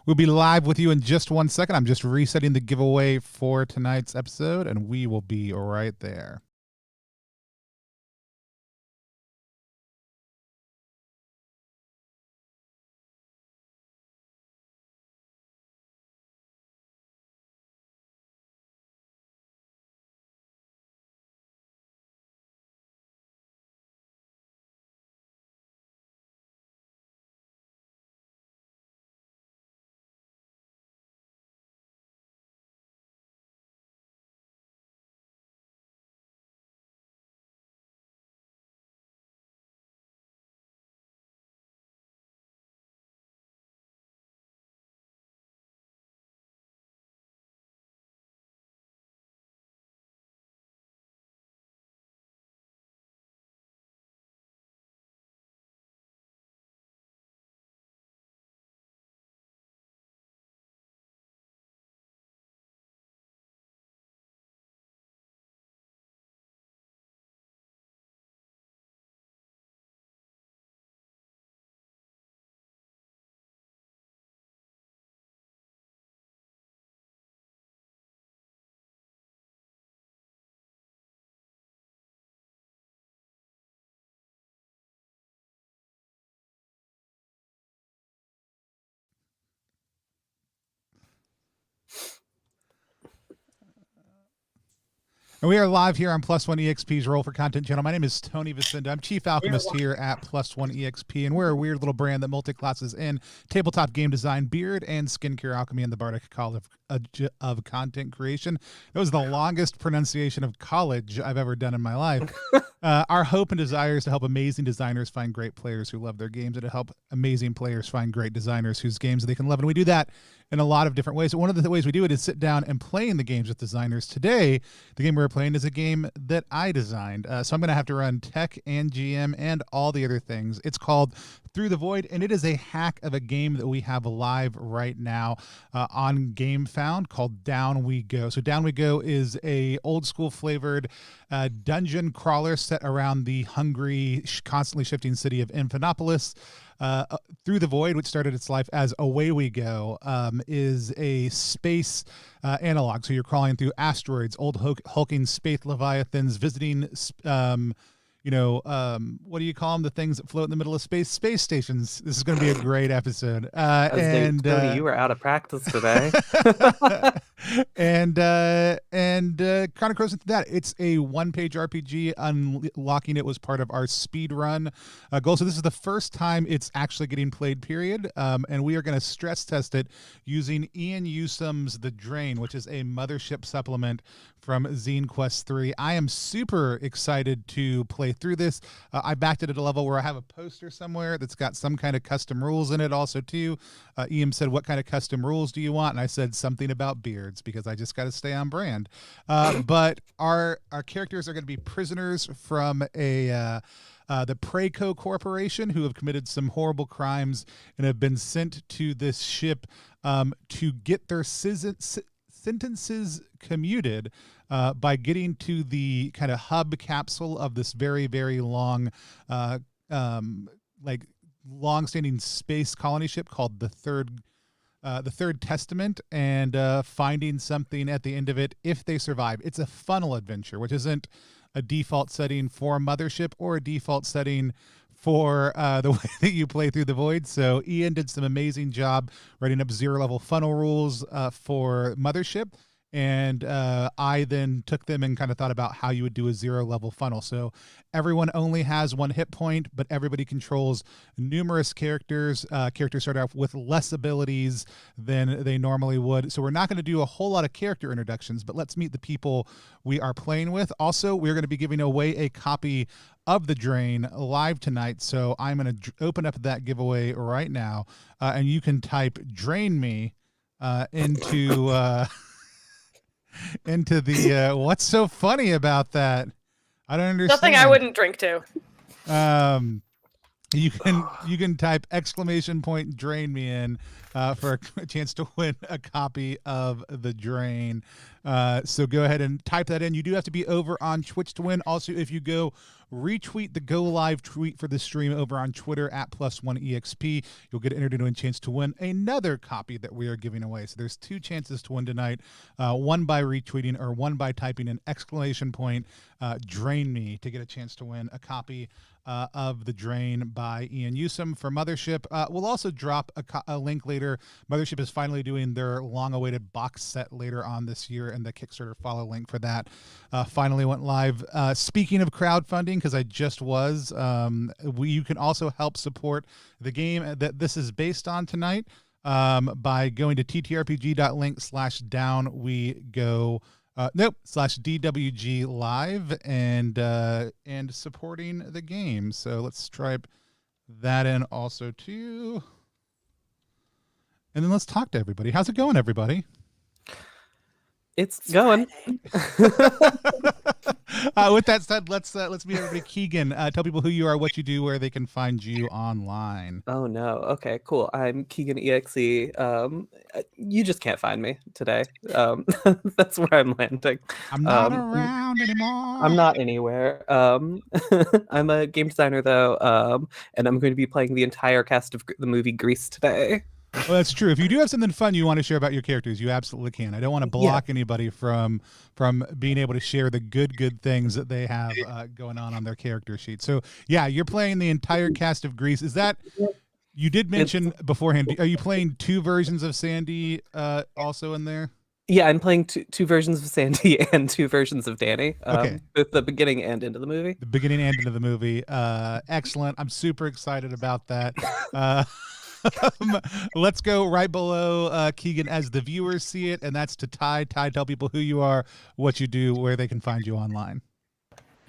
We'll be live with you in just 1 second. I'm just resetting the giveaway for tonight's episode, and we will be right there. And we are live here on Plus One EXP's Roll for Content channel. My name is Tony Vicinda. I'm Chief Alchemist here at Plus One EXP, and we're a weird little brand that multi-classes in tabletop game design, beard, and skincare alchemy in the Bardic College of content creation. It was the longest pronunciation of college I've ever done in my life. Our hope and desire is to help amazing designers find great players who love their games, and to help amazing players find great designers whose games they can love. And we do that in a lot of different ways. But one of the ways we do it is sit down and play in the games with designers. Today, the game we're playing is a game that I designed. So I'm going to have to run tech and GM and all the other things. It's called Through the Void, and it is a hack of a game that we have live right now on Gamefound called Down We Go. So Down We Go is a old school flavored dungeon crawler set around the hungry, constantly shifting city of Infinitopolis. Through the Void, which started its life as Away We Go, is a space analog. So you're crawling through asteroids, old hulking space leviathans, visiting, what do you call them? The things that float in the middle of space? Space stations. This is going to be a great episode. Tony, you were out of practice today. and kind of goes into that. It's a one-page RPG. Unlocking it was part of our speed run goal. So this is the first time it's actually getting played, period. And we are going to stress test it using Ian Yusem's The Drain, which is a mothership supplement from Zine Quest 3. I am super excited to play through this. I backed it at a level where I have a poster somewhere that's got some kind of custom rules in it also too. Ian said, what kind of custom rules do you want? And I said something about beards, because I just got to stay on brand. But our characters are going to be prisoners from the Preco Corporation, who have committed some horrible crimes and have been sent to this ship to get their sentences commuted by getting to the kind of hub capsule of this very, very long, long-standing space colony ship called the Third Testament, and finding something at the end of it if they survive. It's a funnel adventure, which isn't a default setting for Mothership or a default setting for the way that you play Through the Void. So Ian did some amazing job writing up zero-level funnel rules for Mothership. And I then took them and kind of thought about how you would do a zero-level funnel. So everyone only has one hit point, but everybody controls numerous characters. Characters start off with less abilities than they normally would. So we're not going to do a whole lot of character introductions, but let's meet the people we are playing with. Also, we're going to be giving away a copy of The Drain live tonight. So I'm going to open up that giveaway right now, and you can type "Drain Me" into... into the what's so funny about that? I don't understand. Nothing I wouldn't drink to. You can type "!drain me" in for a chance to win a copy of The Drain. So go ahead and type that in. You do have to be over on Twitch to win. Also, if you go retweet the Go Live tweet for the stream over on Twitter at +1EXP. You'll get entered into a chance to win another copy that we are giving away. So there's 2 chances to win tonight, one by retweeting or one by typing an exclamation point, Drain Me, to get a chance to win a copy of The Drain by Ian Yusem for Mothership. We'll also drop a link later. Mothership is finally doing their long-awaited box set later on this year, and the Kickstarter follow link for that finally went live. Speaking of crowdfunding, because I just was, you can also help support the game that this is based on tonight by going to ttrpg.link/down we go /DWGLive and supporting the game. So let's type that in also too. And then let's talk to everybody. How's it going, everybody? It's going. With that said, let's meet everybody. Keegan, tell people who you are, what you do, where they can find you online. Oh no. Okay, cool. I'm Keegan EXE. You just can't find me today. That's where I'm landing. I'm not around anymore. I'm not anywhere. I'm a game designer though, and I'm going to be playing the entire cast of the movie Grease today. Well, that's true. If you do have something fun you want to share about your characters, you absolutely can. I don't want to block anybody from being able to share the good things that they have going on their character sheet. So, yeah, you're playing the entire cast of Grease. Is that you did mention beforehand? Are you playing 2 versions of Sandy also in there? Yeah, I'm playing two versions of Sandy and 2 versions of Danny. Both the beginning and end of the movie. The beginning and end of the movie. Excellent. I'm super excited about that. Let's go right below Keegan as the viewers see it, and that's to Ty. Ty, tell people who you are, what you do, where they can find you online.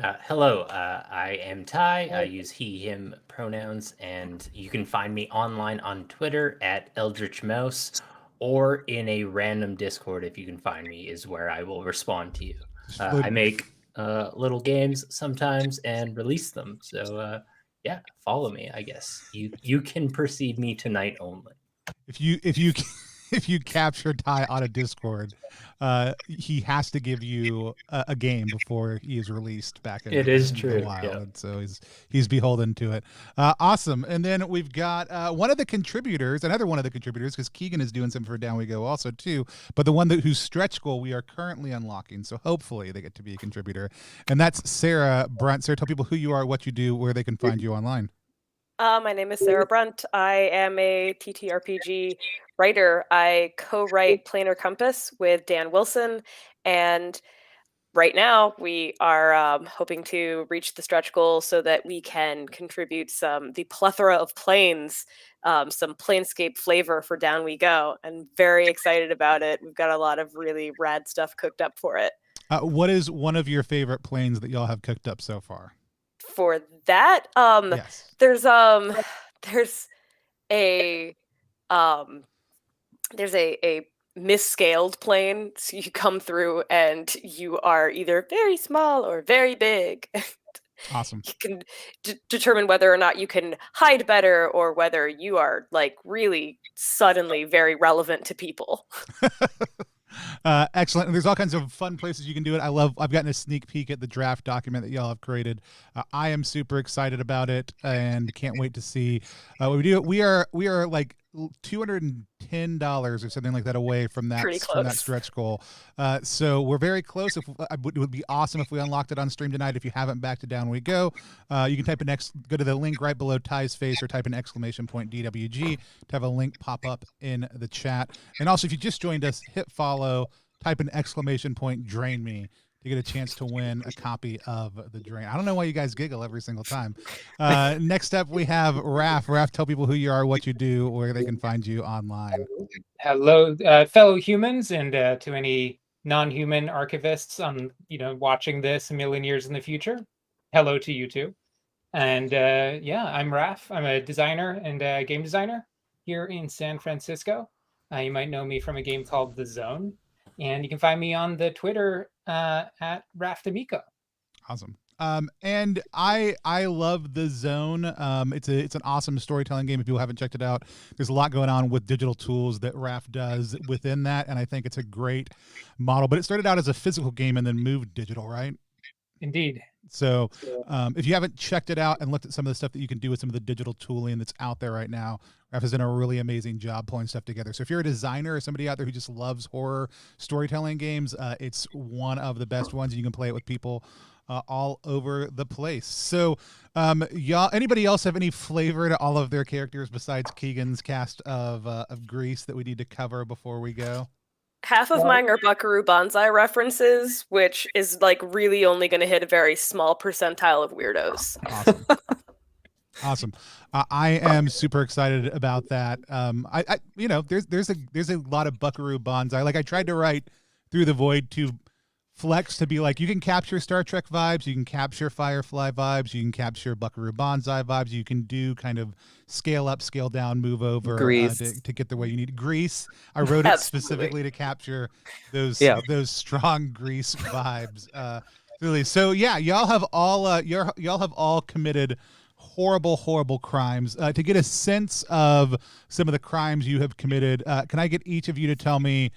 Hello, I am Ty. I use he, him pronouns, and you can find me online on Twitter at Eldritch Mouse, or in a random Discord, if you can find me, is where I will respond to you. I make little games sometimes and release them, so yeah, follow me, I guess. You can perceive me tonight only. If you capture Ty on a Discord, he has to give you a game before he is released back in the wild. Yeah. So he's beholden to it. Awesome. And then we've got another one of the contributors, because Keegan is doing something for Down We Go also too, but the one whose stretch goal we are currently unlocking. So hopefully they get to be a contributor. And that's Sarah Brunt. Sarah, tell people who you are, what you do, where they can find you online. My name is Sarah Brunt. I am a ttrpg writer. I co-write Planar Compass with Dan Wilson, and right now we are hoping to reach the stretch goal so that we can contribute the plethora of planes, some planescape flavor for Down We Go. I'm very excited about it. We've got a lot of really rad stuff cooked up for it. What is one of your favorite planes that y'all have cooked up so far? For that, yes. there's a misscaled plane. So you come through and you are either very small or very big. Awesome. You can determine whether or not you can hide better or whether you are like really suddenly very relevant to people. Excellent. And there's all kinds of fun places you can do it. I've gotten a sneak peek at the draft document that y'all have created. I am super excited about it and can't wait to see what we do. We are like $210 or something like that away from that stretch goal. So we're very close. It would be awesome if we unlocked it on stream tonight. If you haven't, back to Down We Go. You can go to the link right below Ty's face or type in !DWG to have a link pop up in the chat. And also, if you just joined us, hit follow, type in !Drain Me to get a chance to win a copy of The Drain. I don't know why you guys giggle every single time. Next up, we have Raph. Raph, tell people who you are, what you do, where they can find you online. Hello, fellow humans, and to any non-human archivists watching this a million years in the future. Hello to you too. And yeah, I'm Raph. I'm a designer and a game designer here in San Francisco. You might know me from a game called The Zone. And you can find me on the Twitter at Raftamiko. Awesome. And I love The Zone. It's an awesome storytelling game. If people haven't checked it out, there's a lot going on with digital tools that Raf does within that, and I think it's a great model. But it started out as a physical game and then moved digital, right? Indeed. So if you haven't checked it out and looked at some of the stuff that you can do with some of the digital tooling that's out there right now, Raph has done a really amazing job pulling stuff together. So if you're a designer or somebody out there who just loves horror storytelling games, it's one of the best ones. You can play it with people all over the place. So y'all, anybody else have any flavor to all of their characters besides Keegan's cast of Grease that we need to cover before we go? Half of mine are Buckaroo Banzai references, which is like really only going to hit a very small percentile of weirdos. Awesome. Awesome. I am super excited about that. I you know, there's a lot of Buckaroo Banzai. Like I tried to write through the void to flex to be like, you can capture Star Trek vibes, you can capture Firefly vibes, you can capture Buckaroo Banzai vibes, you can do kind of scale up, scale down, move over to get the way you need. Grease, I wrote it specifically to capture those strong Grease vibes. Really. So yeah, y'all have all committed horrible crimes. To get a sense of some of the crimes you have committed, can I get each of you to tell me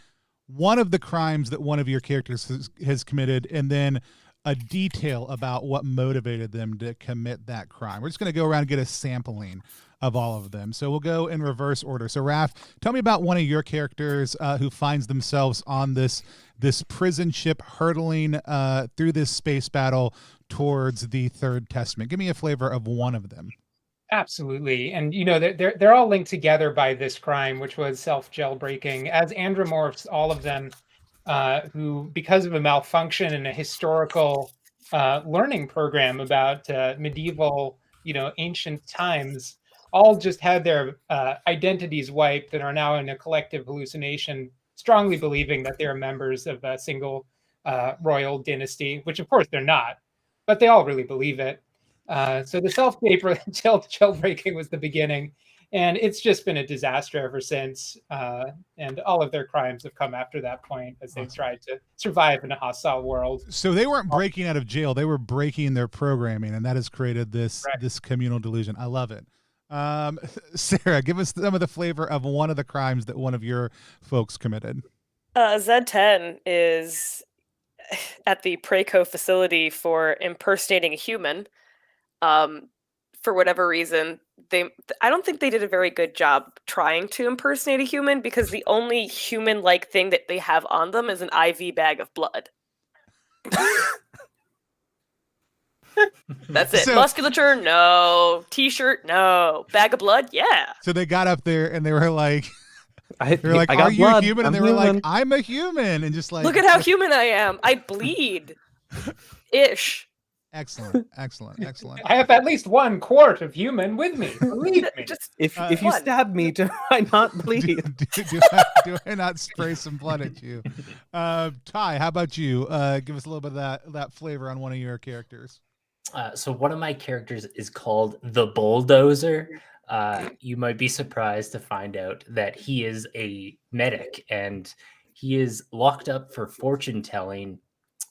one of the crimes that one of your characters has committed, and then a detail about what motivated them to commit that crime? We're just going to go around and get a sampling of all of them. So we'll go in reverse order. So Raph, tell me about one of your characters who finds themselves on this prison ship hurtling through this space battle towards the Third Testament. Give me a flavor of one of them. Absolutely. And, you know, they're all linked together by this crime, which was self-jailbreaking. As andromorphs, all of them who, because of a malfunction in a historical learning program about medieval, ancient times, all just had their identities wiped and are now in a collective hallucination, strongly believing that they're members of a single royal dynasty, which of course they're not, but they all really believe it. So the self-jailbreaking was the beginning, and it's just been a disaster ever since. And all of their crimes have come after that point as they've tried to survive in a hostile world. So they weren't breaking out of jail; they were breaking their programming, and that has created this communal delusion. I love it. Sarah, give us some of the flavor of one of the crimes that one of your folks committed. Z10 is at the Preco facility for impersonating a human. For whatever reason, I don't think they did a very good job trying to impersonate a human, because the only human-like thing that they have on them is an IV bag of blood. That's it. So, musculature, no. T-shirt, no. Bag of blood, yeah. So they got up there and they were like, "Are you blood. human?" And they were like, "I'm a human," and just like, look at how human I am. I bleed. Ish. Excellent. I have at least 1 quart of human with me. Believe me. If you stab me, do I not bleed? do I not spray some blood at you? Ty, how about you? Give us a little bit of that flavor on one of your characters. So one of my characters is called the Bulldozer. You might be surprised to find out that he is a medic, and he is locked up for fortune telling.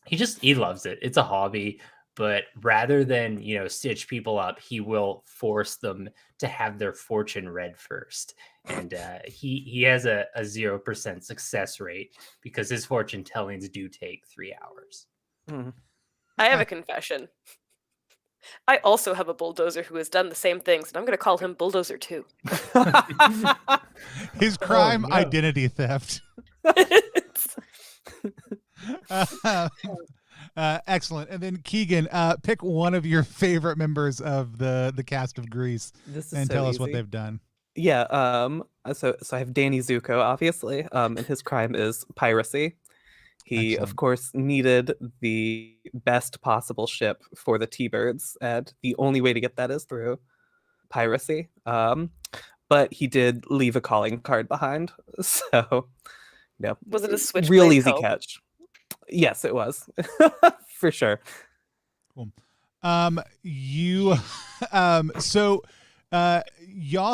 He loves it. It's a hobby. But rather than, stitch people up, he will force them to have their fortune read first. And he has a 0% success rate because his fortune tellings do take 3 hours. I have a confession. I also have a bulldozer who has done the same things, and I'm going to call him Bulldozer 2. His crime, identity theft. Excellent. And then Keegan, pick one of your favorite members of the cast of Grease and tell us what they've done. Yeah. So I have Danny Zuko, obviously, and his crime is piracy. He, of course, needed the best possible ship for the T-Birds, and the only way to get that is through piracy. But he did leave a calling card behind, so was it a switch? Real easy catch. Yes, it was. For sure. Cool. Y'all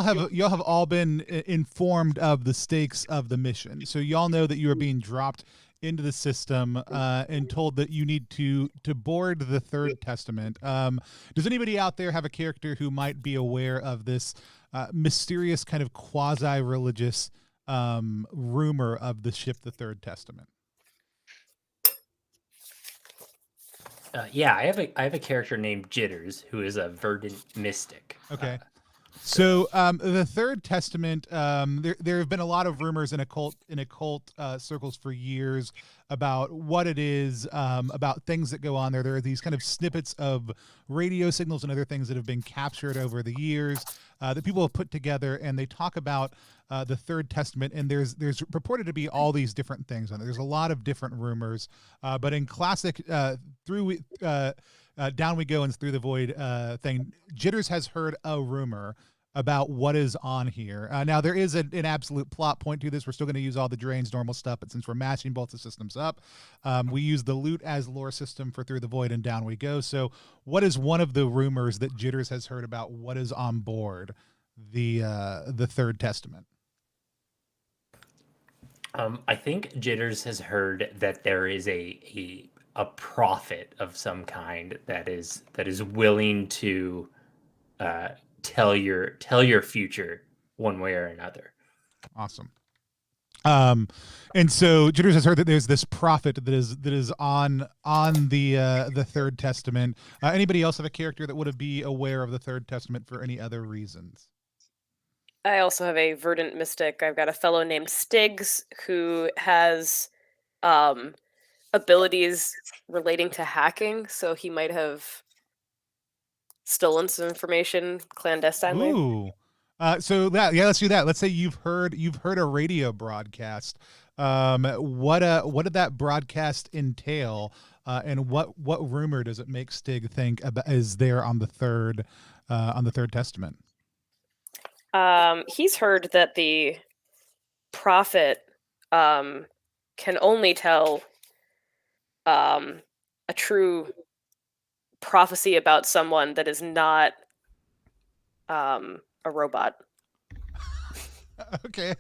have all been informed of the stakes of the mission. So y'all know that you are being dropped into the system and told that you need to board the Third Testament. Does anybody out there have a character who might be aware of this mysterious kind of quasi-religious rumor of the ship, the Third Testament? Yeah, I have a character named Jitters who is a verdant mystic. Okay. So the Third Testament, there have been a lot of rumors in occult circles for years about what it is, about things that go on there. There are these kind of snippets of radio signals and other things that have been captured over the years that people have put together, and they talk about the Third Testament. And there's purported to be all these different things on there. There's a lot of different rumors, but in classic Down We Go and Through the Void thing, Jitters has heard a rumor about what is on here. Now, there is an absolute plot point to this. We're still going to use all the drains, normal stuff, but since we're matching both the systems up, we use the loot as lore system for Through the Void and Down We Go. So what is one of the rumors that Jitters has heard about what is on board the Third Testament? I think Jitters has heard that there is a prophet of some kind that is willing to tell your future one way or another. Awesome. And so Jitters has heard that there's this prophet that is on the Third Testament. Anybody else have a character that would be aware of the Third Testament for any other reasons? I also have a verdant mystic. I've got a fellow named Stiggs who has abilities relating to hacking, so he might have stolen some information clandestinely. Ooh. So let's do that. Let's say you've heard a radio broadcast. What did that broadcast entail? And what rumor does it make Stig think about is there on the Third Testament? He's heard that the prophet can only tell a true prophecy about someone that is not a robot. Okay.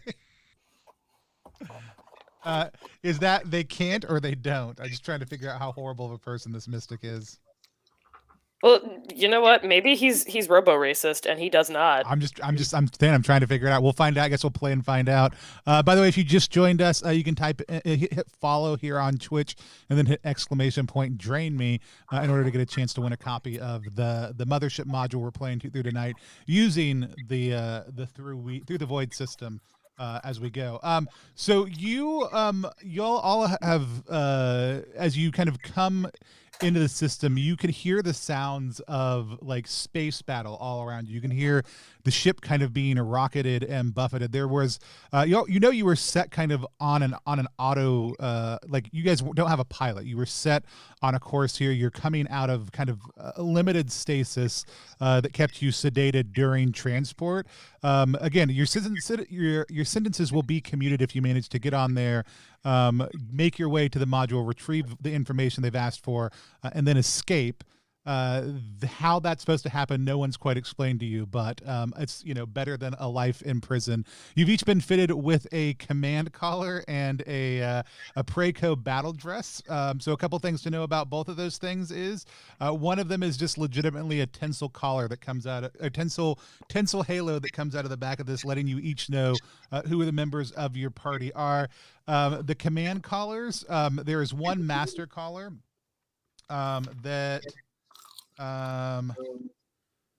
Is that they can't or they don't? I'm just trying to figure out how horrible of a person this mystic is. Well, you know what? Maybe he's robo-racist and he does not. I'm trying to figure it out. We'll find out. I guess we'll play and find out. By the way, if you just joined us, you can hit follow here on Twitch and then hit !drain me in order to get a chance to win a copy of the Mothership module we're playing through tonight using the Through the Void system. As we go. So y'all all have, as you kind of come into the system, you can hear the sounds of like space battle all around you. You can hear the ship kind of being rocketed and buffeted. There was, you were set kind of on an auto, like you guys don't have a pilot. You were set on a course here. You're coming out of kind of a limited stasis that kept you sedated during transport. Again, your sentences will be commuted if you manage to get on there, make your way to the module, retrieve the information they've asked for, and then escape. How that's supposed to happen, no one's quite explained to you, but it's better than a life in prison. You've each been fitted with a command collar and a Preco battle dress. So a couple things to know about both of those things is one of them is just legitimately a tinsel collar that comes out of a tinsel halo that comes out of the back of this, letting you each know who the members of your party are. The command collars, there is one master collar that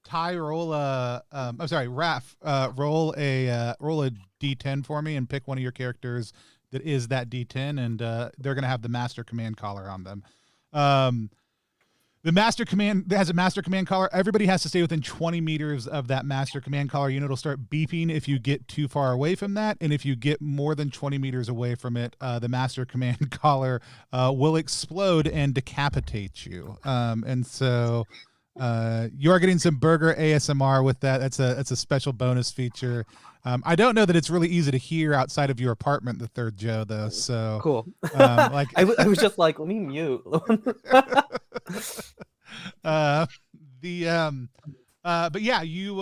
Ty, roll a Raph, roll a D10 for me and pick one of your characters that is that D10, and they're gonna have the master command collar on them. The master command has a master command collar. Everybody has to stay within 20 meters of that master command collar unit. It'll start beeping if you get too far away from that, and if you get more than 20 meters away from it, the master command collar will explode and decapitate you. And so you are getting some burger ASMR with that. That's a special bonus feature. I don't know that it's really easy to hear outside of your apartment, the Third Joe, though. So Cool. like I was just like, let me mute. But yeah, you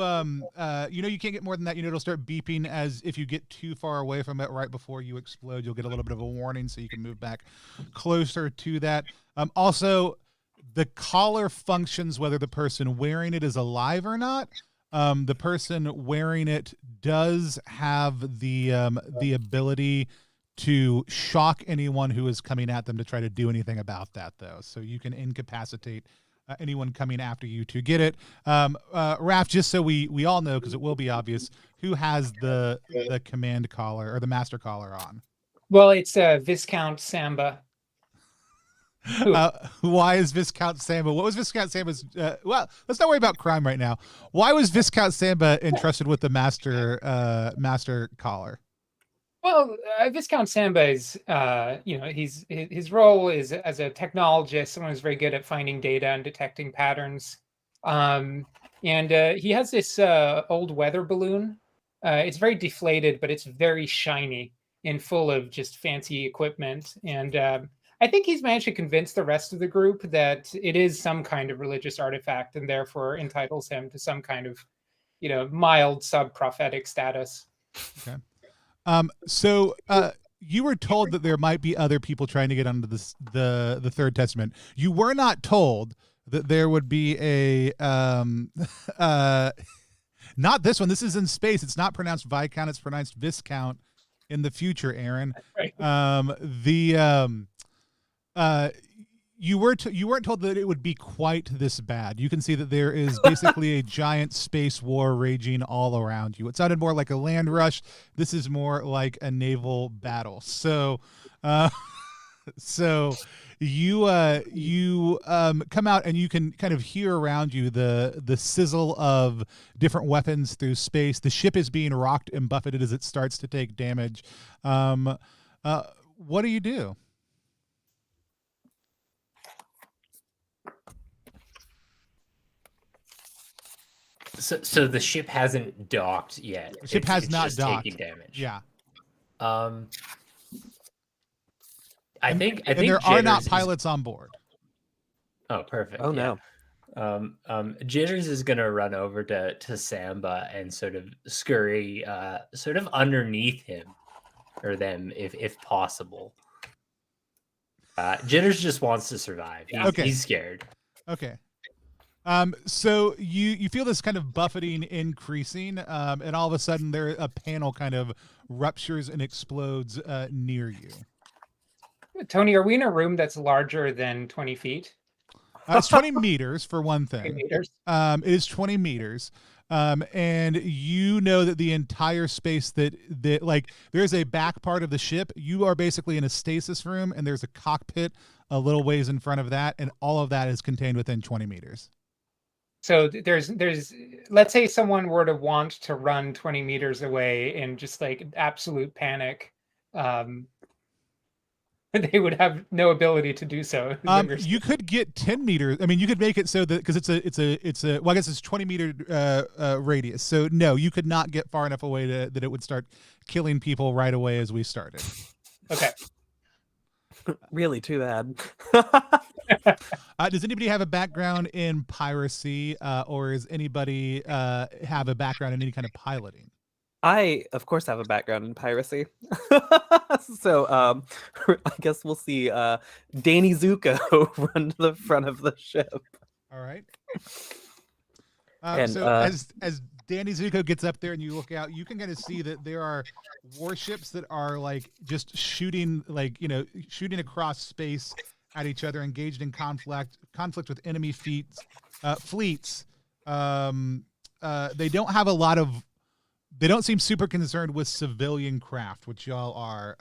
can't get more than that. It'll start beeping as if you get too far away from it right before you explode. You'll get a little bit of a warning, so you can move back closer to that. Also, the collar functions whether the person wearing it is alive or not. The person wearing it does have the ability to shock anyone who is coming at them to try to do anything about that, though. So you can incapacitate anyone coming after you to get it. Raph, just so we all know, because it will be obvious, who has the command collar or the master collar on? Well, it's Viscount Samba. Why is Viscount Samba? What was Viscount Samba's? Well, let's not worry about crime right now. Why was Viscount Samba entrusted with the master collar? Well, Viscount Samba is, his role is as a technologist, someone who's very good at finding data and detecting patterns. And he has this old weather balloon. It's very deflated, but it's very shiny and full of just fancy equipment. And I think he's managed to convince the rest of the group that it is some kind of religious artifact and therefore entitles him to some kind of, mild sub-prophetic status. Okay. So you were told that there might be other people trying to get onto the Third Testament. You were not told that there would be a not this one. This is in space. It's not pronounced Viscount. It's pronounced Viscount in the future, Aaron. Right. You weren't told that it would be quite this bad. You can see that there is basically a giant space war raging all around you. It sounded more like a land rush. This is more like a naval battle. So, you come out and you can kind of hear around you the sizzle of different weapons through space. The ship is being rocked and buffeted as it starts to take damage. What do you do? So the ship hasn't docked yet. The ship has not just docked. Taking damage. Yeah. I think there are not pilots on board. Oh, perfect. Oh no. Jitters is gonna run over to Samba and sort of scurry sort of underneath him or them if possible. Jitters just wants to survive. He's scared. Okay. So you feel this kind of buffeting increasing, and all of a sudden a panel kind of ruptures and explodes near you. Tony, are we in a room that's larger than 20 feet? It's 20 meters for one thing. 20 meters? It is 20 meters. And you know that the entire space that like there's a back part of the ship. You are basically in a stasis room, and there's a cockpit a little ways in front of that, and all of that is contained within 20 meters. So there's let's say someone were to want to run 20 meters away in just like absolute panic. They would have no ability to do so. You could get 10 meters. I mean, you could make it so that because it's a well, I guess it's 20 meter radius. So no, you could not get far enough away that it would start killing people right away as we started. Okay. Really too bad. Does anybody have a background in piracy, or does anybody have a background in any kind of piloting? I, of course, have a background in piracy. So I guess we'll see Danny Zuko run to the front of the ship. All right. And, so as Danny Zuko gets up there and you look out, you can kind of see that there are warships that are like just shooting, shooting across space at each other, engaged in conflict with enemy fleets. They don't have a lot of. They don't seem super concerned with civilian craft, which y'all are.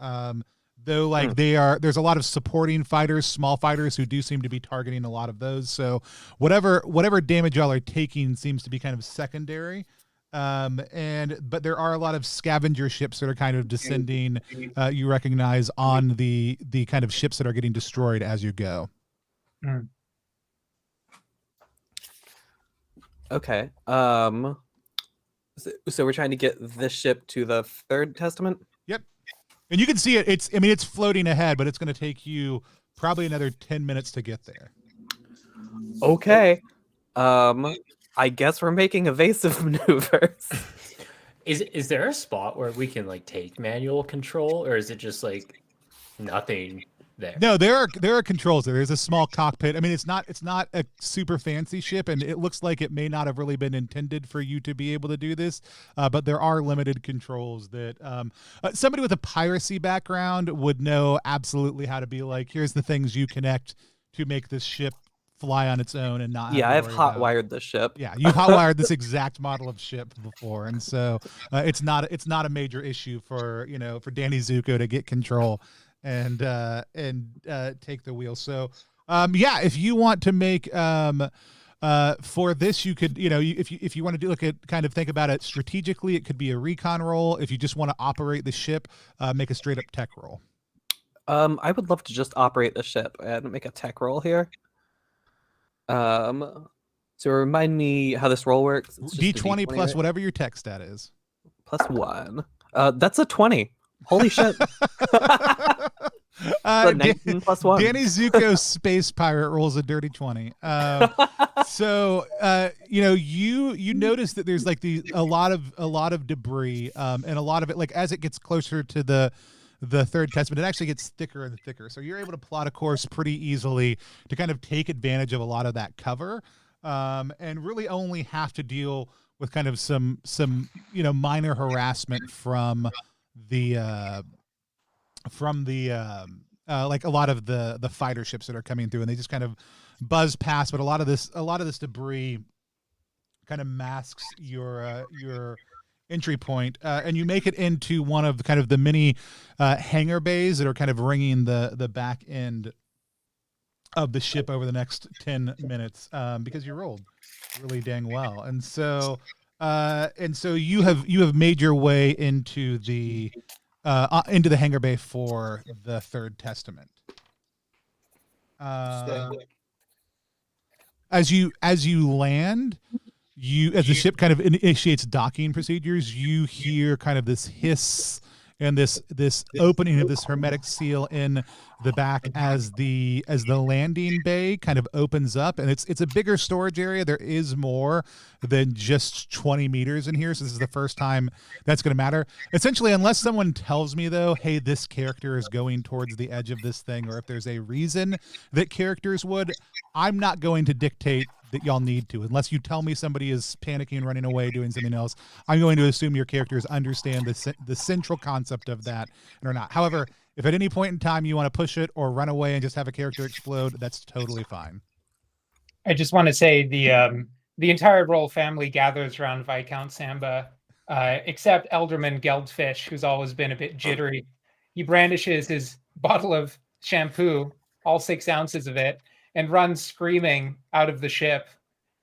Though, there's a lot of supporting fighters, small fighters who do seem to be targeting a lot of those. So whatever damage y'all are taking seems to be kind of secondary. But there are a lot of scavenger ships that are kind of descending. You recognize on the kind of ships that are getting destroyed as you go. Mm. Okay. So we're trying to get this ship to the Third Testament? Yep. And you can see it. It's floating ahead, but it's going to take you probably another 10 minutes to get there. Okay. I guess we're making evasive maneuvers. Is there a spot where we can take manual control, or is it just nothing there. No, there are controls there. There's a small cockpit. I mean, it's not a super fancy ship, and it looks like it may not have really been intended for you to be able to do this. But there are limited controls that somebody with a piracy background would know absolutely how to be like. Here's the things you connect to make this ship fly on its own and not. Yeah, I've hot-wired the ship. Yeah, you've hot-wired this exact model of ship before, and so it's not a major issue for Danny Zuko to get control and take the wheel. So yeah, if you want to make for this, you could if you want to look at kind of think about it strategically, it could be a recon roll. If you just want to operate the ship, make a straight up tech roll. I would love to just operate the ship and make a tech roll here. So remind me how this roll works. It's just D20 a plus right? whatever your tech stat is. Plus 1. That's a 20. Holy shit. 19 plus 1. Danny Zuko's space pirate rolls a dirty 20. So you notice that there's like a lot of debris, and a lot of it, like as it gets closer to the third testament, it actually gets thicker and thicker. So you're able to plot a course pretty easily to kind of take advantage of a lot of that cover, and really only have to deal with kind of some minor harassment from the like a lot of the fighter ships that are coming through, and they just kind of buzz past. But a lot of this debris kind of masks your entry point, and you make it into one of the many hangar bays that are kind of ringing the back end of the ship over the next 10 minutes, because you rolled really dang well. And so you have made your way into the hangar bay for the third testament. As you land, as the ship kind of initiates docking procedures, you hear kind of this hiss and this opening of this hermetic seal in the back as the landing bay kind of opens up, and it's a bigger storage area. There is more than just 20 meters in here, so this is the first time that's going to matter. Essentially, unless someone tells me though, hey, this character is going towards the edge of this thing, or if there's a reason that characters would, I'm not going to dictate that y'all need to. Unless you tell me somebody is panicking, running away, doing something else, I'm going to assume your characters understand the central concept of that or not. However, if at any point in time you want to push it or run away and just have a character explode, that's totally fine. I just want to say the entire royal family gathers around Viscount Samba, except Elderman Geldfish, who's always been a bit jittery. He brandishes his bottle of shampoo, all 6 ounces of it, and runs screaming out of the ship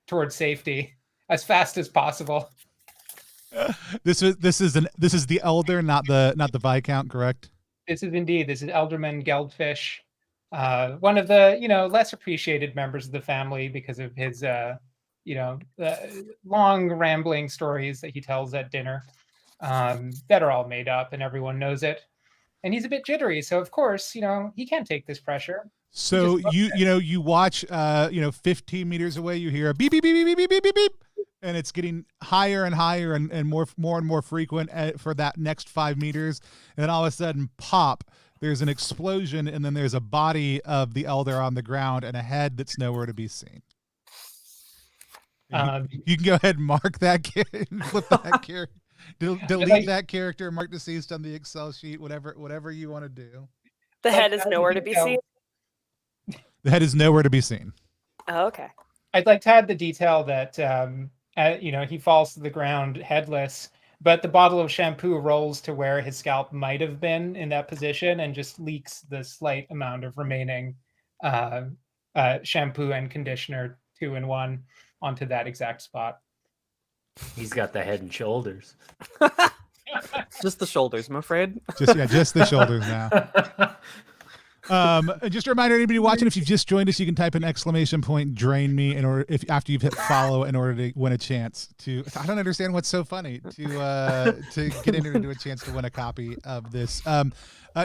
towards safety as fast as possible. This is the elder, not the Viscount, correct? This is Elderman Geldfish, one of the less appreciated members of the family because of his long rambling stories that he tells at dinner, that are all made up and everyone knows it. And he's a bit jittery, so of course he can't take this pressure. So you watch 15 meters away, you hear a beep beep beep beep beep beep beep beep, and it's getting higher and higher and more frequent for that next 5 meters, and then all of a sudden, pop! There's an explosion, and then there's a body of the elder on the ground and a head that's nowhere to be seen. You can go ahead and mark that flip that character, delete that character, mark deceased on the Excel sheet, whatever you want to do. The head is nowhere to be seen. The head is nowhere to be seen. Oh, okay. I'd like to add the detail that he falls to the ground headless, but the bottle of shampoo rolls to where his scalp might have been in that position and just leaks the slight amount of remaining shampoo and conditioner 2-in-1 onto that exact spot. He's got the head and shoulders. Just the shoulders, I'm afraid. Just the shoulders now. Just a reminder, anybody watching, if you've just joined us, you can type an exclamation point "drain me" after you've hit follow in order to win a chance to. I don't understand what's so funny to get entered into a chance to win a copy of this.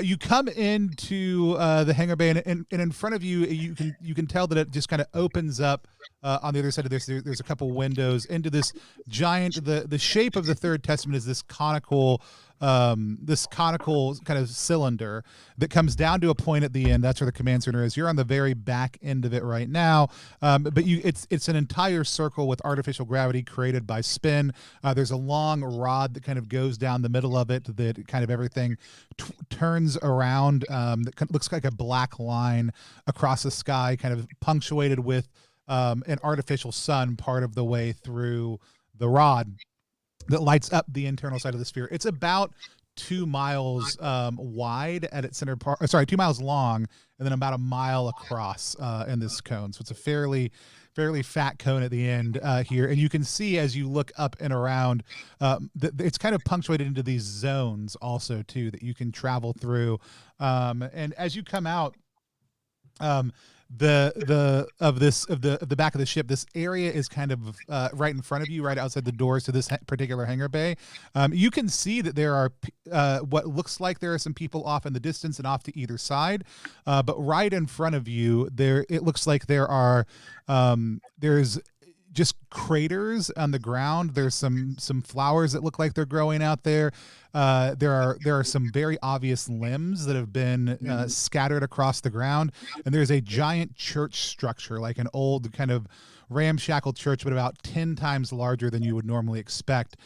You come into the hangar bay, and in front of you, you can tell that it just kind of opens up on the other side of this. There's a couple windows into this giant. The shape of the third testament is this conical this conical kind of cylinder that comes down to a point at the end. That's where the command center is. You're on the very back end of it right now, but it's an entire circle with artificial gravity created by spin. There's a long rod that kind of goes down the middle of it that kind of everything turns around. That looks like a black line across the sky, kind of punctuated with an artificial sun part of the way through the rod that lights up the internal side of the sphere. It's about 2 miles wide at its center part. Sorry, 2 miles long, and then about a mile across in this cone. So it's a fairly fat cone at the end here. And you can see as you look up and around, it's kind of punctuated into these zones also too that you can travel through. And as you come out, the back of the ship, this area is kind of right in front of you, right outside the doors to this particular hangar bay. You can see that there are what looks like there are some people off in the distance and off to either side, but right in front of you there, it looks like there are there's just craters on the ground. There's some flowers that look like they're growing out there. There are some very obvious limbs that have been scattered across the ground, and there's a giant church structure, like an old kind of ramshackle church, but about 10 times larger than you would normally expect,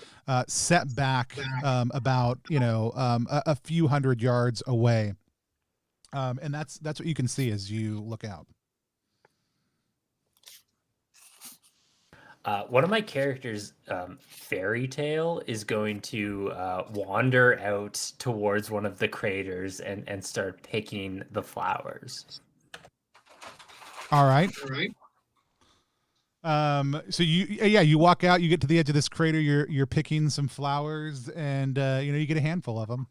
set back about a few hundred yards away, and that's what you can see as you look out. One of my characters, Fairy Tale, is going to wander out towards one of the craters and start picking the flowers. All right. So you walk out, you get to the edge of this crater, you're picking some flowers, and you get a handful of them.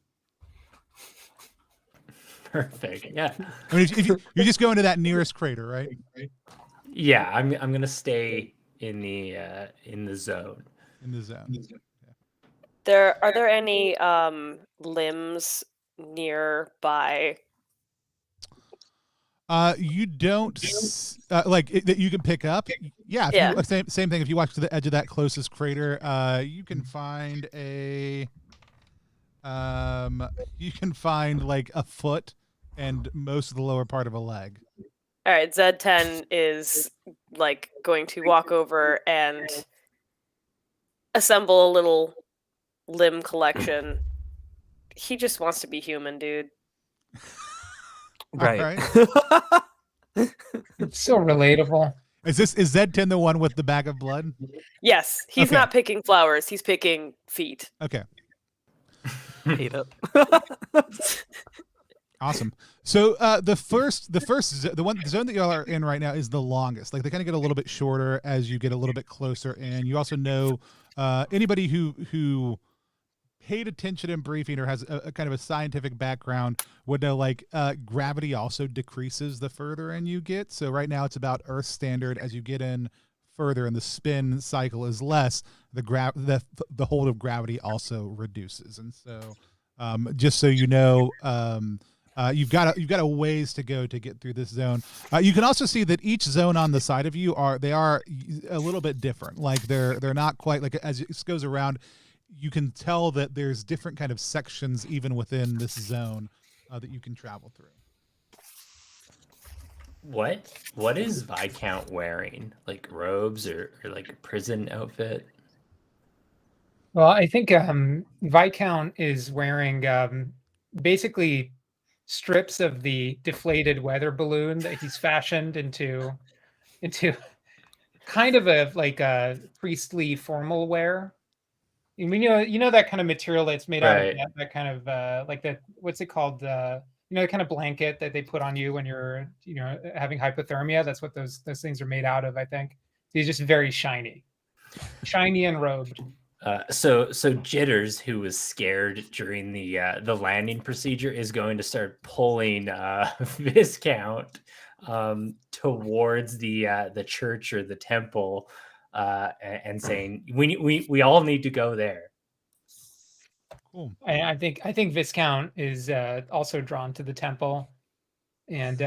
Perfect. Yeah. I mean, if you're just going to that nearest crater, right? Yeah, I'm gonna stay in the zone. In the zone. Are there any limbs nearby? You don't that you can pick up. Yeah. Same thing. If you walk to the edge of that closest crater, you can find like a foot and most of the lower part of a leg. All right, Z10 is like going to walk over and assemble a little limb collection. He just wants to be human, dude. Right. It's so relatable. Is Z10 the one with the bag of blood? Yes, he's not picking flowers. He's picking feet. Okay. Hate it. Awesome. So the zone that y'all are in right now is the longest. Like they kind of get a little bit shorter as you get a little bit closer, and you also know anybody who paid attention in briefing or has a kind of a scientific background would know like gravity also decreases the further in you get. So right now it's about Earth standard. As you get in further and the spin cycle is less, the hold of gravity also reduces. And so just so you know, you've got a ways to go to get through this zone. You can also see that each zone on the side of you are a little bit different. Like they're not quite like, as it goes around, you can tell that there's different kind of sections even within this zone that you can travel through. What is Viscount wearing? Like robes or like a prison outfit? Well, I think Viscount is wearing basically strips of the deflated weather balloon that he's fashioned into kind of a priestly formal wear. You know that kind of material that's made out of that kind of like that. What's it called? The kind of blanket that they put on you when you're having hypothermia. That's what those things are made out of. I think he's just very shiny and robed. So Jitters, who was scared during the landing procedure, is going to start pulling Viscount towards the church or the temple, and saying, "We all need to go there." Cool. I think Viscount is also drawn to the temple, and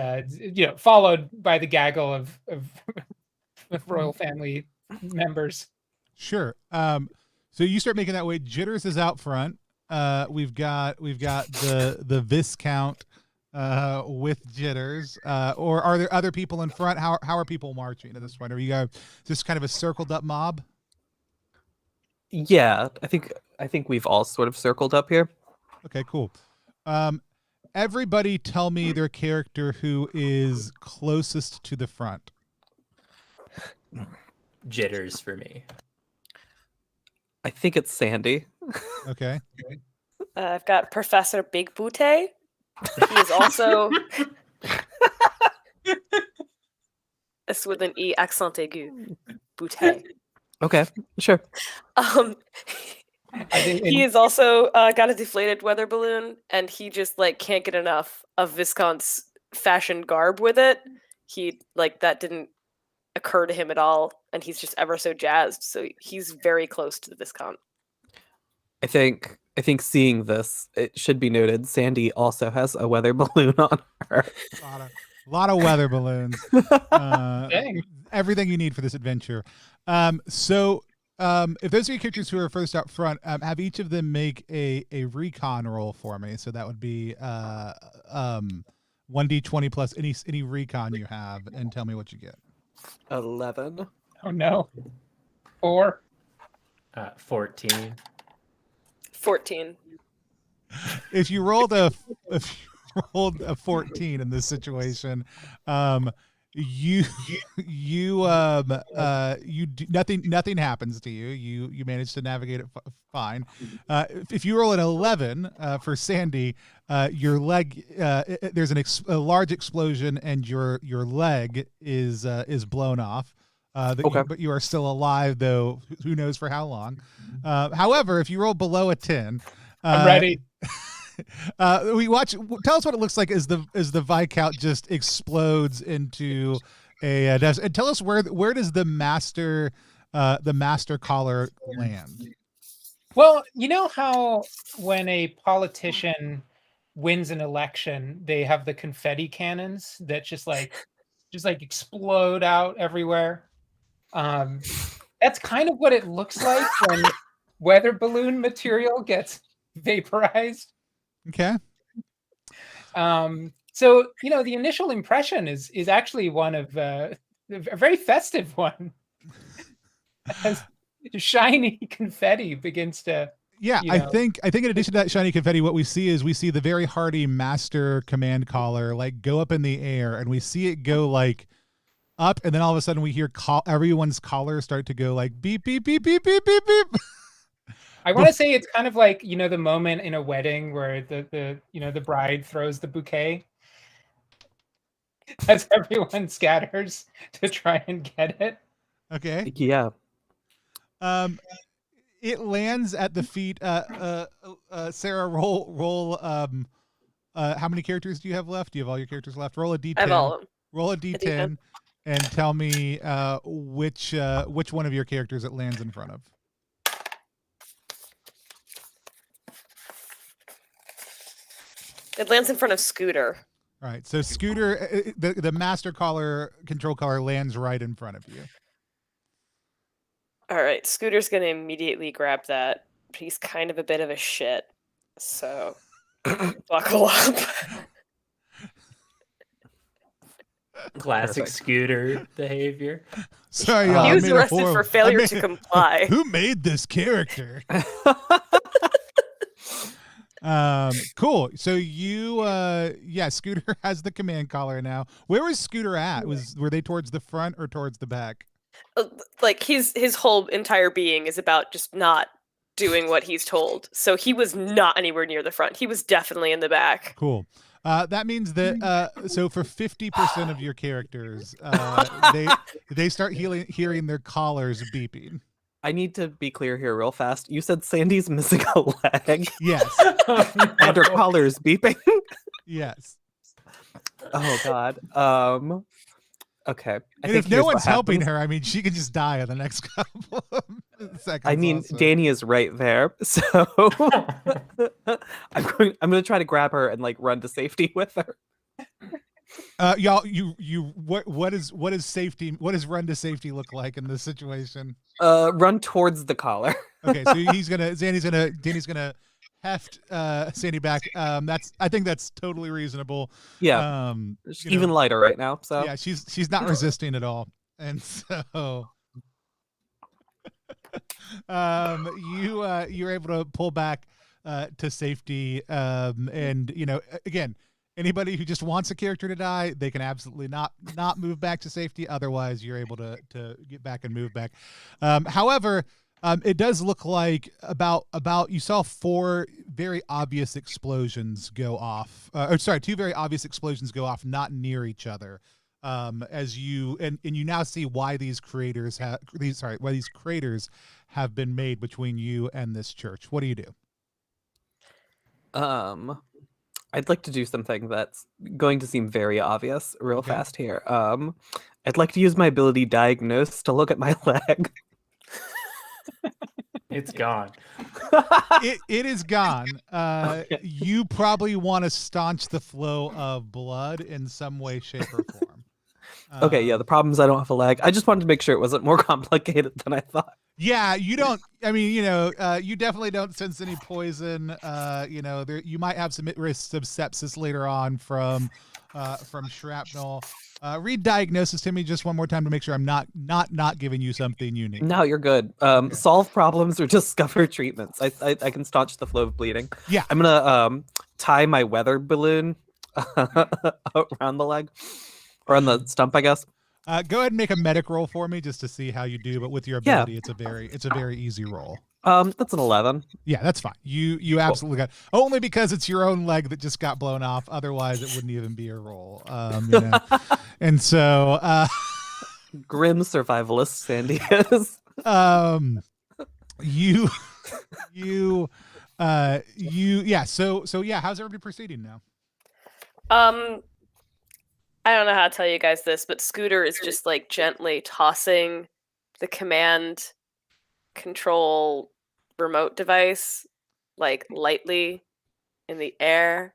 followed by the gaggle of royal family members. Sure. So you start making that way. Jitters is out front. we've got the Viscount with jitters. Or are there other people in front? How are people marching at this point? Are you guys just kind of a circled up mob? Yeah, I think we've all sort of circled up here. Okay, cool. Everybody tell me their character who is closest to the front. Jitters for me. I think it's Sandy. Okay. I've got Professor Big Booty. He is also it's with an E accent aigu. Booty. Okay, sure. He is also got a deflated weather balloon, and he just like can't get enough of Viscount's fashion garb with it. He like that didn't occur to him at all, and he's just ever so jazzed. So he's very close to the Viscount. I think seeing this, it should be noted, Sandy also has a weather balloon on her. A lot of weather balloons. Everything you need for this adventure. If those are your characters who are first out front, have each of them make a recon roll for me. So that would be 1d20 plus any recon you have, and tell me what you get. 11. Oh no. 4. 14. 14. If you rolled a 14 in this situation, you nothing happens to you. You manage to navigate it fine. If you roll an 11 for Sandy, your leg there's a large explosion and your leg is blown off. Okay. But you are still alive, though who knows for how long. However, if you roll below a 10, I'm ready. Tell us what it looks like as the Viscount just explodes into a and tell us where does the master collar land? Well, you know how when a politician wins an election, they have the confetti cannons that just explode out everywhere. That's kind of what it looks like when weather balloon material gets vaporized. Okay. So the initial impression is actually one of a very festive one. As shiny confetti begins to. Yeah, I think in addition to that shiny confetti, what we see the very hardy master command collar like go up in the air, and we see it go like up, and then all of a sudden we hear everyone's collars start to go like beep beep beep beep beep beep beep. I want to say it's kind of like the moment in a wedding where the bride throws the bouquet as everyone scatters to try and get it. Okay. Yeah. It lands at the feet. Sarah, roll. How many characters do you have left? Do you have all your characters left? Roll a d10. I have all of them. Roll a d10, and tell me which one of your characters it lands in front of. It lands in front of Scooter. All right, so Scooter, the master collar, control collar lands right in front of you. All right, Scooter's going to immediately grab that, but he's kind of a bit of a shit, so buckle up. Classic Perfect. Scooter behavior. Sorry, He was arrested for failure to comply. Who made this character? Cool. So Scooter has the command collar now. Where was Scooter at? Were they towards the front or towards the back? Like his whole entire being is about just not doing what he's told. So he was not anywhere near the front. He was definitely in the back. Cool. That means that so for 50% of your characters, they start hearing their collars beeping. I need to be clear here real fast. You said Sandy's missing a leg. Yes. And her collar's beeping. Yes. Oh God. Okay. And if no one's helping her, I mean, she could just die in the next couple of seconds. I mean, also. Danny is right there, so I'm going to try to grab her and like run to safety with her. Y'all, what is safety? What does run to safety look like in this situation? Run towards the collar. Okay, so Danny's gonna heft Sandy back. I think that's totally reasonable. Yeah, even lighter right now. So yeah, she's not resisting at all, and so you're able to pull back to safety, and again, anybody who just wants a character to die, they can absolutely not move back to safety. Otherwise, you're able to get back and move back. However, it does look like about you saw 4 very obvious explosions go off. Two very obvious explosions go off, not near each other. As you and you now see why these craters have been made between you and this church. What do you do? I'd like to do something that's going to seem very obvious real fast here. I'd like to use my ability Diagnose to look at my leg. It's gone. It is gone. You probably want to staunch the flow of blood in some way, shape, or form. Okay, yeah, the problem is I don't have a leg. I just wanted to make sure it wasn't more complicated than I thought. Yeah, you don't. I mean, you definitely don't sense any poison. You might have some risks of sepsis later on from shrapnel. Read Diagnosis to me just one more time to make sure I'm not giving you something unique. No, you're good. Solve problems or discover treatments. I can staunch the flow of bleeding. Yeah, I'm gonna tie my weather balloon around the leg or on the stump, I guess. Go ahead and make a medic roll for me just to see how you do. But with your ability, it's a very easy roll. That's an 11. Yeah, that's fine. You absolutely got only because it's your own leg that just got blown off. Otherwise, it wouldn't even be a roll. And so, grim survivalist Sandy is. So yeah. How's everybody proceeding now? I don't know how to tell you guys this, but Scooter is just like gently tossing the command control remote device like lightly in the air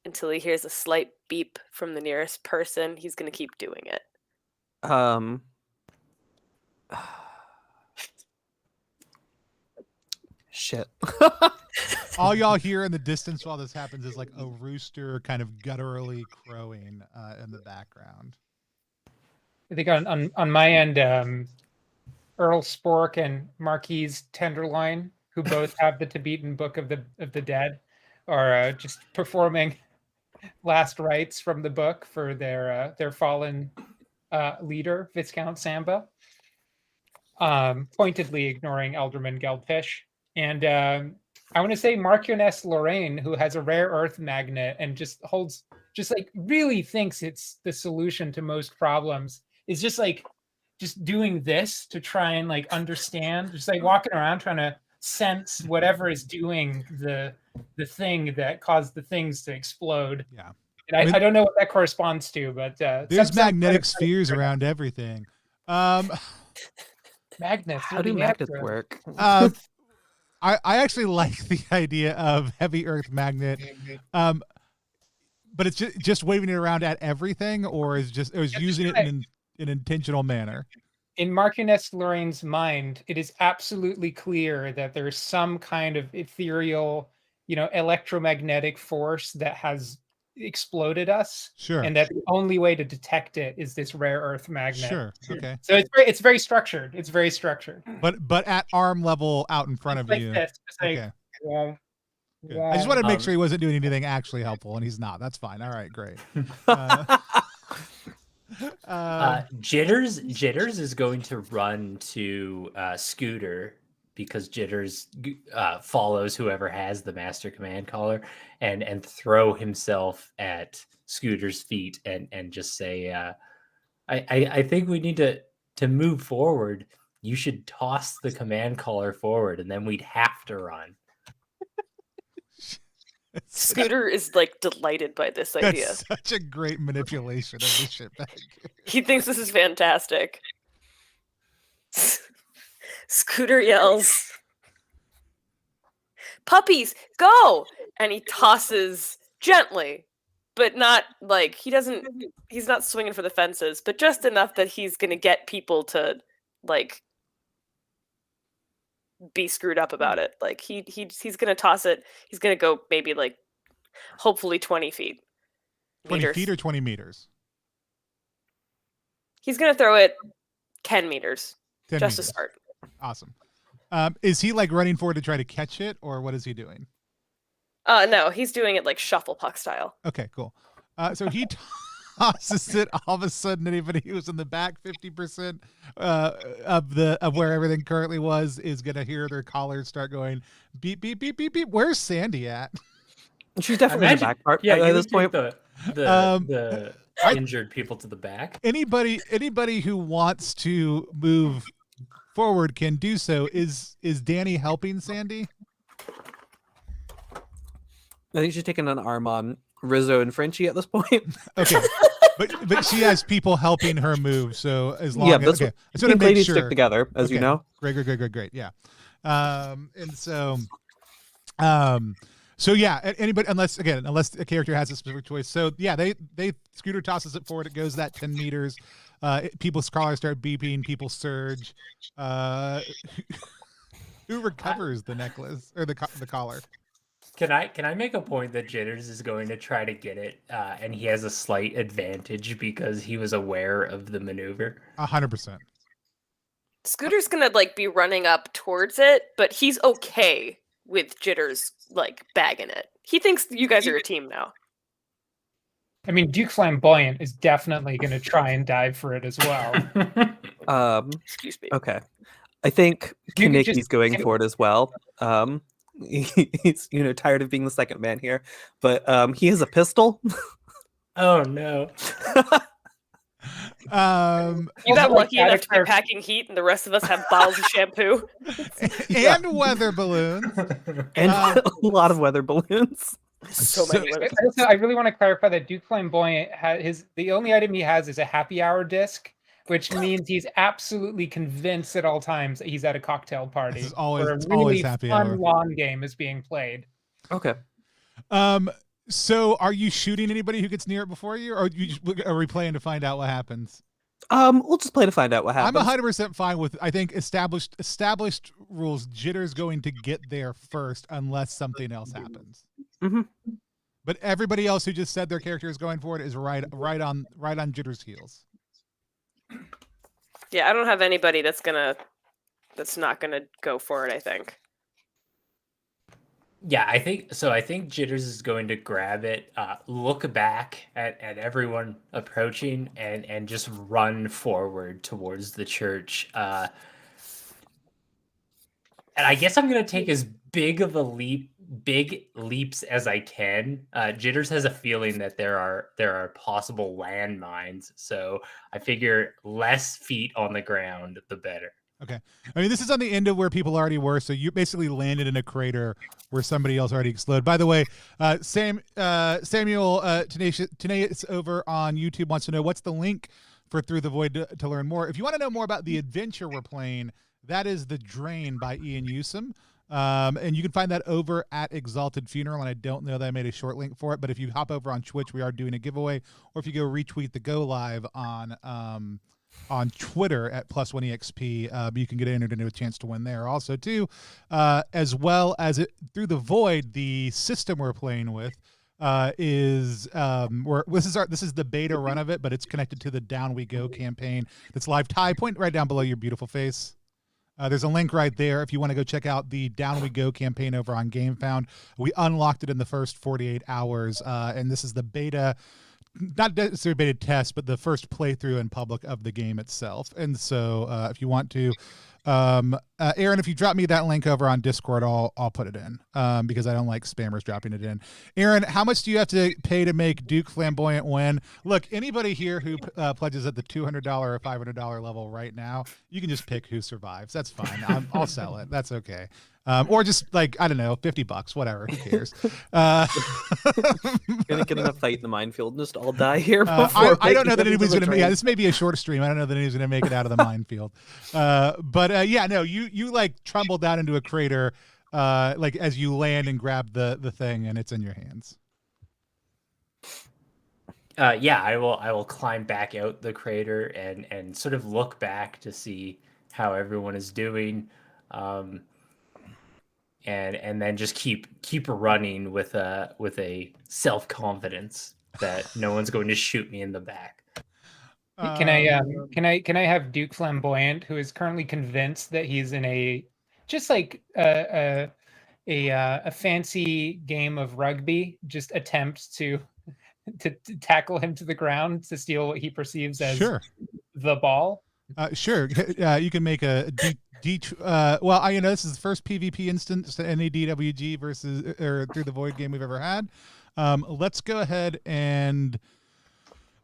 until he hears a slight beep from the nearest person. He's going to keep doing it. Shit. All y'all hear in the distance while this happens is like a rooster kind of gutturally crowing in the background. I think on my end, Earl Spork and Marquise Tenderloin, who both have the Tibetan Book of the Dead, are just performing last rites from the book for their fallen leader, Viscount Samba, pointedly ignoring Elderman Geldfish. And I want to say Marchioness Lorraine, who has a rare earth magnet and just really thinks it's the solution to most problems, is just doing this to try and like understand, just like walking around trying to sense whatever is doing the thing that caused the things to explode. Yeah. And I don't know what that corresponds to, but there's magnetic spheres around everything. Magnets. How do magnets work? I actually like the idea of heavy earth magnet, but it's just waving it around at everything, or is using it in an intentional manner. In Marchioness Lorraine's mind, it is absolutely clear that there's some kind of ethereal, electromagnetic force that has exploded us. Sure. And that the only way to detect it is this rare earth magnet. Sure. Okay. So it's very structured. It's very structured. But at arm level out in front of like you. This. It's like, okay. Good. I just wanted to make sure he wasn't doing anything actually helpful, and he's not. That's fine. All right, great. Jitters is going to run to Scooter, because Jitters follows whoever has the master command caller, and throw himself at Scooter's feet and just say, I think we need to move forward. You should toss the command caller forward, and then we'd have to run. Scooter is like delighted by this idea. That's such a great manipulation of the shitbag. He thinks this is fantastic. Scooter yells, "Puppies, go!" And he tosses gently, but not like he's not swinging for the fences, but just enough that he's going to get people to like be screwed up about it. Like he's gonna toss it. He's gonna go maybe like hopefully 20 feet. 20 meters. feet or 20 meters? He's gonna throw it 10 meters 10 just meters. to start. Awesome. Is he like running forward to try to catch it, or what is he doing? No, he's doing it like shuffle puck style. Okay, cool. So he tosses it. All of a sudden, anybody who's in the back 50% of where everything currently was is gonna hear their collars start going beep beep beep beep beep. Where's Sandy at? She's definitely in the back part. Yeah, at this point. The injured people to the back. Anybody who wants to move forward can do so. Is Danny helping Sandy? I think she's taking an arm on Rizzo and Frenchie at this point. Okay, but she has people helping her move. So as long as okay, I just want to make ladies sure stick together, as you know. Great. Yeah. And so, so yeah, anybody unless a character has a specific choice. So yeah, they Scooter tosses it forward. It goes that 10 meters. People's collars start beeping. People surge. Who recovers the necklace or the collar? Can I make a point that Jitters is going to try to get it, and he has a slight advantage because he was aware of the maneuver? 100%. Scooter's gonna like be running up towards it, but he's okay with Jitters like bagging it. He thinks you guys are a team now. I mean, Duke Flamboyant is definitely going to try and dive for it as well. Excuse me. Okay. I think Kaniki's just going for it as well. He's tired of being the second man here, but he has a pistol. Oh no. You got lucky enough to be packing heat, and the rest of us have bottles of shampoo and weather balloons, and a lot of weather balloons. So many weather balloons. I really want to clarify that Duke Flamboyant the only item he has is a happy hour disc, which means he's absolutely convinced at all times that he's at a cocktail party. This is always, where a really always happy fun hour. lawn game is being played. Okay. So are you shooting anybody who gets near it before you, or are we playing to find out what happens? We'll just play to find out what happens. I'm 100% fine with, I think, established rules. Jitter's going to get there first unless something else happens. Mm-hmm. But everybody else who just said their character is going for it is right on Jitter's heels. Yeah, I don't have anybody that's not gonna go for it, I think. Yeah, I think Jitters is going to grab it, look back at everyone approaching, and just run forward towards the church. And I guess I'm going to take as big leaps as I can. Jitters has a feeling that there are possible landmines, so I figure less feet on the ground, the better. Okay. I mean, this is on the end of where people already were, so you basically landed in a crater where somebody else already exploded. By the way, Samuel Tenacious over on YouTube wants to know what's the link for Through the Void to learn more. If you want to know more about the adventure we're playing, that is The Drain by Ian Yusem. And you can find that over at Exalted Funeral, and I don't know that I made a short link for it, but if you hop over on Twitch, we are doing a giveaway, or if you go retweet the Go Live on Twitter at +1EXP, you can get entered into a chance to win there also too, as well as Through the Void. The system we're playing with is this is the beta run of it, but it's connected to the Down We Go campaign that's live. Ty, point right down below your beautiful face. There's a link right there if you want to go check out the Down We Go campaign over on Gamefound. We unlocked it in the first 48 hours, and this is the beta. Not necessarily beta test, but the first playthrough in public of the game itself. And so if you want to, Aaron, if you drop me that link over on Discord, I'll put it in because I don't like spammers dropping it in. Aaron, how much do you have to pay to make Duke Flamboyant win? Look, anybody here who pledges at the $200 or $500 level right now, you can just pick who survives. That's fine. I'll sell it. That's okay. Or just like, I don't know, $50, whatever. Who cares? Gonna get in a fight in the minefield and just all die here. I don't know that anybody's going to make. Yeah, this may be a short stream. I don't know that anybody's going to make it out of the minefield. But yeah, no, you like tumble down into a crater, like as you land and grab the thing, and it's in your hands. Yeah, I will climb back out the crater and sort of look back to see how everyone is doing. and then just keep running with a self-confidence that no one's going to shoot me in the back. Can I have Duke Flamboyant, who is currently convinced that he's in a fancy game of rugby, just attempt to tackle him to the ground to steal what he perceives as the ball? Sure. You can make a well, this is the first PvP instance to any DWG versus or through the Void game we've ever had. Let's go ahead and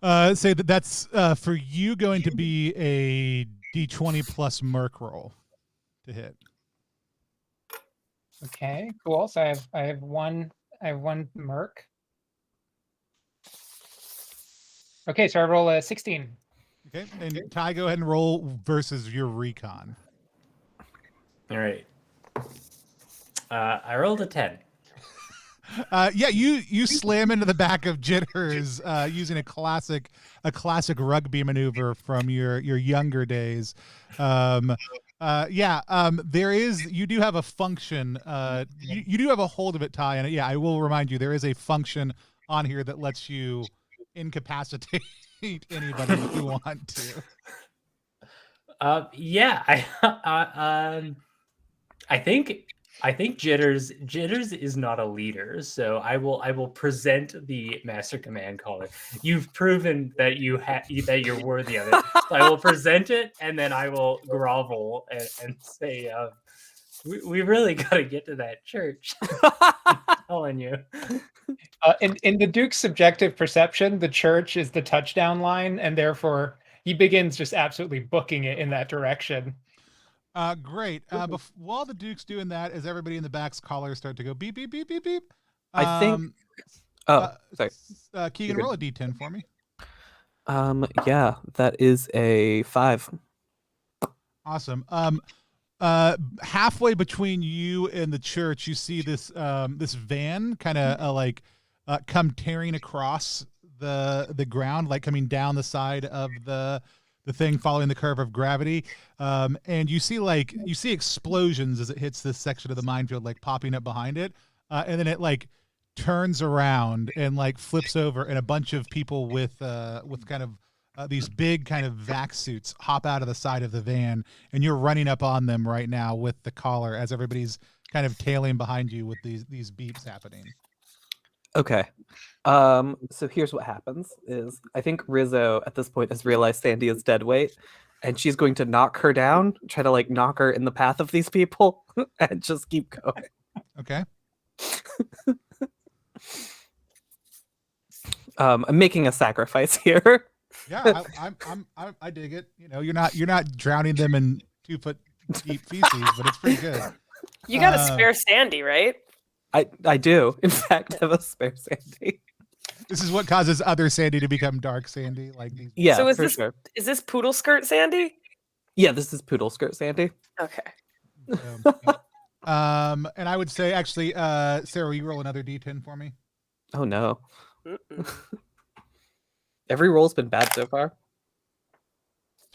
say that's for you going to be a D20 plus Merc roll to hit. Okay, cool. So I have one Merc. Okay, so I roll a 16. Okay, and Ty, go ahead and roll versus your recon. All right. I rolled a 10. Yeah, you slam into the back of Jitters using a classic rugby maneuver from your younger days. You do have a function. You do have a hold of it, Ty, and I will remind you there is a function on here that lets you incapacitate anybody if you want to. I think Jitters is not a leader, so I will present the Master Command Caller. You've proven that you're worthy of it. So I will present it, and then I will grovel and say, we really got to get to that church. I'm telling you. In the Duke's subjective perception, the church is the touchdown line, and therefore he begins just absolutely booking it in that direction. Great. While the Duke's doing that, as everybody in the back's collars start to go beep, beep, beep, beep, beep. I think. Sorry. Keegan, roll a D10 for me. Yeah, that is a 5. Awesome. Halfway between you and the church, you see this van kind of come tearing across the ground, like coming down the side of the thing, following the curve of gravity. And you see explosions as it hits this section of the minefield, like popping up behind it. And then it turns around and flips over, and a bunch of people with kind of these big kind of vac suits hop out of the side of the van, and you're running up on them right now with the collar as everybody's kind of tailing behind you with these beeps happening. Okay. So here's what happens is I think Rizzo at this point has realized Sandy is dead weight, and she's going to knock her down, try to knock her in the path of these people and just keep going. Okay. I'm making a sacrifice here. Yeah, I dig it. You're not drowning them in 2 foot deep feces, but it's pretty good. You got to spare Sandy, right? I do. In fact, have a spare Sandy. This is what causes other Sandy to become dark Sandy, like these. Yeah, so sure. Is this Poodle Skirt Sandy? Yeah, this is Poodle Skirt Sandy. Okay. And I would say actually, Sarah, will you roll another D10 for me? Oh no. Every roll's been bad so far.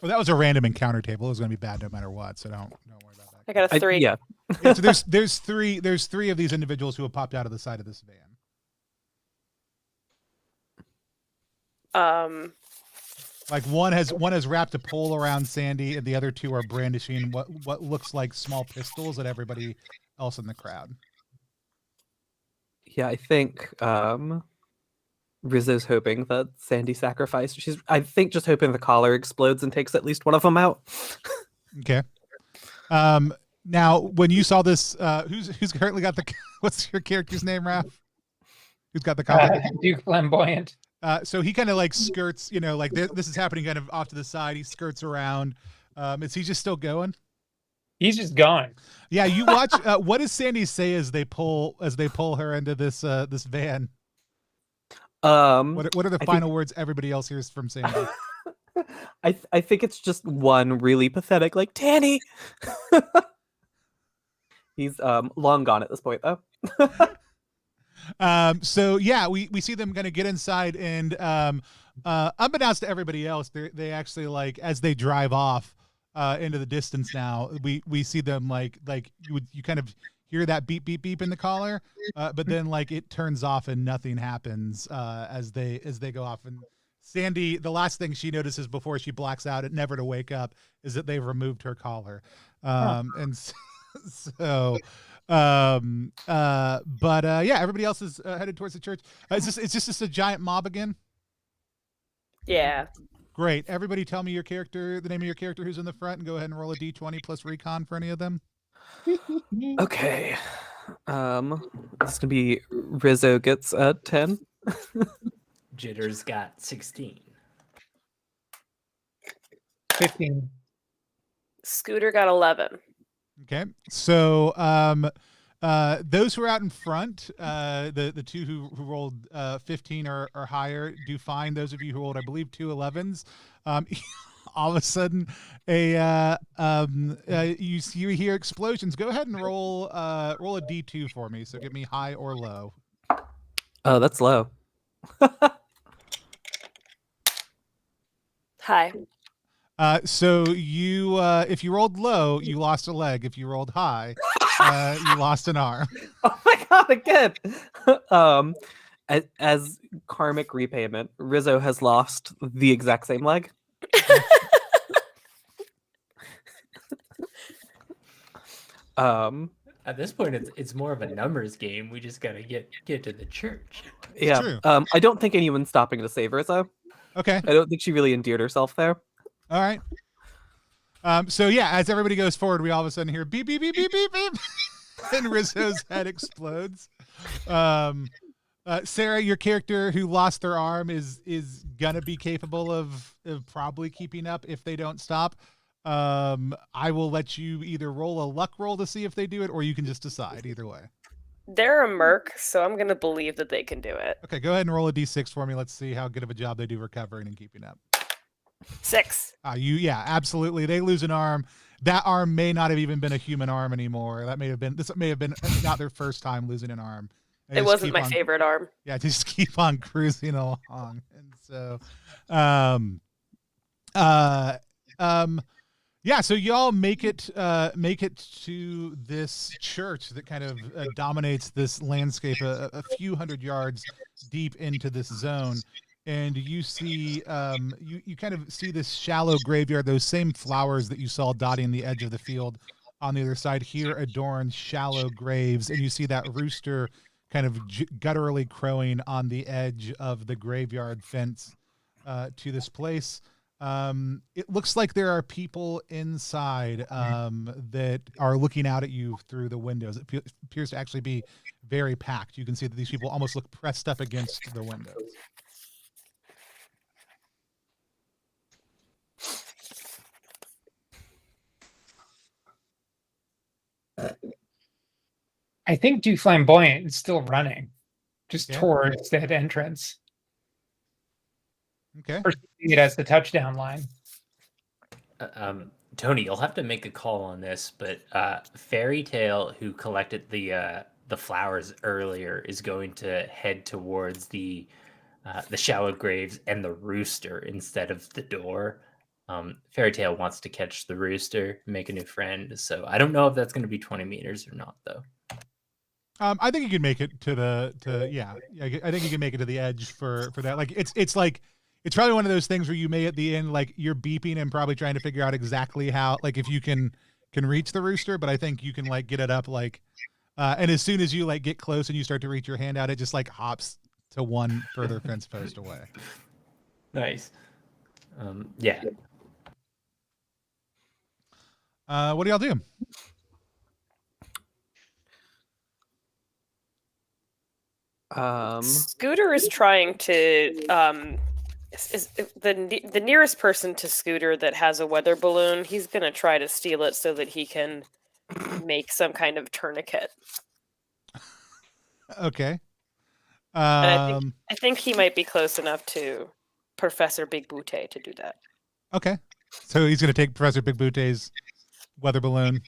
Well, that was a random encounter table. It was going to be bad no matter what, so don't worry about that. I got a 3. Yeah. Yeah, so there's three of these individuals who have popped out of the side of this van. One has wrapped a pole around Sandy, and the other 2 are brandishing what looks like small pistols at everybody else in the crowd. Yeah, I think Rizzo's hoping that Sandy sacrificed. She's, I think, just hoping the collar explodes and takes at least one of them out. Okay. Now, when you saw this, who's currently got what's your character's name, Raph? Who's got the collar? Duke Flamboyant. So he kind of skirts, this is happening kind of off to the side. He skirts around. Is he just still going? He's just gone. Yeah, you watch. What does Sandy say as they pull her into this van? What are the final words everybody else hears from Sandy? I think it's just one really pathetic, Tanny. He's long gone at this point, though. So yeah, we see them kind of get inside, and unbeknownst to everybody else, they actually as they drive off into the distance now, we see them you hear that beep beep beep in the collar, but then like it turns off and nothing happens as they go off. And Sandy, the last thing she notices before she blacks out, never to wake up, is that they've removed her collar. And so yeah, everybody else is headed towards the church. Is this a giant mob again? Yeah. Great. Everybody tell me the name of your character who's in the front, and go ahead and roll a d20 plus recon for any of them. Okay. It's gonna be Rizzo gets 10. Jitter's got 16. 15. Scooter got 11. Okay. So those who are out in front, the two who rolled 15 or higher, do fine. Those of you who rolled, I believe, 2 11s, all of a sudden you hear explosions. Go ahead and roll a d2 for me. So give me high or low. Oh, that's low. Hi. So you if you rolled low, you lost a leg. If you rolled high, you lost an arm. Oh my god, again. As karmic repayment, Rizzo has lost the exact same leg. At this point, it's more of a numbers game. We just gotta get to the church. Yeah. True. I don't think anyone's stopping to save Rizzo. Okay. I don't think she really endeared herself there. All right. So yeah, as everybody goes forward, we all of a sudden hear beep beep beep beep beep beep, and Rizzo's head explodes. Sarah, your character who lost their arm is gonna be capable of probably keeping up if they don't stop. I will let you either roll a luck roll to see if they do it, or you can just decide. Either way. They're a merc, so I'm going to believe that they can do it. Okay, go ahead and roll a d6 for me. Let's see how good of a job they do recovering and keeping up. 6. Yeah, absolutely. They lose an arm. That arm may not have even been a human arm anymore. This may have been not their first time losing an arm. It wasn't my favorite arm. Yeah, just keep on cruising along. And so, yeah, so y'all make it to this church that kind of dominates this landscape a few hundred yards deep into this zone. And you see, you kind of see this shallow graveyard, those same flowers that you saw dotting the edge of the field on the other side here adorn shallow graves. And you see that rooster kind of gutturally crowing on the edge of the graveyard fence to this place. It looks like there are people inside that are looking out at you through the windows. It appears to actually be very packed. You can see that these people almost look pressed up against the windows. I think Du Flamboyant is still running, just Yeah. towards that entrance. Okay. Or seeing it as the touchdown line. Tony, you'll have to make a call on this, but Fairy Tale, who collected the flowers earlier, is going to head towards the shallow graves and the rooster instead of the door. Fairy Tale wants to catch the rooster, make a new friend. So I don't know if that's going to be 20 meters or not, though. I think you can make it to I think you can make it to the edge for that. Like it's probably one of those things where you may at the end, like you're beeping and probably trying to figure out exactly how, like if you can reach the rooster, but I think you can like get it up like, and as soon as you like get close and you start to reach your hand out, it just like hops to one further fence post away. Nice. Yeah. What do y'all do? Scooter is trying to is the nearest person to Scooter that has a weather balloon. He's gonna try to steal it so that he can make some kind of tourniquet. Okay. And I think he might be close enough to Professor Big Booty to do that. Okay. So he's going to take Professor Big Booty's weather balloon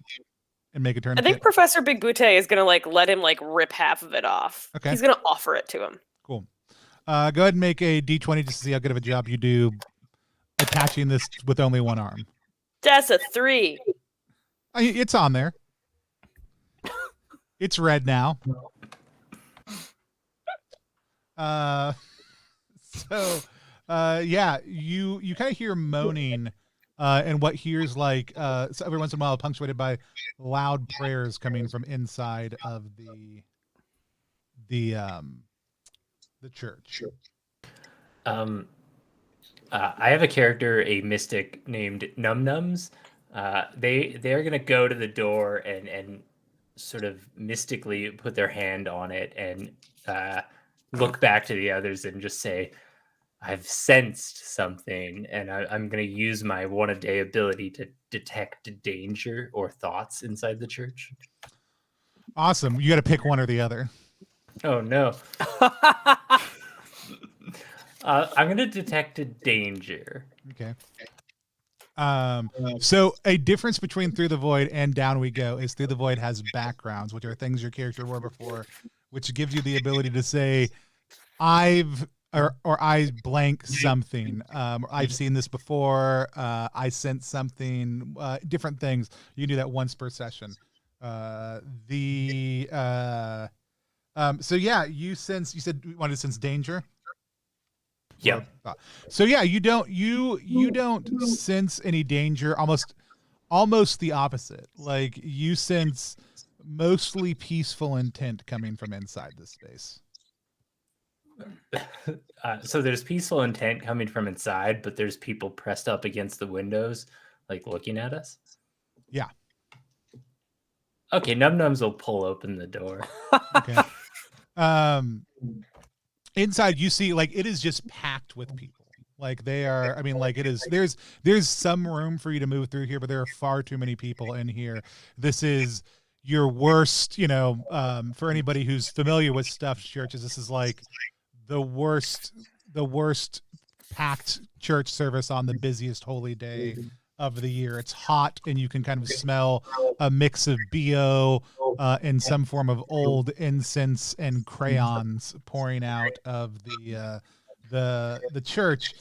and make a tourniquet. I think Professor Big Booty is gonna like let him like rip half of it off. Okay. He's gonna offer it to him. Cool. Go ahead and make a d20 just to see how good of a job you do attaching this with only one arm. That's a 3. It's on there. It's red now. Yeah, you kind of hear moaning, and what hears like so every once in a while punctuated by loud prayers coming from inside of the church. I have a character, a mystic named Num Nums. They're gonna go to the door and sort of mystically put their hand on it and look back to the others and just say, "I've sensed something, and I'm gonna use my one-a-day ability to detect danger or thoughts inside the church." Awesome. You got to pick one or the other. Oh no. I'm going to detect a danger. Okay. So a difference between Through the Void and Down We Go is Through the Void has backgrounds, which are things your character were before, which gives you the ability to say, I blank something. I've seen this before. I sense something, different things. You can do that once per session. So yeah, you said you wanted to sense danger. Yeah. So yeah, you don't sense any danger. Almost the opposite. Like you sense mostly peaceful intent coming from inside this space. So there's peaceful intent coming from inside, but there's people pressed up against the windows, like looking at us. Yeah. Okay, Num Nums will pull open the door. Okay. Inside you see like it is just packed with people. Like they are, I mean, like it is, there's some room for you to move through here, but there are far too many people in here. This is your worst, for anybody who's familiar with stuffed churches, this is like the worst packed church service on the busiest holy day of the year. It's hot and you can kind of smell a mix of BO and some form of old incense and crayons pouring out of the church.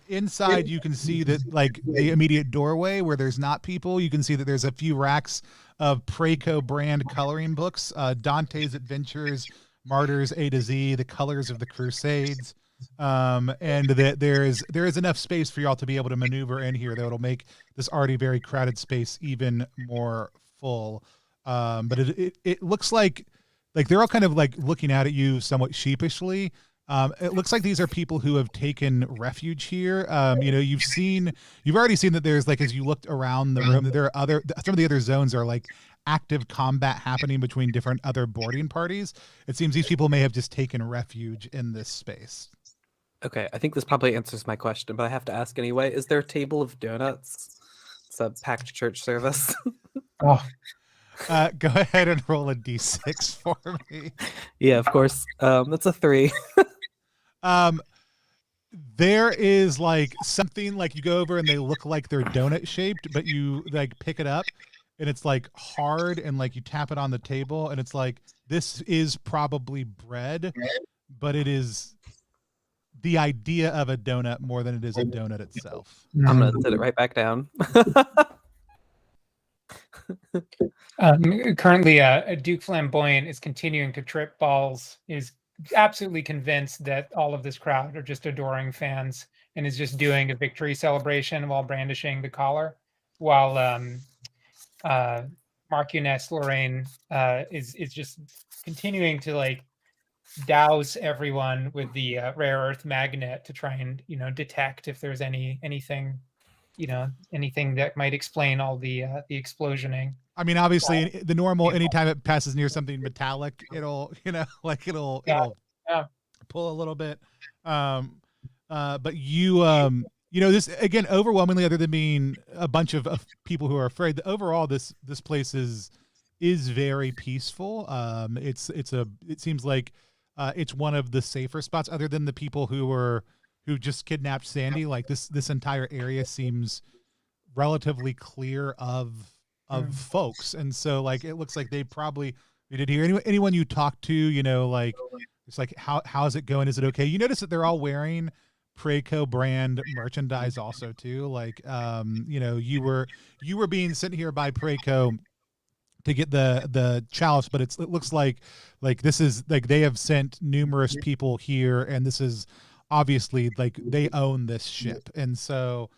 Inside you can see that like the immediate doorway where there's not people, you can see that there's a few racks of Preco brand coloring books, Dante's Adventures, Martyrs A to Z, The Colors of the Crusades. And that there is enough space for y'all to be able to maneuver in here that it'll make this already very crowded space even more full. But it looks like they're all kind of like looking out at you somewhat sheepishly. It looks like these are people who have taken refuge here. You've already seen that there's like, as you looked around the room, that there are some of the other zones are like active combat happening between different other boarding parties. It seems these people may have just taken refuge in this space. Okay, I think this probably answers my question, but I have to ask anyway. Is there a table of donuts? It's a packed church service. Oh, Go ahead and roll a d6 for me. Yeah, of course. That's a 3. There is like something like you go over and they look like they're donut shaped, but you like pick it up and it's like hard and like you tap it on the table and it's like, this is probably bread, but it is the idea of a donut more than it is a donut itself. I'm going to set it right back down. Currently, Duke Flamboyant is continuing to trip balls, is absolutely convinced that all of this crowd are just adoring fans and is just doing a victory celebration while brandishing the collar, while Marchioness Lorraine is just continuing to like douse everyone with the rare earth magnet to try and detect if there's anything that might explain all the explosioning. I mean, obviously, the normal, anytime it passes near something metallic, it'll pull a little bit. But this again, overwhelmingly, other than being a bunch of people who are afraid, overall this place is very peaceful. It seems like it's one of the safer spots, other than the people who just kidnapped Sandy. Like this entire area seems relatively clear of folks, and so like it looks like they did hear anyone you talk to, like it's like how's it going? Is it okay? You notice that they're all wearing Preco brand merchandise also too. Like you were being sent here by Preco the chalice, but it looks like this is like they have sent numerous people here, and this is obviously like they own this ship, and so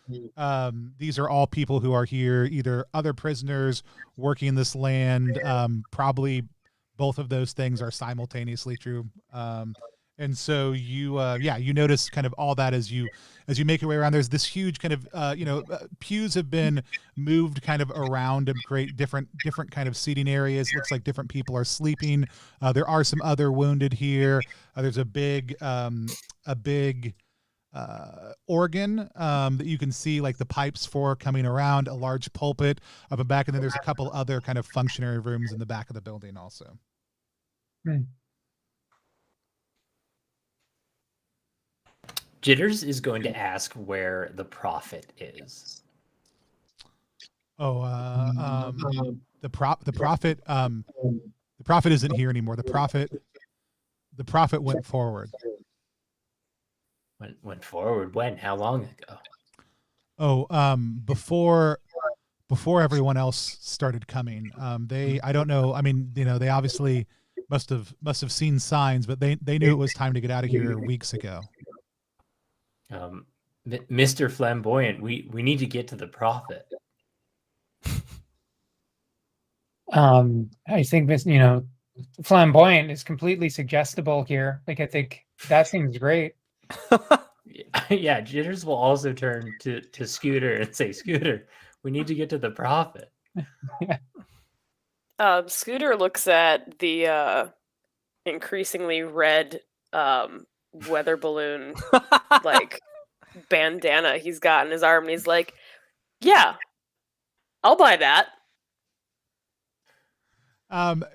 these are all people who are here, either other prisoners working this land. Probably both of those things are simultaneously true. And so you you notice kind of all that as you make your way around. There's this huge kind of pews have been moved kind of around and create different kind of seating areas. Looks like different people are sleeping. There are some other wounded here. There's a big organ that you can see like the pipes for coming around, a large pulpit up and back, and then there's a couple other kind of functionary rooms in the back of the building also. Jitters is going to ask where the prophet is. Oh, the prophet isn't here anymore. The prophet went forward. Went forward when? How long ago? Oh, before everyone else started coming. I don't know. I mean, they obviously must have seen signs, but they knew it was time to get out of here weeks ago. Mr. Flamboyant, we need to get to the prophet. I think this, Flamboyant is completely suggestible here. Like, I think that seems great. Yeah, Jitters will also turn to Scooter and say, Scooter, we need to get to the prophet. Scooter looks at the increasingly red weather balloon like bandana he's got in his arm, and he's like, yeah, I'll buy that.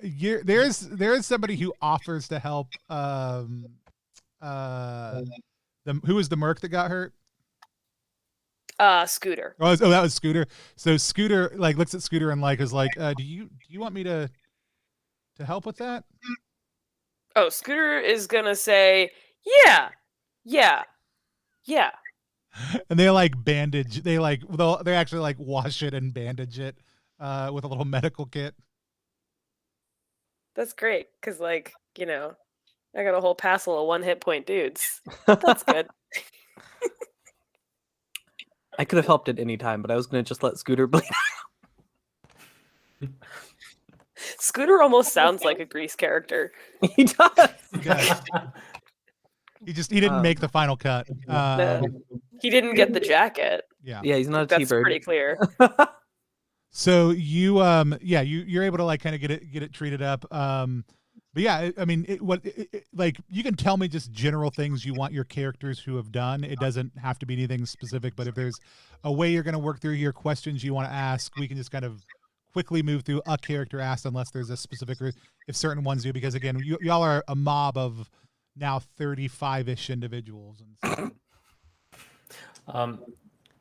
There's somebody who offers to help. Who was the merc that got hurt? Scooter. Oh, that was Scooter. So Scooter like looks at Scooter and like is like, do you want me to help with that? Oh, Scooter is gonna say, yeah. And they like bandage. They actually like wash it and bandage it with a little medical kit. That's great, because I got a whole passel of 1 hit point dudes. That's good. I could have helped at any time, but I was going to just let Scooter bleed out. Scooter almost sounds like a Grease character. He does. He didn't make the final cut. He didn't get the jacket. Yeah, he's not a That's T-bird. pretty clear. So you're able to like kind of get it treated up. But yeah, I mean, like you can tell me just general things you want your characters who have done. It doesn't have to be anything specific, but if there's a way you're going to work through your questions you want to ask, we can just kind of quickly move through a character asked, unless there's a specific, if certain ones do, because again, y'all are a mob of now 35-ish individuals. And so.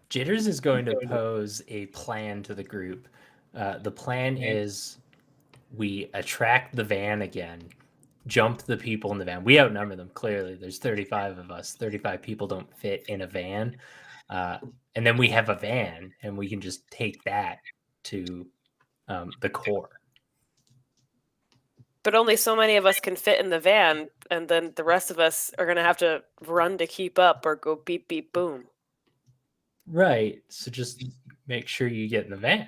Jitters is going to pose a plan to the group. The plan is we attract the van again, jump the people in the van. We outnumber them, clearly. There's 35 of us. 35 people don't fit in a van. And then we have a van, and we can just take that to the core. But only so many of us can fit in the van, and then the rest of us are going to have to run to keep up or go beep, beep, boom. Right. So just make sure you get in the van.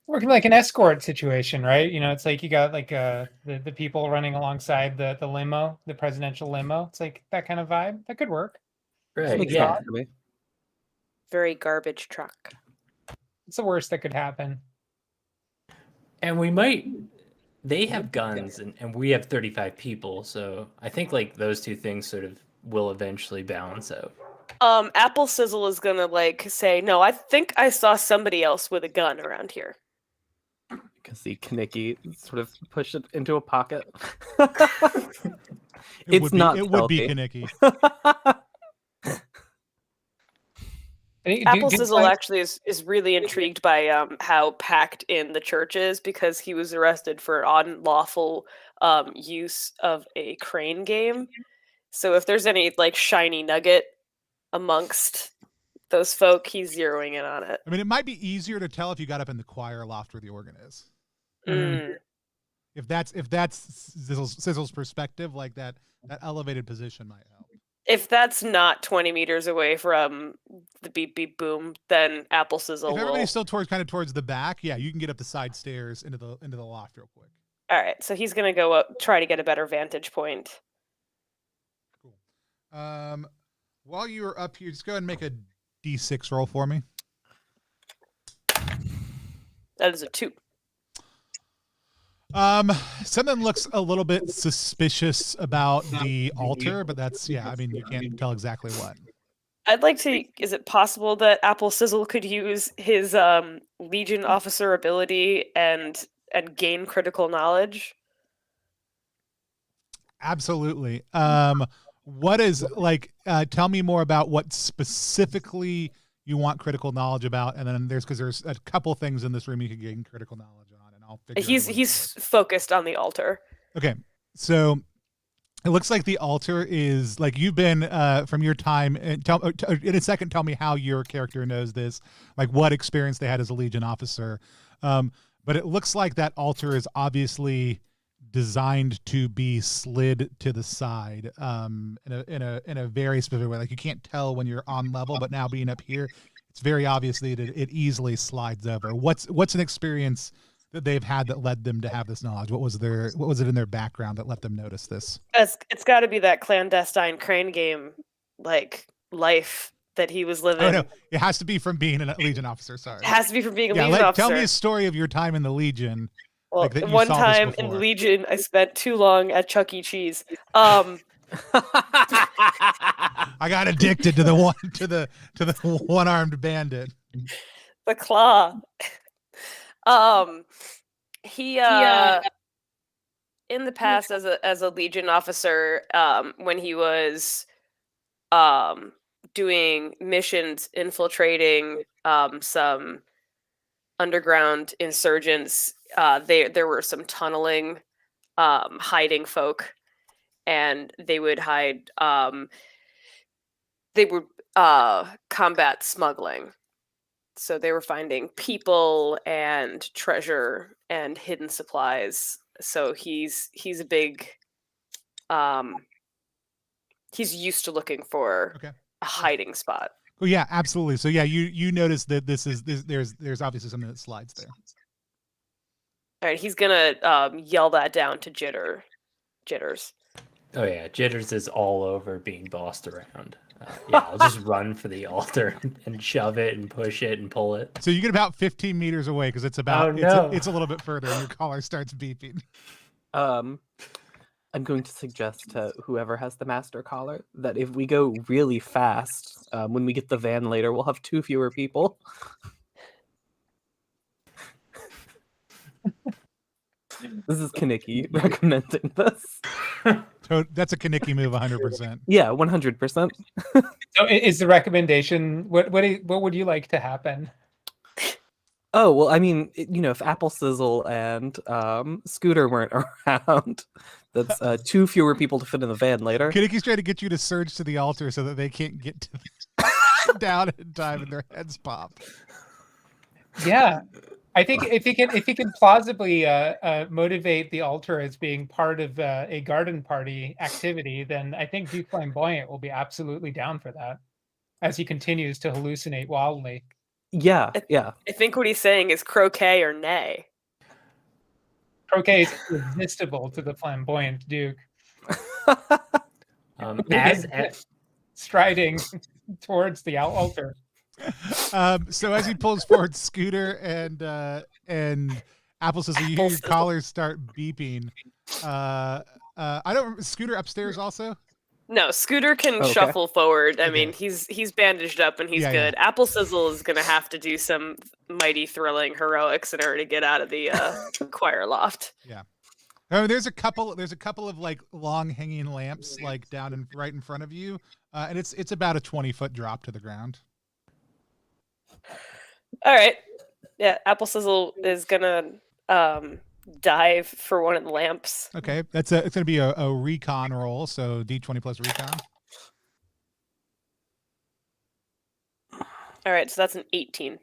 Working like an escort situation, right? It's like you got like the people running alongside the limo, the presidential limo. It's like that kind of vibe. That could work. Right. Yeah. Very garbage truck. It's the worst that could happen. And they have guns and we have 35 people. So I think like those two things sort of will eventually balance out. Apple Sizzle is gonna say, no, I think I saw somebody else with a gun around here. You can see Kaneki sort of push it into a pocket. It would be Kaneki. Apple Sizzle actually is really intrigued by how packed in the church is, because he was arrested for unlawful use of a crane game. So if there's any shiny nugget amongst those folk, he's zeroing in on it. I mean, it might be easier to tell if you got up in the choir loft where the organ is. Mm. If that's Sizzle's perspective, like that elevated position might help. If that's not 20 meters away from the beep beep boom, then Apple Sizzle If will. everybody's still towards the back, yeah, you can get up the side stairs into the loft real quick. All right, so he's gonna go up, try to get a better vantage point. Cool. While you were up here, just go ahead and make a D6 roll for me. That is a 2. Something looks a little bit suspicious about the altar, but that's, yeah, I mean, you can't tell exactly what. I'd like to. Is it possible that Apple Sizzle could use his Legion officer ability and gain critical knowledge? Absolutely. What is tell me more about what specifically you want critical knowledge about, and then there's a couple things in this room you could gain critical knowledge on, and I'll figure. He's focused on the altar. Okay, so it looks like the altar is like you've been from your time. And in a second, tell me how your character knows this, like what experience they had as a Legion officer. But it looks like that altar is obviously designed to be slid to the side in a very specific way. Like you can't tell when you're on level, but now being up here, it's very obvious that it easily slides over. What's an experience that they've had that led them to have this knowledge? What was it in their background that let them notice this? It's got to be that clandestine crane game like life that he was living. Oh no, it has to be from being a Legion officer. Sorry, it has to be from being a Legion officer. Tell me a story of your time in the Legion. Well, one time in Legion, I spent too long at Chuck E. Cheese. I got addicted to the one-armed bandit. The claw. He in the past as a Legion officer, when he was doing missions infiltrating some underground insurgents, there were some tunneling hiding folk, and they would hide combat smuggling. So they were finding people and treasure and hidden supplies. So he's a big he's used to looking for a hiding spot. Well, yeah, absolutely. So yeah, you notice that there's obviously something that slides there. All right, he's gonna yell that down to Jitters. Oh yeah, Jitters is all over being bossed around. Yeah, I'll just run for the altar and shove it and push it and pull it. So you get about 15 meters away because it's about it's a little bit further, and your collar starts beeping. I'm going to suggest to whoever has the master collar that if we go really fast, when we get the van later, we'll have 2 fewer people. This is Kaneki recommending this. That's a Kaneki move, 100%. Yeah, 100%. So is the recommendation, what would you like to happen? Oh, well, I mean, if Apple Sizzle and Scooter weren't around, that's 2 fewer people to fit in the van later. Kaneki's trying to get you to surge to the altar so that they can't get down in time and their heads pop. Yeah. I think if he can plausibly motivate the altar as being part of a garden party activity, then I think Duke Flamboyant will be absolutely down for that as he continues to hallucinate wildly. Yeah. I think what he's saying is croquet or nay. Croquet is irresistible to the flamboyant Duke. As striding towards the altar. So as he pulls forward Scooter and Apple says, you hear your collars start beeping. I don't. Scooter upstairs also. No, Scooter can shuffle forward. I mean, he's bandaged up and he's good. Yeah. Apple Sizzle is going to have to do some mighty thrilling heroics in order to get out of the choir loft. Yeah. There's a couple of like long hanging lamps like down right in front of you, and it's about a 20-foot drop to the ground. All right. Yeah, Apple Sizzle is gonna dive for one of the lamps. Okay, it's gonna be a recon roll, so D20 plus recon. All right, so that's an 18.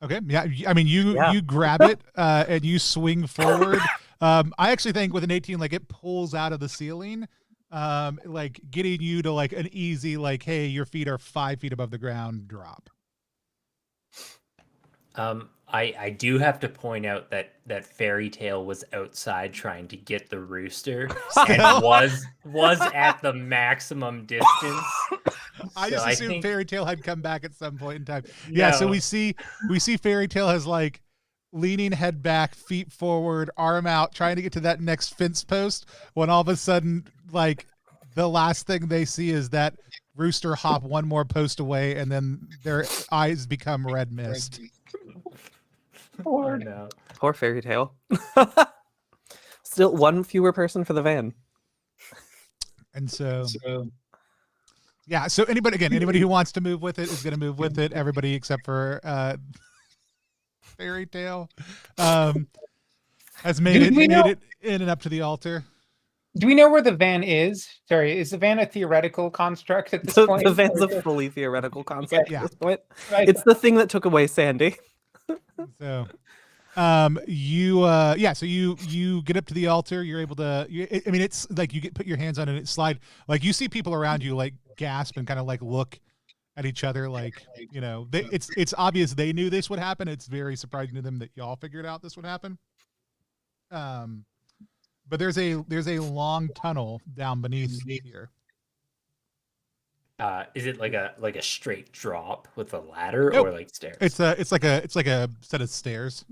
Okay. Yeah. I mean, you grab it and you swing forward. I actually think with an 18, like it pulls out of the ceiling, like getting you to like an easy, like, hey, your feet are 5 feet above the ground drop. I do have to point out that Fairy Tale was outside trying to get the rooster and was at the maximum distance. I just So assumed Fairy Tale had come back at some point in time. No. Yeah, so we see Fairy Tale has like leaning head back, feet forward, arm out, trying to get to that next fence post, when all of a sudden, like, the last thing they see is that rooster hop one more post away, and then their eyes become red mist. Oh, no. Poor Fairy Tale. Still one fewer person for the van. And so yeah, so anybody who wants to move with it is going to move with it. Everybody except for Fairy Tale has made it in and up to the altar. Do we know where the van is? Sorry, is the van a theoretical construct at this point? The van's a fully theoretical concept Yeah. at this point. Right. It's the thing that took away Sandy. So you get up to the altar. You're able to I mean, it's like you put your hands on it and it slide. Like you see people around you like gasp and kind of like look at each other, like, you know, it's obvious they knew this would happen. It's very surprising to them that y'all figured out this would happen. But there's a long tunnel down beneath here. Is it like a straight drop with a ladder Nope. or like stairs? It's like a set of stairs.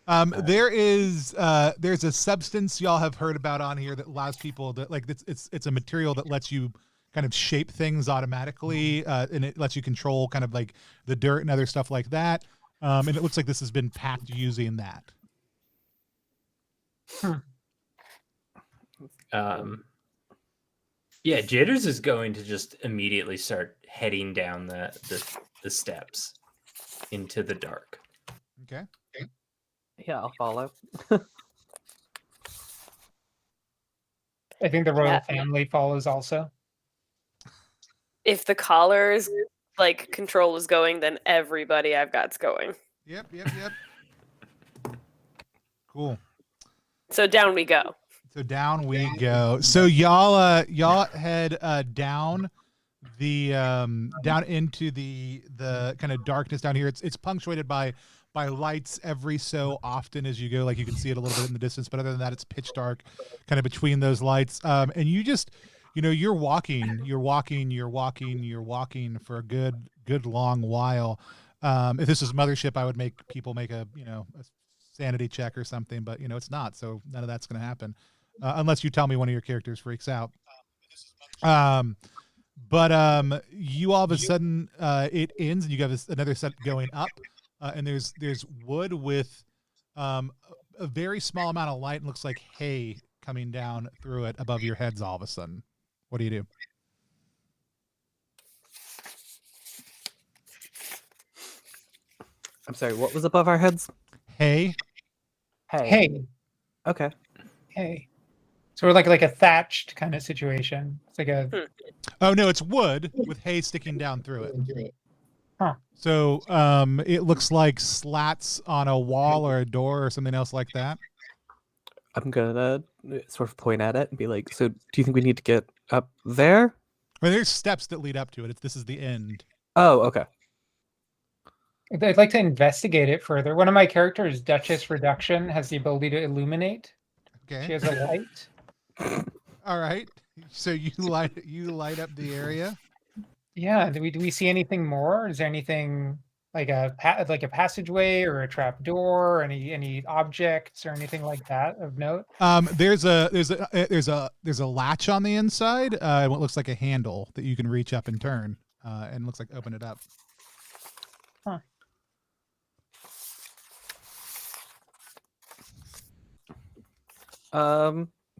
There's a substance y'all have heard about on here that allows people to, like, it's a material that lets you kind of shape things automatically, and it lets you control kind of like the dirt and other stuff like that. And it looks like this has been packed using that. Yeah, Jitters is going to just immediately start heading down the steps into the dark. Okay. Yeah, I'll follow. I think the royal family follows also. If the collar's like control is going, then everybody I've got's going. Yep. Cool. So down we go. So down we go. So y'all head down the down into the kind of darkness down here. It's punctuated by lights every so often as you go. Like you can see it a little bit in the distance, but other than that, it's pitch dark, kind of between those lights. And you just, you know, you're walking for a good long while. If this was Mothership, I would make people make a sanity check or something, but you know it's not, so none of that's going to happen unless you tell me one of your characters freaks out. But you all of a sudden it ends, and you have another set going up, and there's wood with a very small amount of light, and looks like hay coming down through it above your heads. All of a sudden, what do you do? I'm sorry, what was above our heads? Hay. Hey. Okay. Hey. So we're like a thatched kind of situation. It's like a Oh no, it's wood with hay sticking down through it. Huh. So it looks like slats on a wall or a door or something else like that. I'm gonna sort of point at it and be like, so do you think we need to get up there? Well, there's steps that lead up to it. This is the end. Oh, okay. I'd like to investigate it further. One of my characters, Duchess Reduction, has the ability to illuminate. Okay. She has a light. All right. So you light up the area. Yeah. Do we see anything more? Is there anything like a passageway or a trap door? Any objects or anything like that of note? There's a latch on the inside. And what looks like a handle that you can reach up and turn. And looks like open it up. Huh.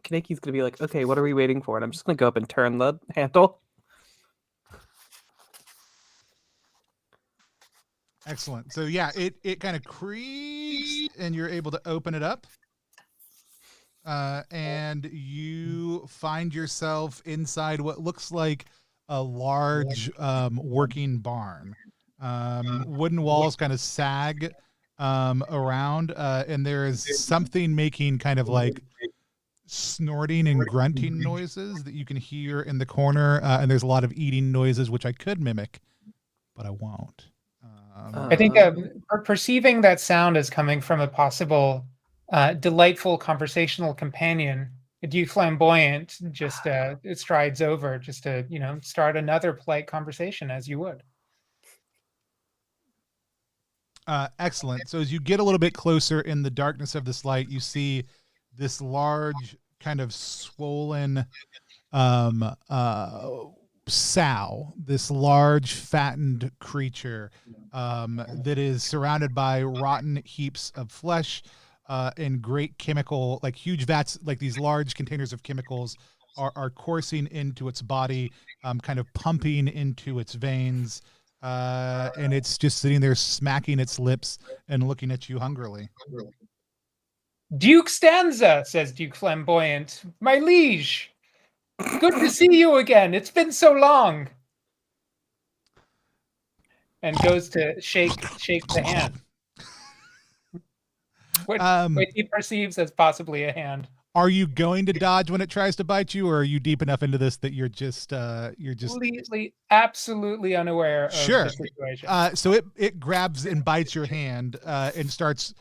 Kaneki's gonna be like, okay, what are we waiting for? And I'm just gonna go up and turn the handle. Excellent. So yeah, it kind of creaks and you're able to open it up. And you find yourself inside what looks like a large working barn. Wooden walls kind of sag around, and there is something making kind of like snorting and grunting noises that you can hear in the corner, and there's a lot of eating noises which I could mimic, but I won't. I think perceiving that sound as coming from a possible delightful conversational companion, Duke Flamboyant just it strides over just to start another polite conversation as you would. Excellent. So as you get a little bit closer in the darkness of this light, you see this large kind of swollen sow, this large fattened creature that is surrounded by rotten heaps of flesh and great chemical, like huge vats, like these large containers of chemicals are coursing into its body, kind of pumping into its veins. And it's just sitting there smacking its lips and looking at you hungrily. Duke Stanza, says Duke Flamboyant, my liege. Good to see you again. It's been so long. And goes to shake the hand. What he perceives as possibly a hand. Are you going to dodge when it tries to bite you, or are you deep enough into this that you're just completely, absolutely unaware of the situation? So it grabs and bites your hand and starts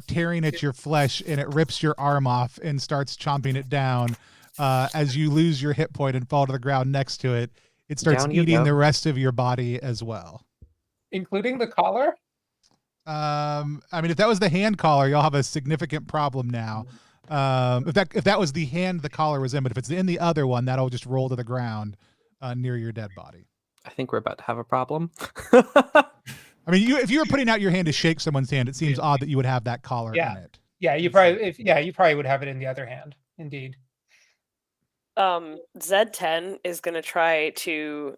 tearing at your flesh, and it rips your arm off and starts chomping it down. As you lose your hit point and fall to the ground next to it, it starts eating the rest of your body as well, including the collar. I mean, if that was the hand collar, you'll have a significant problem now. If that was the hand the collar was in, but if it's in the other one, that'll just roll to the ground near your dead body. I think we're about to have a problem. I mean, if you were putting out your hand to shake someone's hand, it seems odd that you would have that collar in it. Yeah, you probably would have it in the other hand. Indeed. Z10 is going to try to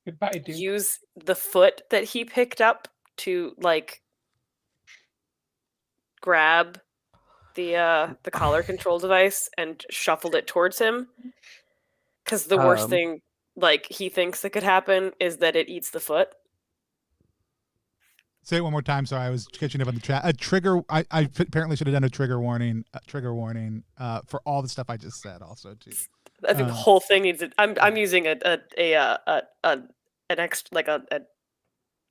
Goodbye, dude. Use the foot that he picked up to like grab the collar control device and shuffled it towards him. Because the worst thing like he thinks that could happen is that it eats the foot. Say it one more time. Sorry, I was catching up on the chat. A trigger. I apparently should have done a trigger warning. For all the stuff I just said. Also, too. I think the whole thing needs it. I'm using a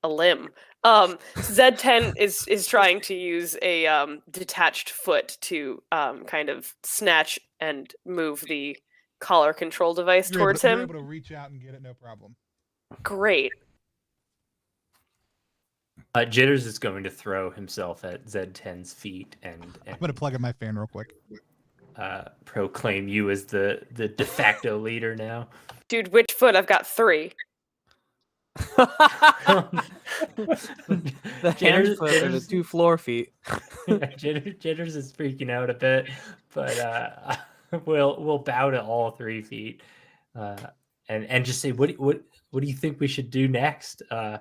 limb. Z10 is trying to use a detached foot to kind of snatch and move the collar control device towards him. You're able to reach out and get it, no problem. Great. Jitters is going to throw himself at Z10's feet and I'm going to plug in my fan real quick. Proclaim you as the de facto leader now. Dude, which foot? I've got 3. The hand foot or the 2 floor feet. Jitters is freaking out a bit, but we'll bow to all 3 feet and just say, what do you think we should do next? Do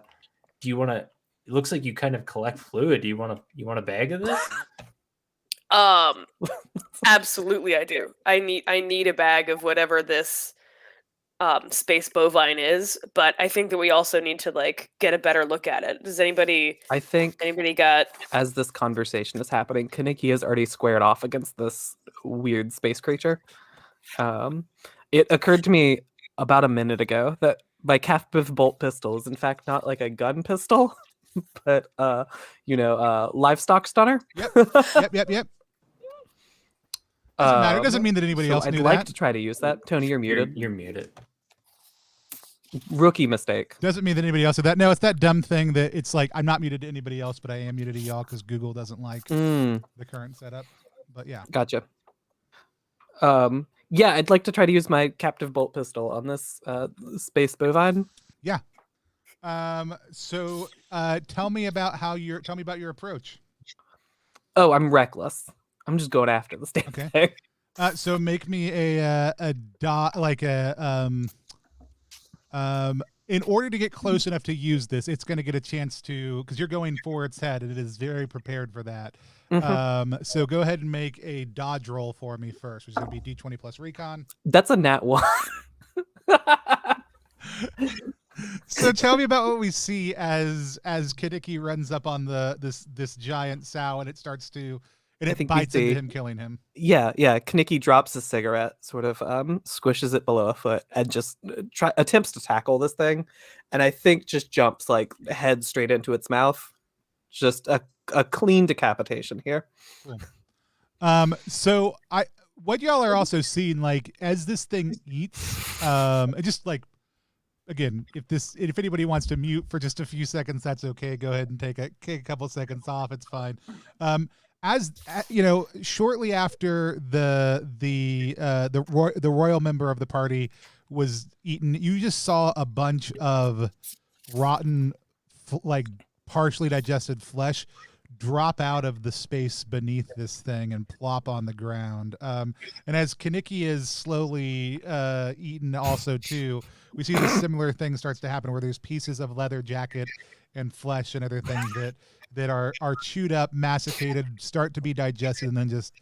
you want to? It looks like you kind of collect fluid. Do you want a bag of this? Absolutely, I do. I need a bag of whatever this space bovine is, but I think that we also need to like get a better look at it. Does anybody got? As this conversation is happening, Kaneki has already squared off against this weird space creature. It occurred to me about a minute ago that my captive bolt pistol is in fact not like a gun pistol, but livestock stunner. Yep. Doesn't matter. It doesn't mean that anybody else knew I'd like that. to try to use that. Tony, you're muted. You're muted. Rookie mistake. Doesn't mean that anybody else did that. No, it's that dumb thing that it's like I'm not muted to anybody else, but I am muted to y'all because Google doesn't like the current setup. But yeah. Gotcha. Yeah, I'd like to try to use my captive bolt pistol on this space bovine. Yeah. So tell me about your approach. Oh, I'm reckless. I'm just going after this damn thing. So make me in order to get close enough to use this, it's going to get a chance to, because you're going for its head, and it is very prepared for that. Mm-hmm. So go ahead and make a dodge roll for me first, which is going to be D20 plus recon. That's a nat 1. So tell me about what we see as Kaneki runs up on this giant sow, and it starts to and I it think we bites into see- him, killing him. Yeah. Kaneki drops a cigarette, sort of squishes it below a foot, and just attempts to tackle this thing, and I think just jumps like head straight into its mouth. Just a clean decapitation here. Cool. So what y'all are also seeing, like, as this thing eats, it just like, again, if anybody wants to mute for just a few seconds, that's okay. Go ahead and take a couple seconds off. It's fine. As you know, shortly after the royal member of the party was eaten, you just saw a bunch of rotten, like partially digested flesh drop out of the space beneath this thing and plop on the ground. And as Kaneki is slowly eaten also too, we see this similar thing starts to happen where there's pieces of leather jacket and flesh and other things that are chewed up, masticated, start to be digested, and then just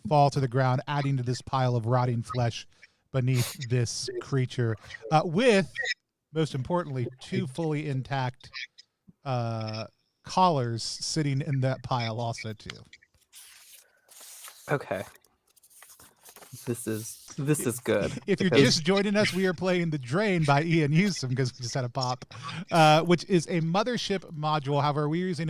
fall to the ground, adding to this pile of rotting flesh beneath this creature, with, most importantly, 2 fully intact collars sitting in that pile also too. Okay. This is good. If you're because- just joining us, we are playing The Drain by Ian Yusem, because we just had a pop, which is a mothership module. However, we're using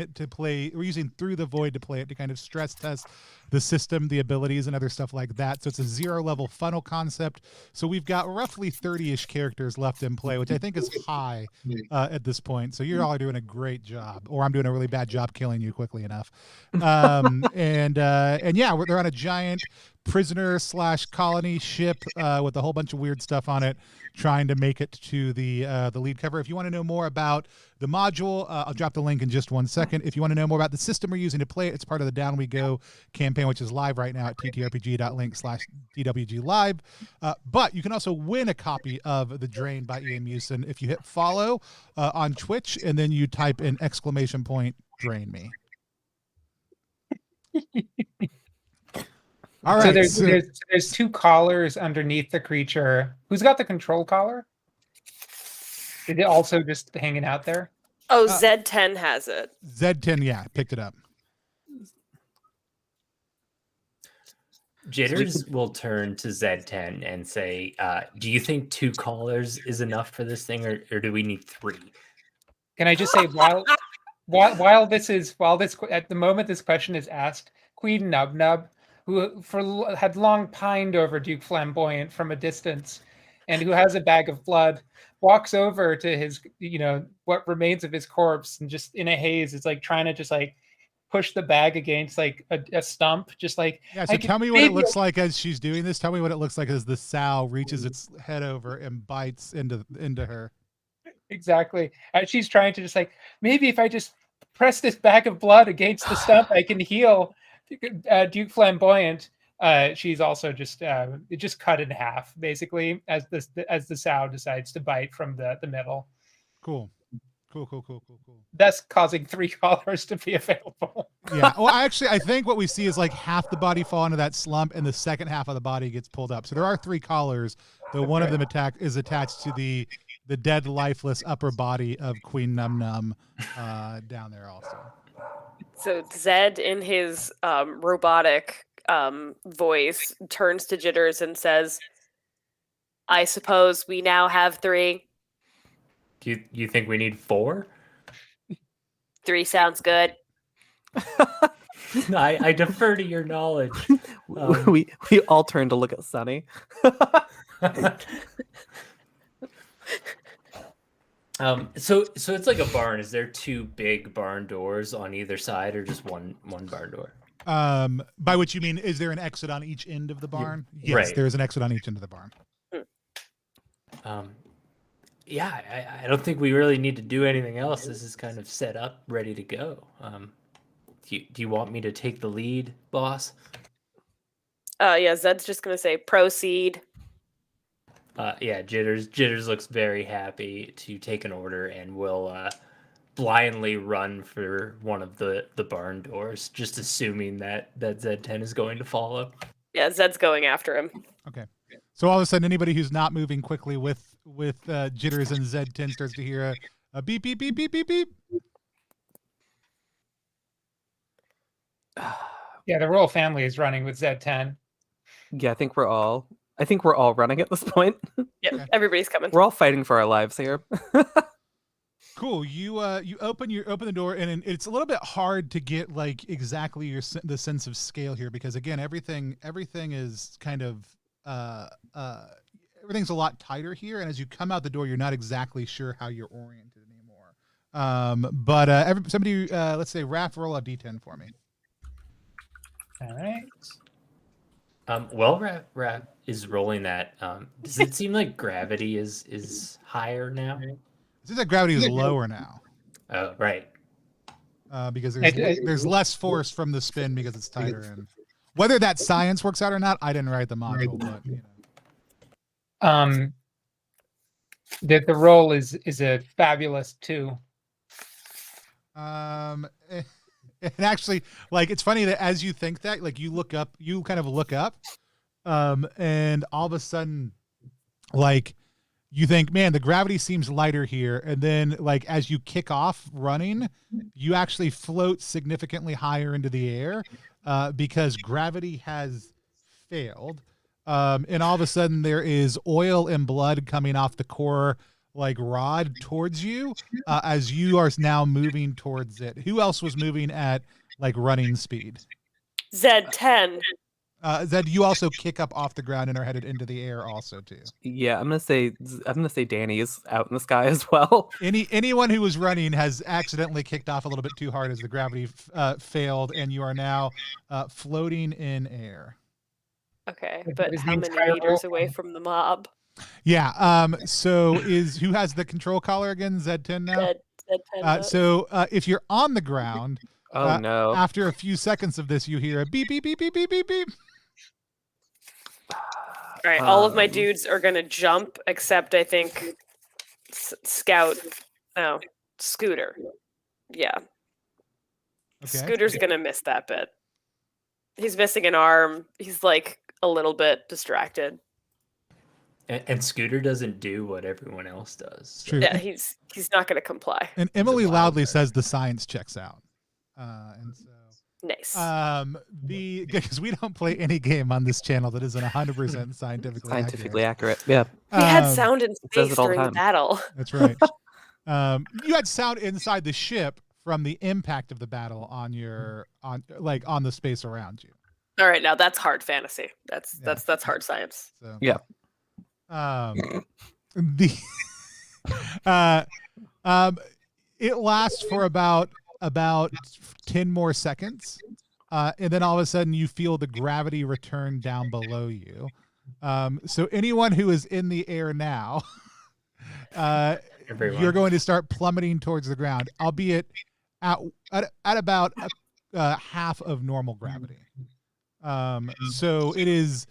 through the Void to play it to kind of stress test the system, the abilities, and other stuff like that. So it's a 0-level funnel concept. So we've got roughly 30-ish characters left in play, which I think is high at this point. So you all are doing a great job, or I'm doing a really bad job killing you quickly enough. And yeah, they're on a giant prisoner / colony ship with a whole bunch of weird stuff on it, trying to make it to the lead cover. If you want to know more about the module, I'll drop the link in just 1 second. If you want to know more about the system we're using to play it, it's part of the Down We Go campaign, which is live right now at ttrpg.link /DWGLive. But you can also win a copy of The Drain by Ian Yusem if you hit follow on Twitch and then you type in !drain me. All right. So there's 2 collars underneath the creature. Who's got the control collar? Is it also just hanging out there? Oh, Z10 has it. Z10, yeah, picked it up. Jitters will turn to Z10 and say, do you think 2 collars is enough for this thing, or do we need 3? Can I just say, while this at the moment this question is asked, Queen Nubnub, who had long pined over Duke Flamboyant from a distance, and who has a bag of blood, walks over to his, what remains of his corpse, and just in a haze is like trying to just like push the bag against like a stump, just like, yeah. So tell me what it looks like as she's doing this. Tell me what it looks like as the sow reaches its head over and bites into her. Exactly. As she's trying to just like, maybe if I just press this bag of blood against the stump, I can heal Duke Flamboyant. She's also just cut in half, basically, as the sow decides to bite from the middle. Cool. Thus causing 3 collars to be available. Yeah. Well, I think what we see is like half the body fall into that slump, and the second half of the body gets pulled up. So there are 3 collars, though one of them is attached to the dead, lifeless upper body of Queen Num Num down there also. So Zed, in his robotic voice, turns to Jitters and says, I suppose we now have 3. Do you think we need 4? 3 sounds good. I defer to your knowledge. We all turn to look at Sunny. So it's like a barn. Is there 2 big barn doors on either side, or just one barn door? By which you mean, is there an exit on each end of the barn? Yes, right. There is an exit on each end of the barn. Yeah, I don't think we really need to do anything else. This is kind of set up, ready to go. Do you want me to take the lead, boss? Yeah, Zed's just gonna say proceed. Yeah, Jitters looks very happy to take an order and will blindly run for one of the barn doors, just assuming that Z10 is going to follow. Yeah, Zed's going after him. Okay. So all of a sudden, anybody who's not moving quickly with jitters and Z10 starts to hear a beep beep beep beep beep beep. Yeah, the royal family is running with Z10. Yeah, I think we're all running at this point. Yep, Okay. everybody's coming. We're all fighting for our lives here. Cool. You open the door, and it's a little bit hard to get like exactly the sense of scale here, because again, everything is kind of everything's a lot tighter here, and as you come out the door, you're not exactly sure how you're oriented anymore. But somebody, let's say Raph, roll a D10 for me. All right. While Rap is rolling that, does it seem like gravity is higher now? It seems like gravity is lower now. Oh, right. Because there's less force from the spin because it's tighter. And whether that science works out or not, I didn't write the module, but you know. That the roll is a fabulous 2. And actually, like, it's funny that as you think that, like, you kind of look up, and all of a sudden, like, you think, man, the gravity seems lighter here. And then, like, as you kick off running, you actually float significantly higher into the air, because gravity has failed. And all of a sudden there is oil and blood coming off the core, like, rod towards you, as you are now moving towards it. Who else was moving at like running speed? Z10. Zed, you also kick up off the ground and are headed into the air also too. Yeah, I'm gonna say Danny is out in the sky as well. Anyone who was running has accidentally kicked off a little bit too hard as the gravity failed, and you are now floating in air. Okay, but how many meters away from the mob? Yeah. So who has the control collar again? Z10 now. Z10. So if you're on the ground, Oh no! after a few seconds of this, you hear a beep beep beep beep beep beep beep. All right, all of my dudes are gonna jump, except I think Scooter. Yeah. Okay. Scooter's gonna miss that bit. He's missing an arm. He's like a little bit distracted. And Scooter doesn't do what everyone else does. True. Yeah, he's not gonna comply. And Emily loudly says the science checks out. And so Nice. because we don't play any game on this channel that isn't 100% Scientifically accurate. Yeah. We had sound in says space it all the during the time. battle. That's right. You had sound inside the ship from the impact of the battle on the space around you. All right, now that's hard fantasy. That's hard science. So, Yeah. It lasts for about 10 more seconds, and then all of a sudden you feel the gravity return down below you. So anyone who is in the air now, you're going to start plummeting towards the ground, albeit at about half of normal gravity. So it is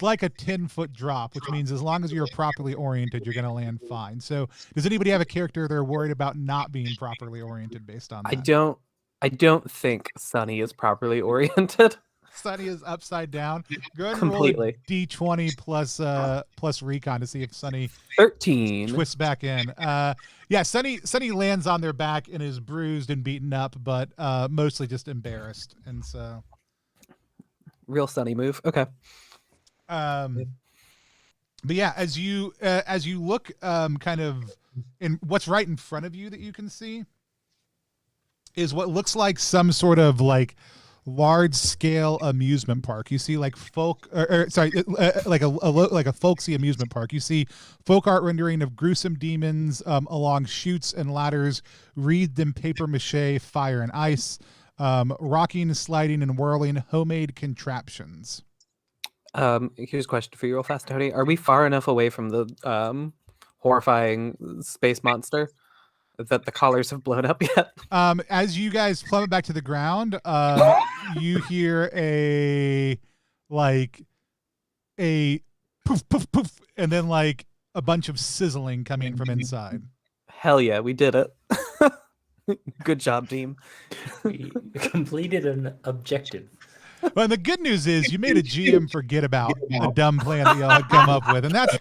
like a 10-foot drop, which means as long as you're properly oriented, you're going to land fine. So does anybody have a character they're worried about not being properly oriented based on that? I don't think Sunny is properly oriented. Sunny is upside down. Go ahead and Completely. roll a D20 plus recon to see if Sunny 13. twists back in. Yeah, Sunny lands on their back and is bruised and beaten up, but mostly just embarrassed. And so Real Sunny move. Okay. but yeah, as you look kind of in what's right in front of you that you can see is what looks like some sort of like large scale amusement park. You see like like a folksy amusement park. You see folk art rendering of gruesome demons along chutes and ladders wreathed in paper mache, fire and ice, rocking, sliding and whirling homemade contraptions. Here's a question for you real fast, Tony. Are we far enough away from the horrifying space monster that the collars have blown up yet? As you guys plummet back to the ground, you hear a poof, poof, poof, and then like a bunch of sizzling coming from inside. Hell yeah, we did it. Good job, team. We completed an objective. Well, and the good news is you made a GM forget about the dumb plan that y'all had come up with, and that's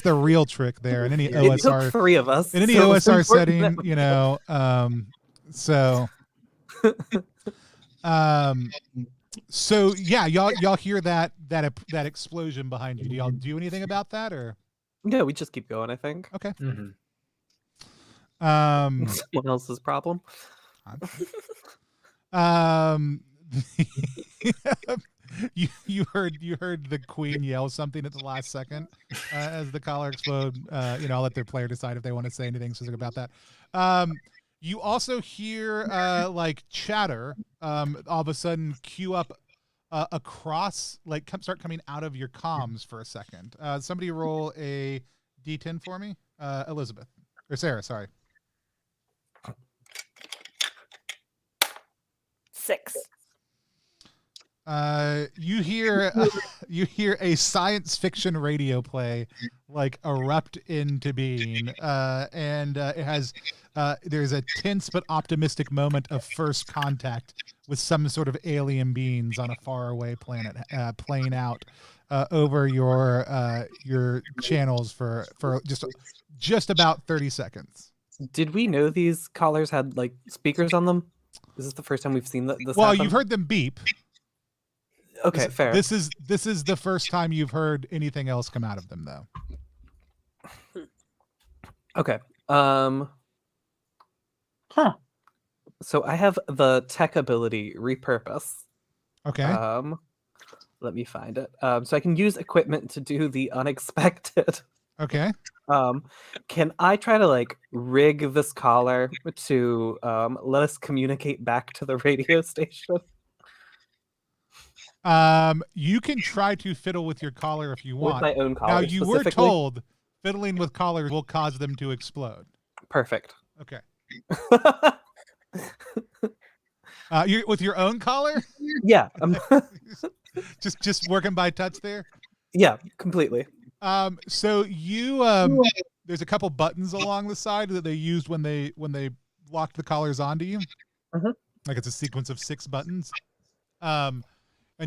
the real trick there. In any It took OSR, 3 of us. in any so it's OSR important setting, that- you know, so yeah, y'all hear that explosion behind you. Do y'all do anything about that, or No, we just keep going, I think. okay? Mhm. Someone else's problem. You heard the queen yell something at the last second as the collar explode. I'll let their player decide if they want to say anything specific about that. You also hear like chatter all of a sudden queue up across, like start coming out of your comms for a second. Somebody roll a d10 for me, Elizabeth or Sarah. Sorry. 6. You hear a science fiction radio play like erupt into being, and it has there's a tense but optimistic moment of first contact with some sort of alien beings on a faraway planet playing out over your channels for just about 30 seconds. Did we know these collars had like speakers on them? Is this the first time we've seen this Well, happen? you've heard them beep. Okay, fair. This is the first time you've heard anything else come out of them, though. Okay. Huh. So I have the tech ability repurpose. Okay. Let me find it. So I can use equipment to do the unexpected. Okay. Can I try to like rig this collar to let us communicate back to the radio station? You can try to fiddle with your collar if you With want. my own collar. Now, you were specifically? told fiddling with collars will cause them to explode. Perfect. Okay. You with your own collar? Yeah. just working by touch there. Yeah, completely. So you there's a couple buttons along the side that they used when they locked the collars onto you. Mhm. Like it's a sequence of 6 buttons. And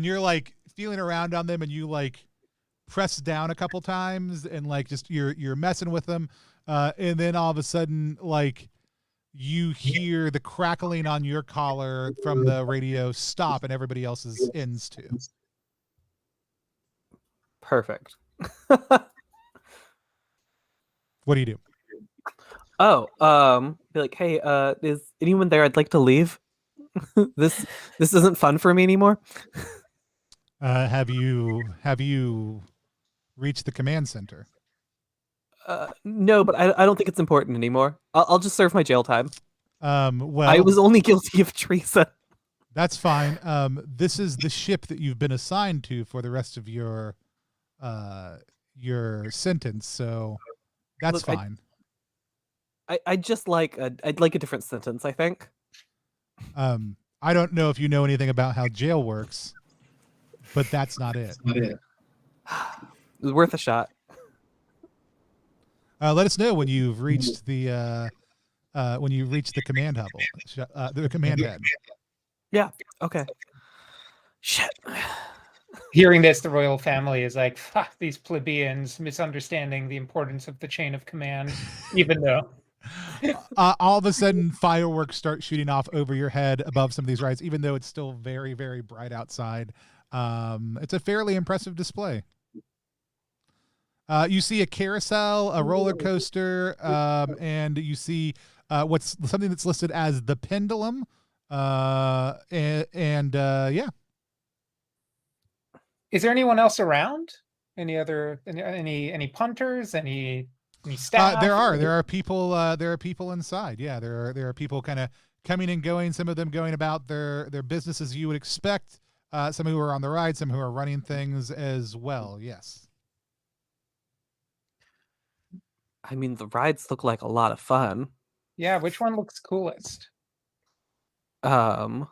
you're like feeling around on them, and you like press down a couple times, and like just you're messing with them, and then all of a sudden like you hear the crackling on your collar from the radio stop, and everybody else's ends too. Perfect. What do you do? Oh, be like, hey, is anyone there? I'd like to leave. This isn't fun for me anymore. Have you reached the command center? No, but I don't think it's important anymore. I'll just serve my jail time. Well, I was only guilty of treason. That's fine. This is the ship that you've been assigned to for the rest of your sentence, so that's Look, fine. I'd like a different sentence, I think. I don't know if you know anything about how jail works, but that's not it. It was worth a shot. Let us know when you've reached the command hub, the command head. Yeah. Okay. Shit. Hearing this, the royal family is like, these plebeians misunderstanding the importance of the chain of command, even though. All of a sudden, fireworks start shooting off over your head above some of these rides, even though it's still very, very bright outside. It's a fairly impressive display. You see a carousel, a roller coaster, and you see what's something that's listed as the pendulum. Yeah. Is there anyone else around? Any punters? Any staff? There are people inside. Yeah, there are people kind of coming and going. Some of them going about their business as you would expect. Some who are on the ride, some who are running things as well. Yes. I mean, the rides look like a lot of fun. Yeah, which one looks coolest? Oh.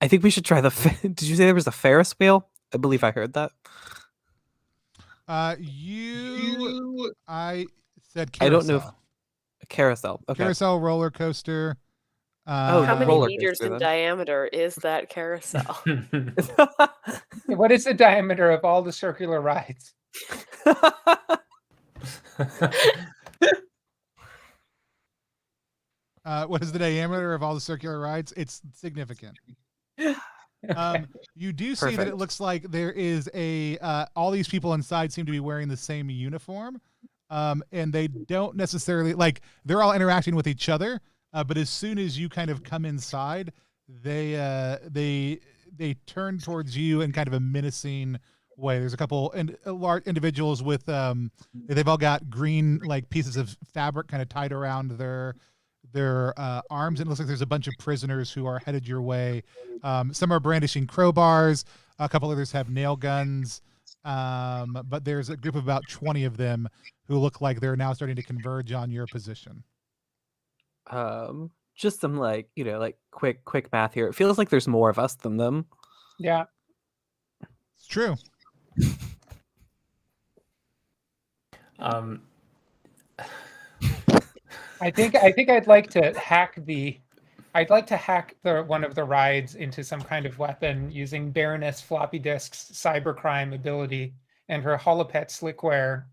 I think we should try the. Did you say there was a Ferris wheel? I believe I heard that. I said carousel. I don't know if a carousel. Okay. Carousel, roller coaster. How many roller meters coaster, in then. diameter is that carousel? What is the diameter of all the circular rides? What is the diameter of all the circular rides? It's significant. You do see that it Perfect. looks like there is a all these people inside seem to be wearing the same uniform, and they don't necessarily like they're all interacting with each other. But as soon as you kind of come inside, they turn towards you in kind of a menacing way. There's a couple and large individuals with they've all got green like pieces of fabric kind of tied around their arms, and it looks like there's a bunch of prisoners who are headed your way. Some are brandishing crowbars, a couple others have nail guns, but there's a group of about 20 of them who look like they're now starting to converge on your position. Just some like quick math here. It feels like there's more of us than them. Yeah. It's true. I think I'd like to hack one of the rides into some kind of weapon using Baroness Floppy Disk's cybercrime ability and her Holopet slickware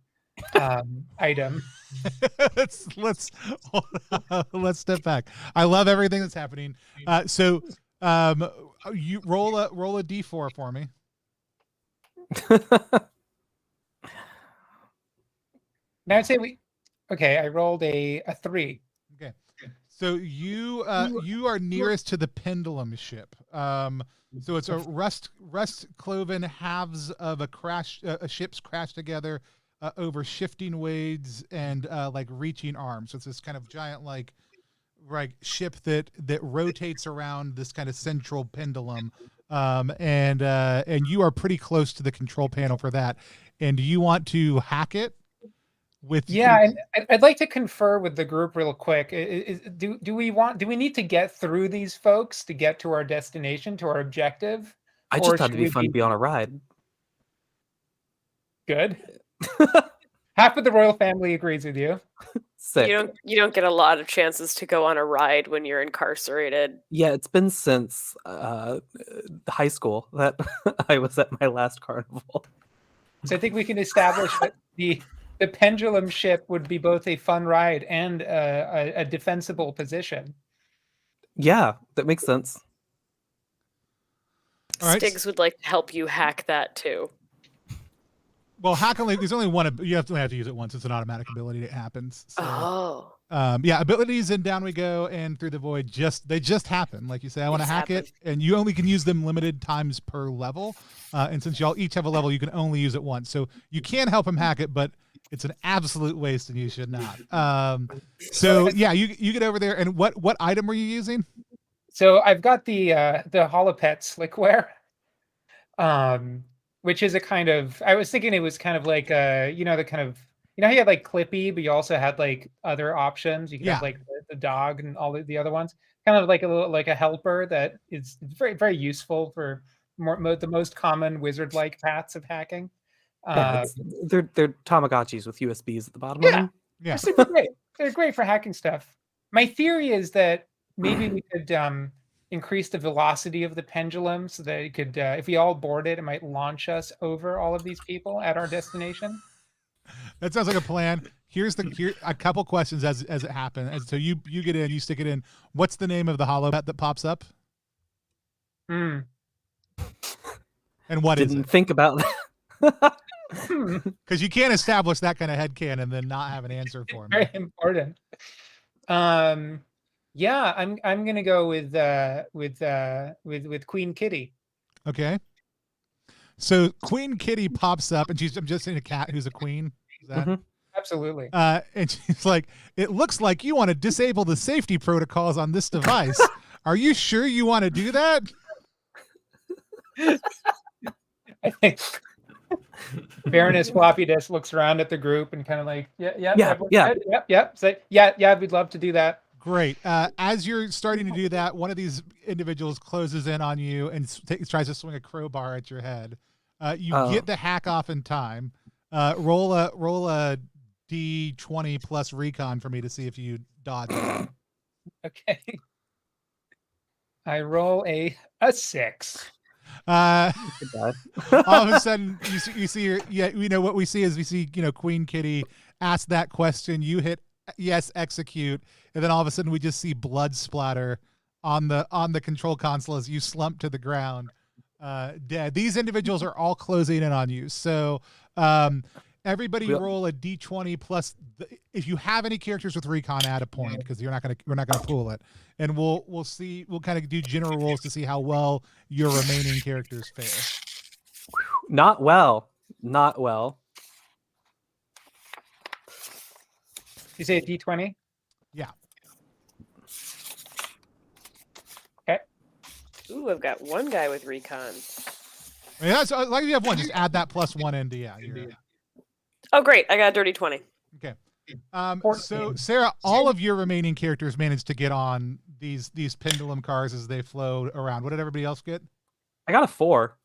item. let's step back. I love everything that's happening. So you roll a d4 for me. Now I'd say I rolled a 3. Okay. So you are nearest to the pendulum ship. So it's a rust cloven halves of a ship's crashed together over shifting waves and like reaching arms. So it's this kind of giant like ship that rotates around this kind of central pendulum. And you are pretty close to the control panel for that. And you want to hack it? And I'd like to confer with the group real quick. Do we need to get through these folks to get to our destination, to our objective? I just thought it'd be fun to be on a ride. Good. Half of the royal family agrees with you. Sick. You don't get a lot of chances to go on a ride when you're incarcerated. Yeah, it's been since high school that I was at my last carnival. So I think we can establish that the pendulum ship would be both a fun ride and a defensible position. Yeah, that makes sense. All right. Stiggs would like to help you hack that too. Well, hack only. There's only one. You only have to use it once. It's an automatic ability that happens. So, abilities and down we go and through the void. They just happen. Like you say, I want to hack it, and you only can use them limited times per level. And since y'all each have a level, you can only use it once. So you can help him hack it, but it's an absolute waste, and you should not. So yeah, you get over there. And what item were you using? So I've got the Holopet slickware, which is a kind of. I was thinking it was kind of like how you had like Clippy, but you also had like other options. You could have like the dog and all the other ones. Kind of like a little like a helper that is very very useful for the most common wizard-like paths of hacking. They're Tamagotchis with USBs at the bottom of them. Yeah, they're super great. They're great for hacking stuff. My theory is that maybe we could increase the velocity of the pendulum so that it could, if we all board it, it might launch us over all of these people at our destination. That sounds like a plan. Here a couple questions as it happens. So you get in, you stick it in. What's the name of the Holopet that pops up? Hmm. And what is it? Didn't think about that. Because you can't establish that kind of headcanon and then not have an answer for me. Very important. Yeah, I'm gonna go with Queen Kitty. Okay. So Queen Kitty pops up, and I'm just seeing a cat who's a queen. Is that? Absolutely. And she's like, "It looks like you want to disable the safety protocols on this device. Are you sure you want to do that?" I think Baroness Floppy Disk looks around at the group and kind of like, yep. Say, yeah, we'd love to do that. Great. As you're starting to do that, one of these individuals closes in on you and tries to swing a crowbar at your head. You get the hack off in time. Roll a D20 plus recon for me to see if you dodge it. Okay. I roll a 6. All Goodbye. of a sudden, you see what we see is we see Queen Kitty ask that question. You hit yes, execute, and then all of a sudden we just see blood splatter on the control console as you slump to the ground, dead. These individuals are all closing in on you. So everybody roll a d20 plus. If you have any characters with recon, add a point because we're not gonna pool it, and we'll see. We'll kind of do general rolls to see how well your remaining characters fare. Not well. Not well. You say a d20? Yeah. Okay. Ooh, I've got one guy with recon. I mean, that's like if you have one, just add that +1 into Oh, great. I got a dirty 20. Okay. So Sarah, all of your remaining characters managed to get on these pendulum cars as they flow around. What did everybody else get? I got a 4.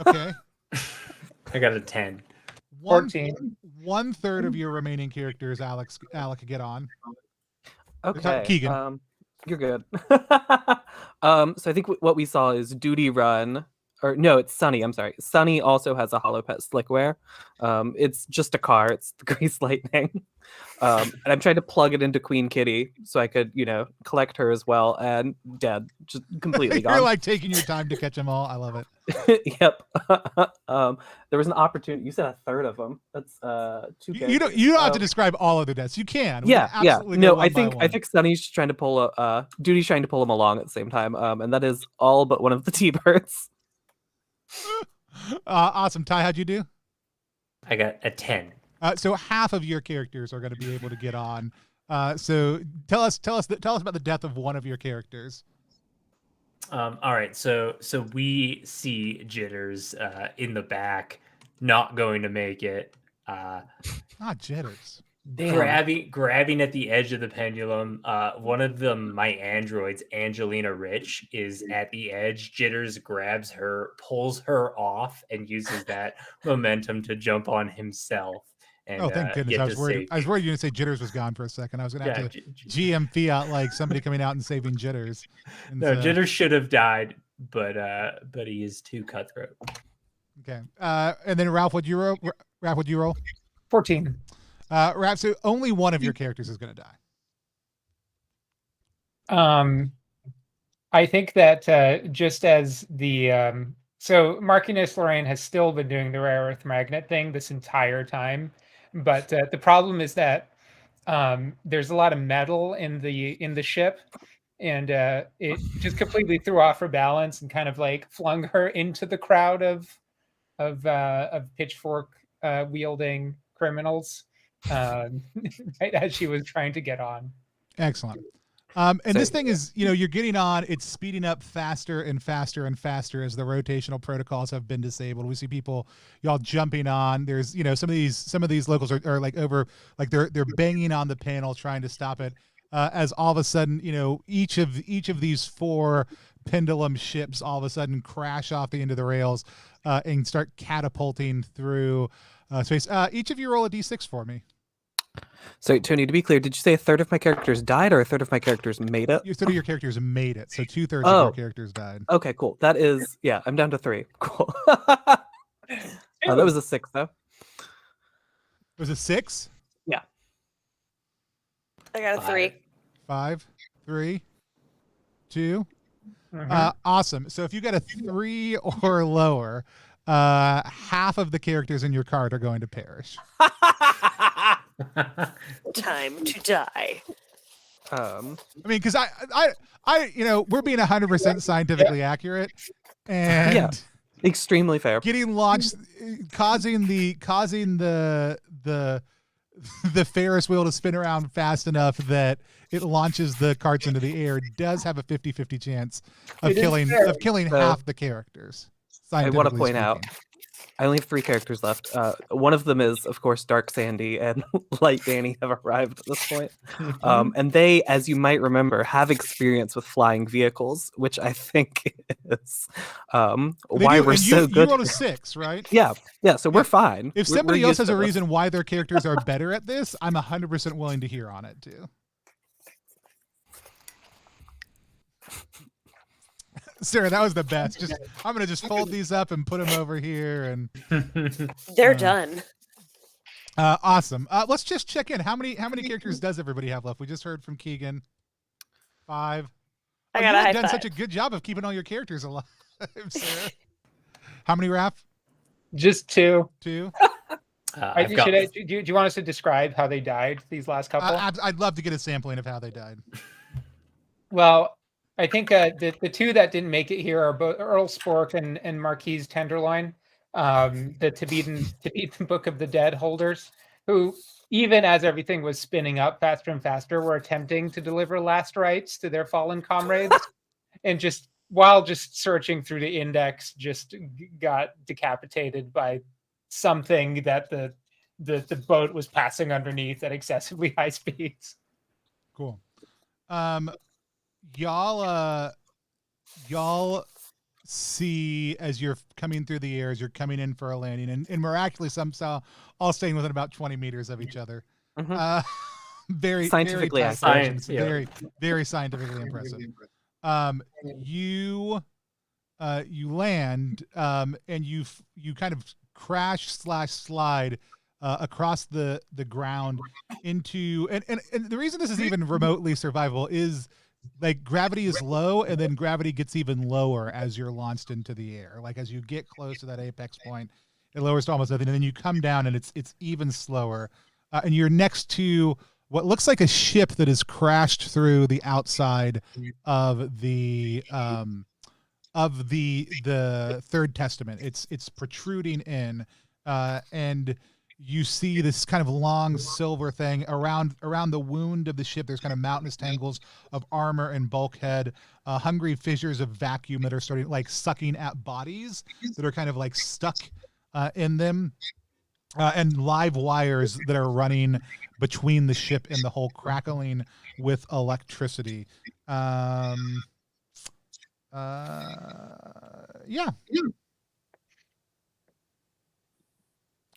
Okay. I got a 10. 14. 1/3 of your remaining characters, Alec, get on. Okay. Keegan. You're good. So I think what we saw is Duty Run. Or no, it's Sunny. I'm sorry. Sunny also has a Hollow Pet Slickware. It's just a car. It's the Grease Lightning. And I'm trying to plug it into Queen Kitty so I could, collect her as well. And dead, just completely You're gone. like taking your time to catch them all. I love it. Yep. There was an opportunity. You said 1/3 of them. That's 2 characters. You don't have to describe all of the deaths. You can. We Yeah. can absolutely go No, one I by think one. Sunny's trying to pull Duty's trying to pull him along at the same time. And that is all but one of the T-Birds. Awesome. Ty, how'd you do? I got a 10. So half of your characters are going to be able to get on. So tell us about the death of one of your characters. All right, so we see Jitters in the back, not going to make it. Not Jitters. Grabbing at the edge of the pendulum. One of them, my androids, Angelina Rich, is at the edge. Jitters grabs her, pulls her off, and uses that momentum to jump on himself. And, thank goodness! I was worried you were going to say Jitters was gone for a second. I was going to have to GM fiat like somebody coming out and saving Jitters. And no, Jitters should have died, but he is too cutthroat. Okay. And then Ralph, what'd you roll? 14. Ralph, so only one of your characters is going to die. I think that just as the so Marquinhos Lorraine has still been doing the rare earth magnet thing this entire time, but the problem is that there's a lot of metal in the ship, and it just completely threw off her balance and kind of like flung her into the crowd of pitchfork wielding criminals right as she was trying to get on. Excellent. And this thing is, you're getting on, it's speeding up faster and faster and faster as the rotational protocols have been disabled. We see people, y'all jumping on. There's, some of these locals are like over, like they're banging on the panel trying to stop it. As all of a sudden, each of these 4 pendulum ships all of a sudden crash off the end of the rails and start catapulting through space. Each of you roll a d6 for me. So, Tony, to be clear, did you say 1/3 of my characters died or 1/3 of my characters made it? 1/3 of your characters made it, so 2/3 of your characters died. Okay, cool. That is, I'm down to 3. Cool. That was a 6, though. It was a 6? Yeah. I got a 3. 5, 3, 2. Mm-hmm. Awesome. So if you get a 3 or lower, half of the characters in your card are going to perish. Time to die. I mean, because I we're being 100% scientifically accurate, and extremely fair. Getting launched, causing the Ferris wheel to spin around fast enough that it launches the carts into the air does have a 50-50 chance of killing half the characters. I want to point out, I only have 3 characters left. One of them is, of course, Dark Sandy and Light Danny have arrived at this point. And they, as you might remember, have experience with flying vehicles, which I think is why we're so good. You rolled a 6, right? Yeah. So we're fine. If somebody else has a reason why their characters are better at this, I'm 100% willing to hear on it, too. Sarah, that was the best. Just I'm gonna just fold these up and put them over here, and They're done. awesome. Let's just check in. How many characters does everybody have left? We just heard from Keegan. 5. I You got a have high done five. such a good job of keeping all your characters alive, Sarah. How many, Raph? Just 2. 2. I've got. Do you want us to describe how they died, these last couple? I'd love to get a sampling of how they died. Well, I think the 2 that didn't make it here are both Earl Spork and Marquise Tenderloin, the Tibetan Book of the Dead holders, who, even as everything was spinning up faster and faster, were attempting to deliver last rites to their fallen comrades, and just while searching through the index, just got decapitated by something that the boat was passing underneath at excessively high speeds. Cool. Y'all see, as you're coming through the air, as you're coming in for a landing, and miraculously somehow all staying within about 20 meters of each other. Very Scientifically very tight accurate. margins. Very, very scientifically impressive. You land, and you kind of crash/slide across the ground into, and the reason this is even remotely survivable is, like, gravity is low, and then gravity gets even lower as you're launched into the air. Like, as you get close to that apex point, it lowers to almost nothing, and then you come down, and it's even slower. And you're next to what looks like a ship that has crashed through the outside of the Third Testament. It's protruding in, and you see this kind of long silver thing around the wound of the ship. There's kind of mountainous tangles of armor and bulkhead, hungry fissures of vacuum that are starting, like, sucking at bodies that are kind of like stuck in them, and live wires that are running between the ship and the hull, crackling with electricity. Yeah.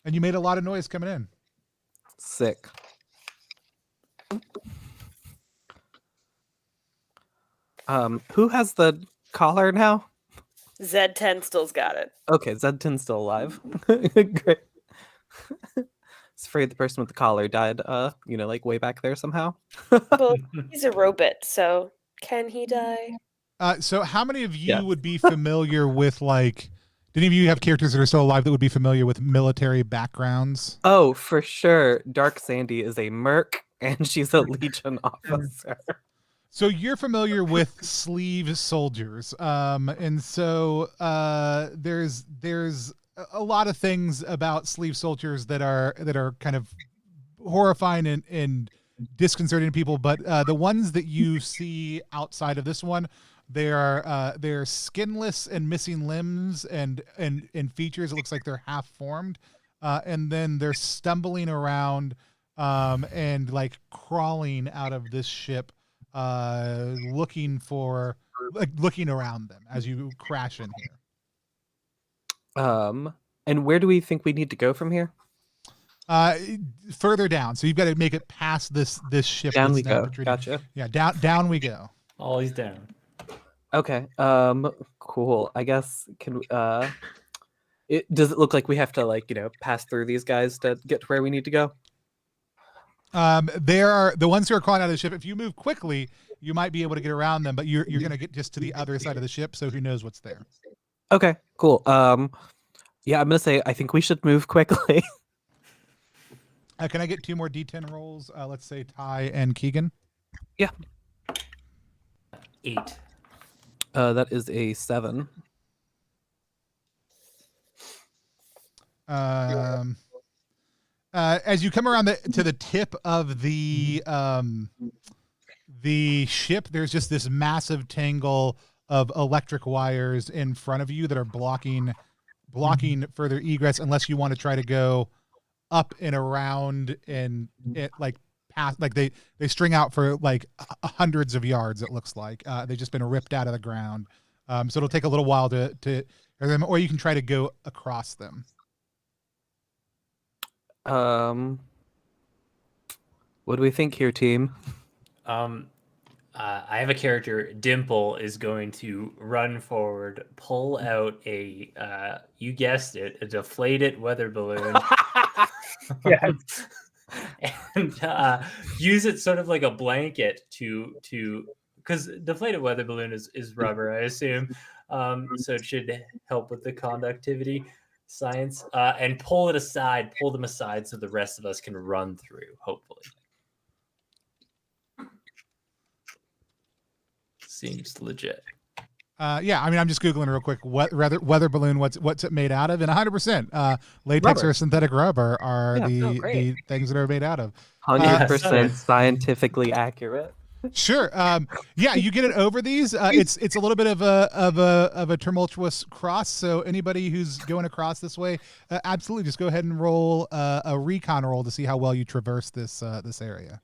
And you made a lot of noise coming in. Sick. Who has the collar now? Z10 still's got it. Okay, Z10's still alive. Great. It's afraid the person with the collar died, like way back there somehow. Well, he's a robot, so can he die? So how many of you Yeah. would be familiar with, like, do any of you have characters that are still alive that would be familiar with military backgrounds? Oh, for sure. Dark Sandy is a merc, and she's a Legion officer. So you're familiar with sleeve soldiers, and so there's a lot of things about sleeve soldiers that are kind of horrifying and disconcerting to people. But the ones that you see outside of this one, they're skinless and missing limbs and features. It looks like they're half formed, and then they're stumbling around and, like, crawling out of this ship, looking around them as you crash in here. And where do we think we need to go from here? Further down. So you've got to make it past this ship. Down that's we now go. protruding. Gotcha. Yeah, down we go. Always down. Okay. Cool. I guess does it look like we have to, pass through these guys to get to where we need to go? There are the ones who are crawling out of the ship. If you move quickly, you might be able to get around them, but you're going to get just to the other side of the ship, so who knows what's there. Okay, cool. Yeah, I'm gonna say I think we should move quickly. Can I get 2 more D10 rolls? Let's say Ty and Keegan. Yeah. 8. That is a 7. As you come around to the tip of the ship, there's just this massive tangle of electric wires in front of you that are blocking further egress, unless you want to try to go up and around and it, like, past, like, they string out for like hundreds of yards. It looks like they've just been ripped out of the ground. So it'll take a little while to or you can try to go across them. What do we think here, team? I have a character. Dimple is going to run forward, pull out a, you guessed it, a deflated weather balloon. Yes. And use it sort of like a blanket to because deflated weather balloon is rubber, I assume. So it should help with the conductivity science. And pull them aside so the rest of us can run through, hopefully. Seems legit. Yeah, I mean, I'm just googling real quick. What weather balloon? What's it made out of? And 100% latex Rubber. or synthetic rubber are Yeah. the great. things that are made out of. 100% scientifically accurate. Sure. Yeah, you get it over these. It's a little bit of a tumultuous cross. So anybody who's going across this way, absolutely, just go ahead and roll a recon roll to see how well you traverse this area.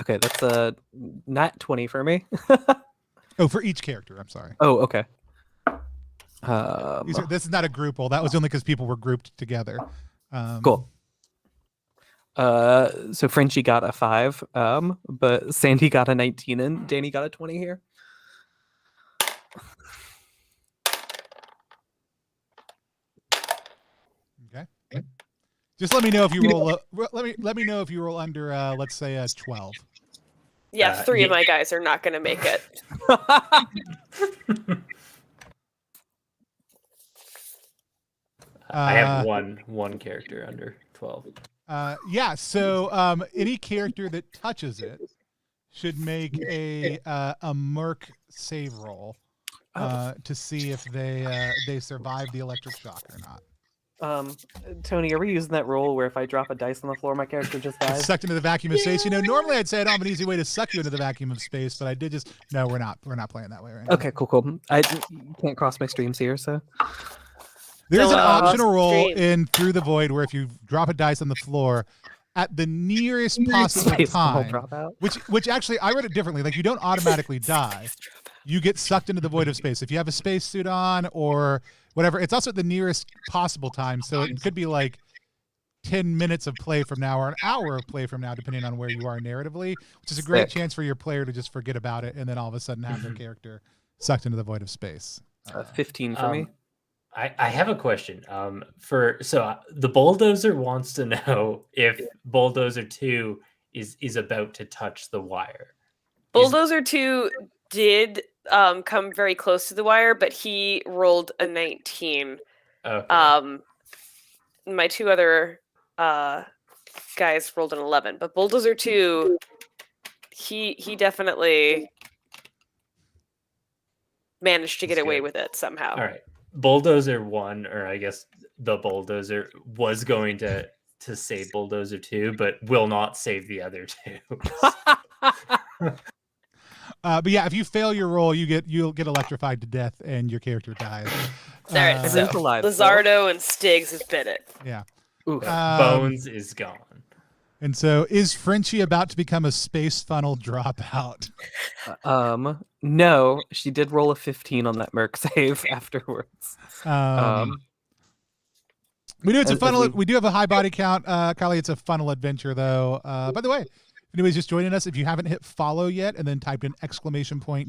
Okay, that's a nat 20 for me. Oh, for each character. I'm sorry. Oh, okay. This is not a group roll. That was only because people were grouped together. Cool. So Frenchie got a 5, but Sandy got a 19 and Danny got a 20 here. Okay. Just let me know if you roll. Let me know if you roll under, let's say, a 12. Yeah, 3 of my guys are not going to make it. I have one character under 12. Yeah. So any character that touches it should make a Merc save roll to see if they survive the electric shock or not. Tony, are we using that rule where if I drop a dice on the floor, my character just dies? Sucked into the vacuum of space. You know, normally I'd say I don't have an easy way to suck you into the vacuum of space, but I did just. No, we're not playing that way right now. Okay, cool. I can't cross my streams here, so. There's an optional roll stream. in Through the Void where if you drop a dice on the floor at the nearest possible Space ball time, dropout. which actually I read it differently. Like you don't automatically die. You get sucked into the void of space. If you have a spacesuit on or whatever, it's also at the nearest possible time. So it could be like 10 minutes of play from now or an hour of play from now, depending on where you are narratively, which is a great chance for your player to just forget about it and then all of a sudden have their character sucked into the void of space. 15 for me. I have a question. The bulldozer wants to know if bulldozer 2 is about to touch the wire. Bulldozer 2 did come very close to the wire, but he rolled a 19. Okay. My 2 other guys rolled an 11, but Bulldozer 2, he definitely managed to get away with it somehow. All right. Bulldozer 1, or I guess the bulldozer, was going to save Bulldozer 2, but will not save the other 2. But yeah, if you fail your roll, you'll get electrified to death and your character dies. All right, so alive, Lizardo and Stiggs has bit it. Yeah. Bones is gone. And so, is Frenchie about to become a space funnel dropout? No, she did roll a 15 on that Merc save afterwards. We do. It's a funnel. We do have a high body count, Kylie. It's a funnel adventure, though. By the way, if anybody's just joining us, if you haven't hit follow yet and then typed in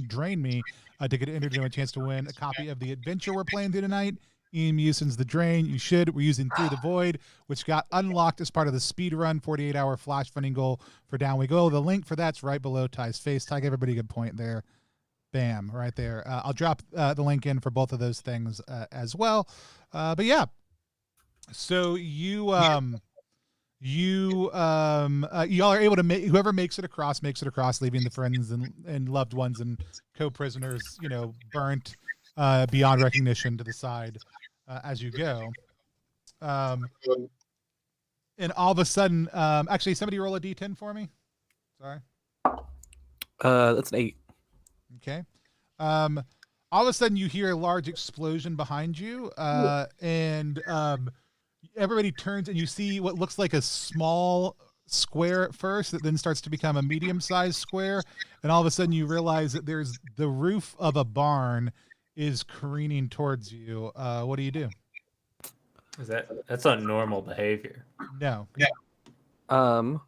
!drain me to get entered and a chance to win a copy of the adventure we're playing through tonight, Yusem's The Drain. You should. We're using Through the Void, which got unlocked as part of the speed run 48-hour flash funding goal for Down We Go. The link for that's right below Ty's face. Ty, give everybody a good point there. Bam, right there. I'll drop the link in for both of those things as well. But yeah, so y'all are able to make, whoever makes it across, leaving the friends and loved ones and co-prisoners, burnt beyond recognition to the side as you go. And all of a sudden, actually, somebody roll a d10 for me. Sorry. That's an 8. Okay. All of a sudden, you hear a large explosion behind you, and everybody turns, and you see what looks like a small square at first that then starts to become a medium-sized square, and all of a sudden, you realize that there's the roof of a barn is careening towards you. What do you do? That's not normal behavior? No. Well,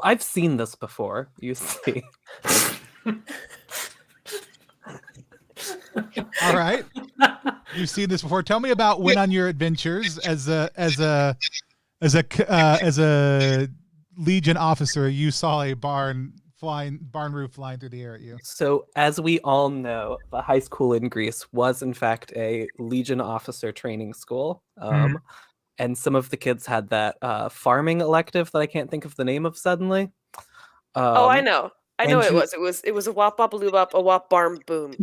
I've seen this before. You see. All right. You've seen this before. Tell me about when on your adventures as a Legion officer, you saw a barn roof flying through the air at you. So, as we all know, the high school in Greece was in fact a Legion officer training school. And some of the kids had that farming elective that I can't think of the name of suddenly. Oh, I know. I know and what it was. It was a wop bop a loo bop, a wop barn boom.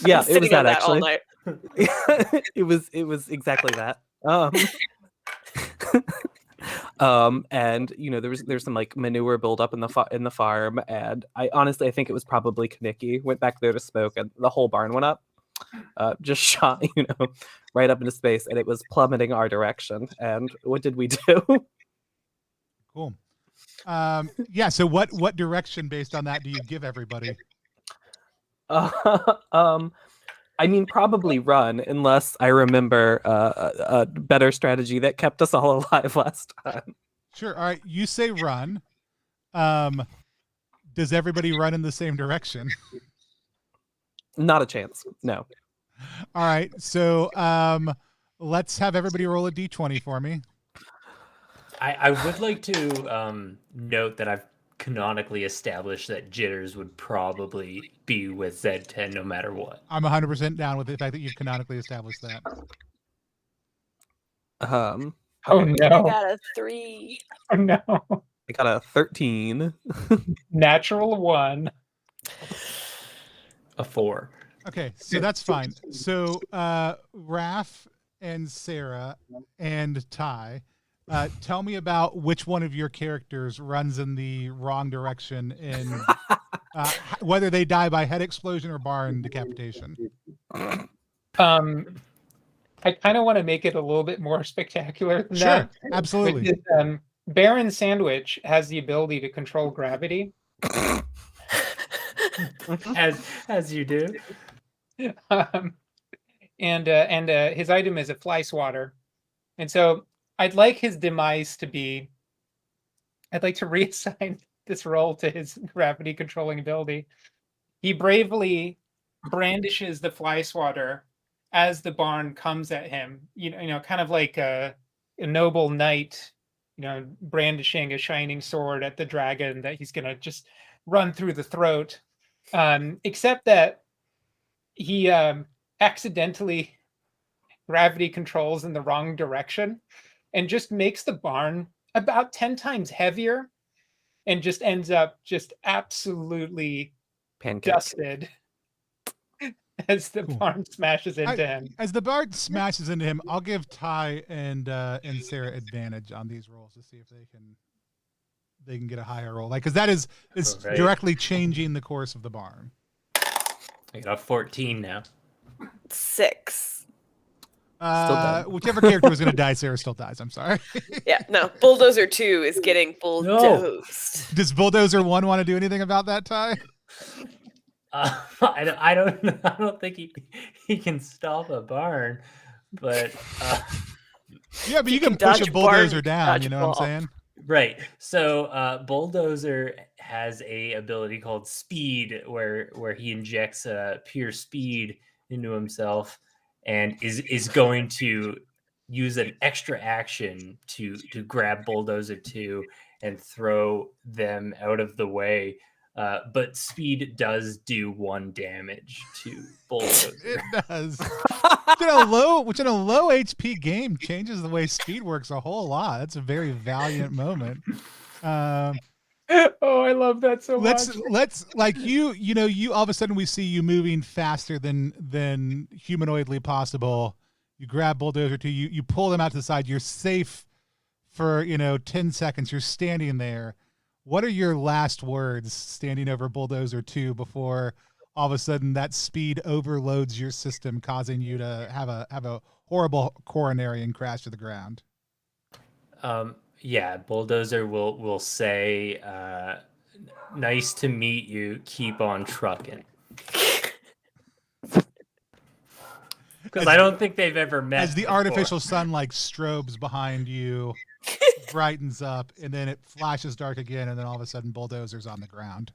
Yeah, I'm it was sitting on that all actually. night. it was exactly that. And you know there's some like manure buildup in the farm, and I think it was probably Kanicki went back there to smoke, and the whole barn went up, just shot right up into space, and it was plummeting our direction. And what did we do? Cool. Yeah. So what direction based on that do you give everybody? I mean, probably run, unless I remember a better strategy that kept us all alive last time. Sure. All right. You say run. Does everybody run in the same direction? Not a chance. No. All right. So let's have everybody roll a d20 for me. I would like to note that I've canonically established that Jitters would probably be with Z10 no matter what. I'm 100% down with the fact that you've canonically established that. Oh I no! got a 3. Oh no! I got a 13. Natural 1. A 4. Okay, so that's fine. So Raph and Sarah and Ty, tell me about which one of your characters runs in the wrong direction and whether they die by head explosion or barn decapitation. I kind of want to make it a little bit more spectacular than Sure, that. absolutely. Baron Sandwich has the ability to control gravity. as you do. And his item is a fly swatter. And so I'd like his demise to be, I'd like to reassign this role to his gravity controlling ability. He bravely brandishes the fly swatter as the barn comes at him, kind of like a noble knight, brandishing a shining sword at the dragon that he's going to just run through the throat. Except that he accidentally gravity controls in the wrong direction and just makes the barn about 10 times heavier and just ends up just absolutely Pancake. dusted as the barn smashes into him. As the barn smashes into him, I'll give Ty and Sarah advantage on these rolls to see if they can get a higher roll, because that is Right. directly changing the course of the barn. I got 14 now. 6. Whichever character was going to die, Sarah still dies. I'm sorry. Yeah, no. Bulldozer 2 is getting bulldozed. Does Bulldozer 1 want to do anything about that, Ty? I don't think he can stop a barn, but Yeah, but you can can push dodge a a barn, bulldozer down. dodge You a know what ball. I'm saying? right. So Bulldozer has a ability called Speed, where he injects pure speed into himself, and is going to use an extra action to grab Bulldozer 2 and throw them out of the way. But Speed does do 1 damage to Bulldozer. It does. Which in a low HP game changes the way speed works a whole lot. That's a very valiant moment. Oh, I love that so much. Let's like you all of a sudden we see you moving faster than humanoidly possible. You grab Bulldozer 2, you pull them out to the side. You're safe for 10 seconds. You're standing there. What are your last words standing over Bulldozer 2 before all of a sudden that speed overloads your system, causing you to have a horrible coronary and crash to the ground? Yeah, Bulldozer will say, "Nice to meet you. Keep on trucking." Because I don't think they've ever met. As the before. artificial sun like strobes behind you, brightens up, and then it flashes dark again, and then all of a sudden Bulldozer's on the ground.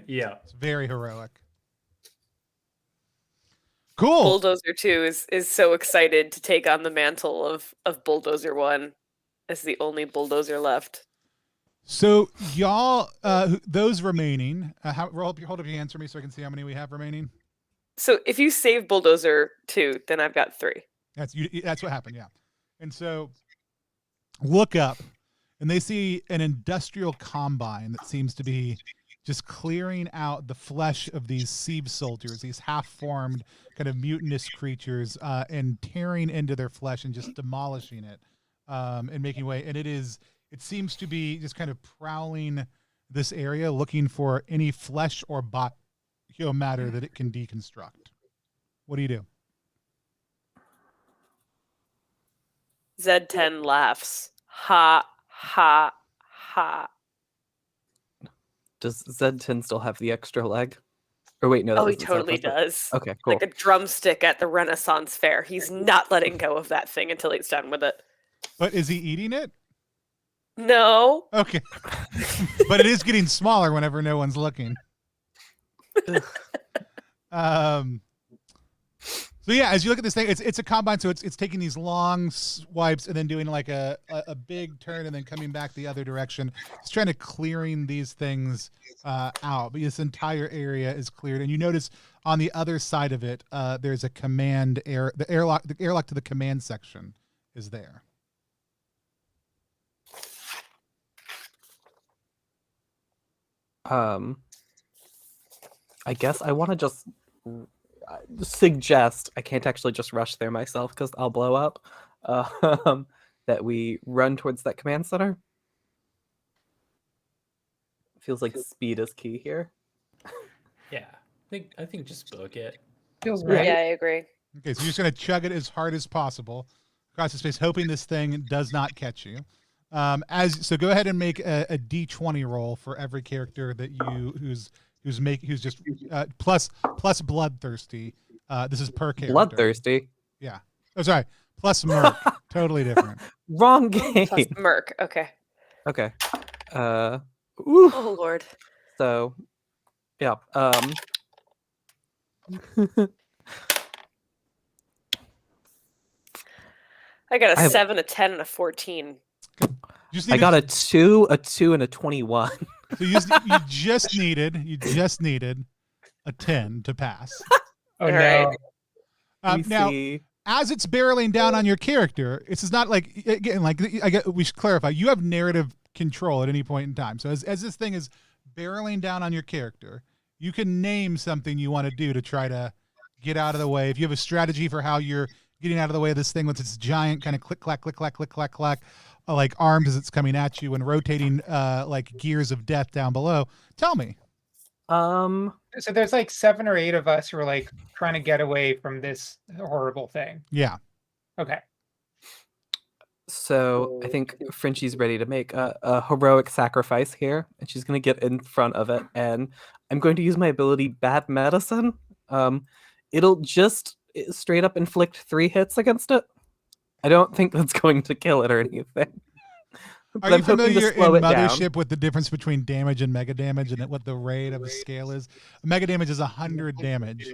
Yeah. It's very heroic. Cool. Bulldozer 2 is so excited to take on the mantle of Bulldozer 1 as the only bulldozer left. So y'all, those remaining, hold up your hands for me so I can see how many we have remaining. So if you save Bulldozer 2, then I've got 3. That's what happened, yeah. And so look up, and they see an industrial combine that seems to be just clearing out the flesh of these sieve soldiers, these half-formed kind of mutinous creatures, and tearing into their flesh and just demolishing it, and making way. And it seems to be just kind of prowling this area, looking for any flesh or matter that it can deconstruct. What do you do? Z10 laughs. Ha, ha, ha. Does Z10 still have the extra leg? Or wait, no. Oh, he totally does. Okay, cool. Like a drumstick at the Renaissance Fair. He's not letting go of that thing until he's done with it. But is he eating it? No. Okay. But it is getting smaller whenever no one's looking. So yeah, as you look at this thing, it's a combine, so it's taking these long swipes and then doing like a big turn and then coming back the other direction. It's trying to clearing these things out. But this entire area is cleared, and you notice on the other side of it, there's a the airlock to the command section is there. I guess I want to just suggest, I can't actually just rush there myself because I'll blow up, that we run towards that command center. Feels like speed is key here. Yeah. I think just book it. Feels right. Yeah, I agree. Okay, so you're just going to chug it as hard as possible across the space, hoping this thing does not catch you. So go ahead and make a D20 roll for every character that who's just plus bloodthirsty. This is per character. Bloodthirsty? Yeah. Oh, sorry. Plus Merc. Totally different. Wrong game. Plus Merc. Okay. Okay. Oh Lord. So, yeah. I got a 7, a 10, and a 14. I got a 2, and a 21. So you just needed a 10 to pass. Oh, All no. right. Now, as it's barreling down on your character, it's not like, again, like we should clarify, you have narrative control at any point in time. So as this thing is barreling down on your character, you can name something you want to do to try to get out of the way. If you have a strategy for how you're getting out of the way of this thing with its giant kind of click, clack, click, clack, click, clack, clack, like arms as it's coming at you and rotating like gears of death down below, tell me. So there's like 7 or 8 of us who are like trying to get away from this horrible thing. Yeah. Okay. So I think Frenchie's ready to make a heroic sacrifice here, and she's going to get in front of it, and I'm going to use my ability Bad Medicine. It'll just straight up inflict 3 hits against it. I don't think that's going to kill it or anything. Are you familiar in Mothership with the difference between damage and mega damage and what the rate of the scale is? Mega damage is 100 damage.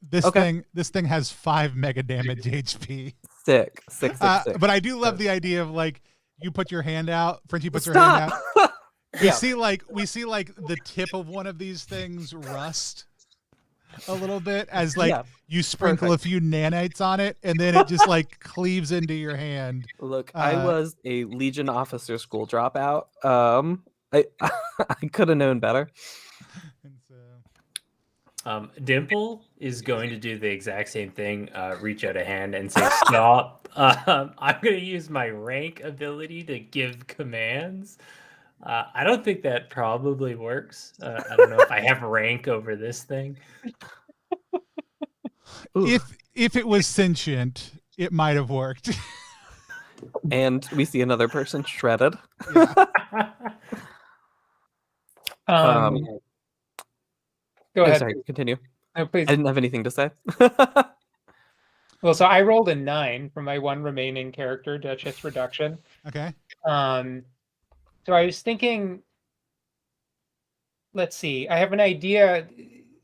This thing has 5 mega damage HP. Sick. But I do love the idea of like you put your hand out, Frenchie puts her hand out. We see like the tip of one of these things rust a little bit as like you sprinkle a few nanites on it, and then it just like cleaves into your hand. Look, I was a Legion officer school dropout. I could have known better. Dimple is going to do the exact same thing, reach out a hand and say stop. I'm going to use my rank ability to give commands. I don't think that probably works. I don't know if I have rank over this thing. If it was sentient, it might have worked. And we see another person shredded. Yeah. Go ahead. Sorry, continue. No, please. I didn't have anything to say. Well, so I rolled a 9 for my one remaining character, Duchess Reduction. Okay. So I was thinking, let's see, I have an idea.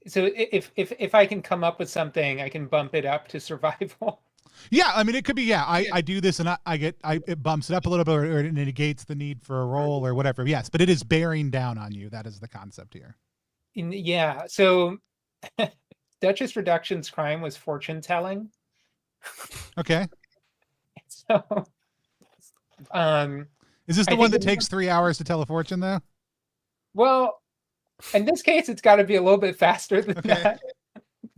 So if I can come up with something, I can bump it up to survival. Yeah, I mean, it could be. Yeah, I do this and it bumps it up a little bit, or it negates the need for a roll or whatever. Yes, but it is bearing down on you. That is the concept here. Yeah. So Duchess Reduction's crime was fortune telling. Okay. So, is this the one that takes 3 hours to tell a fortune, though? Well, in this case, it's got to be a little bit faster than that.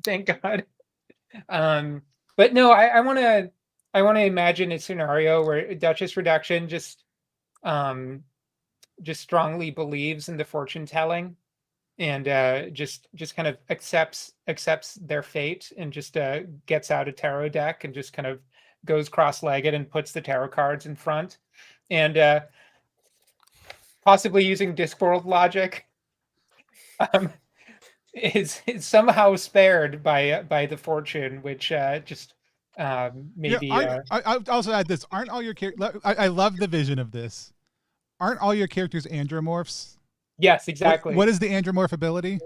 Thank God. But no, I want to imagine a scenario where Duchess Reduction just strongly believes in the fortune telling, and just kind of accepts their fate, and just gets out a tarot deck and just kind of goes cross-legged and puts the tarot cards in front, and possibly using Discworld logic, is somehow spared by the fortune, which just maybe. Yeah, I also add this: aren't all your characters? I love the vision of this. Aren't all your characters andromorphs? Yes, exactly. What is the andromorph ability?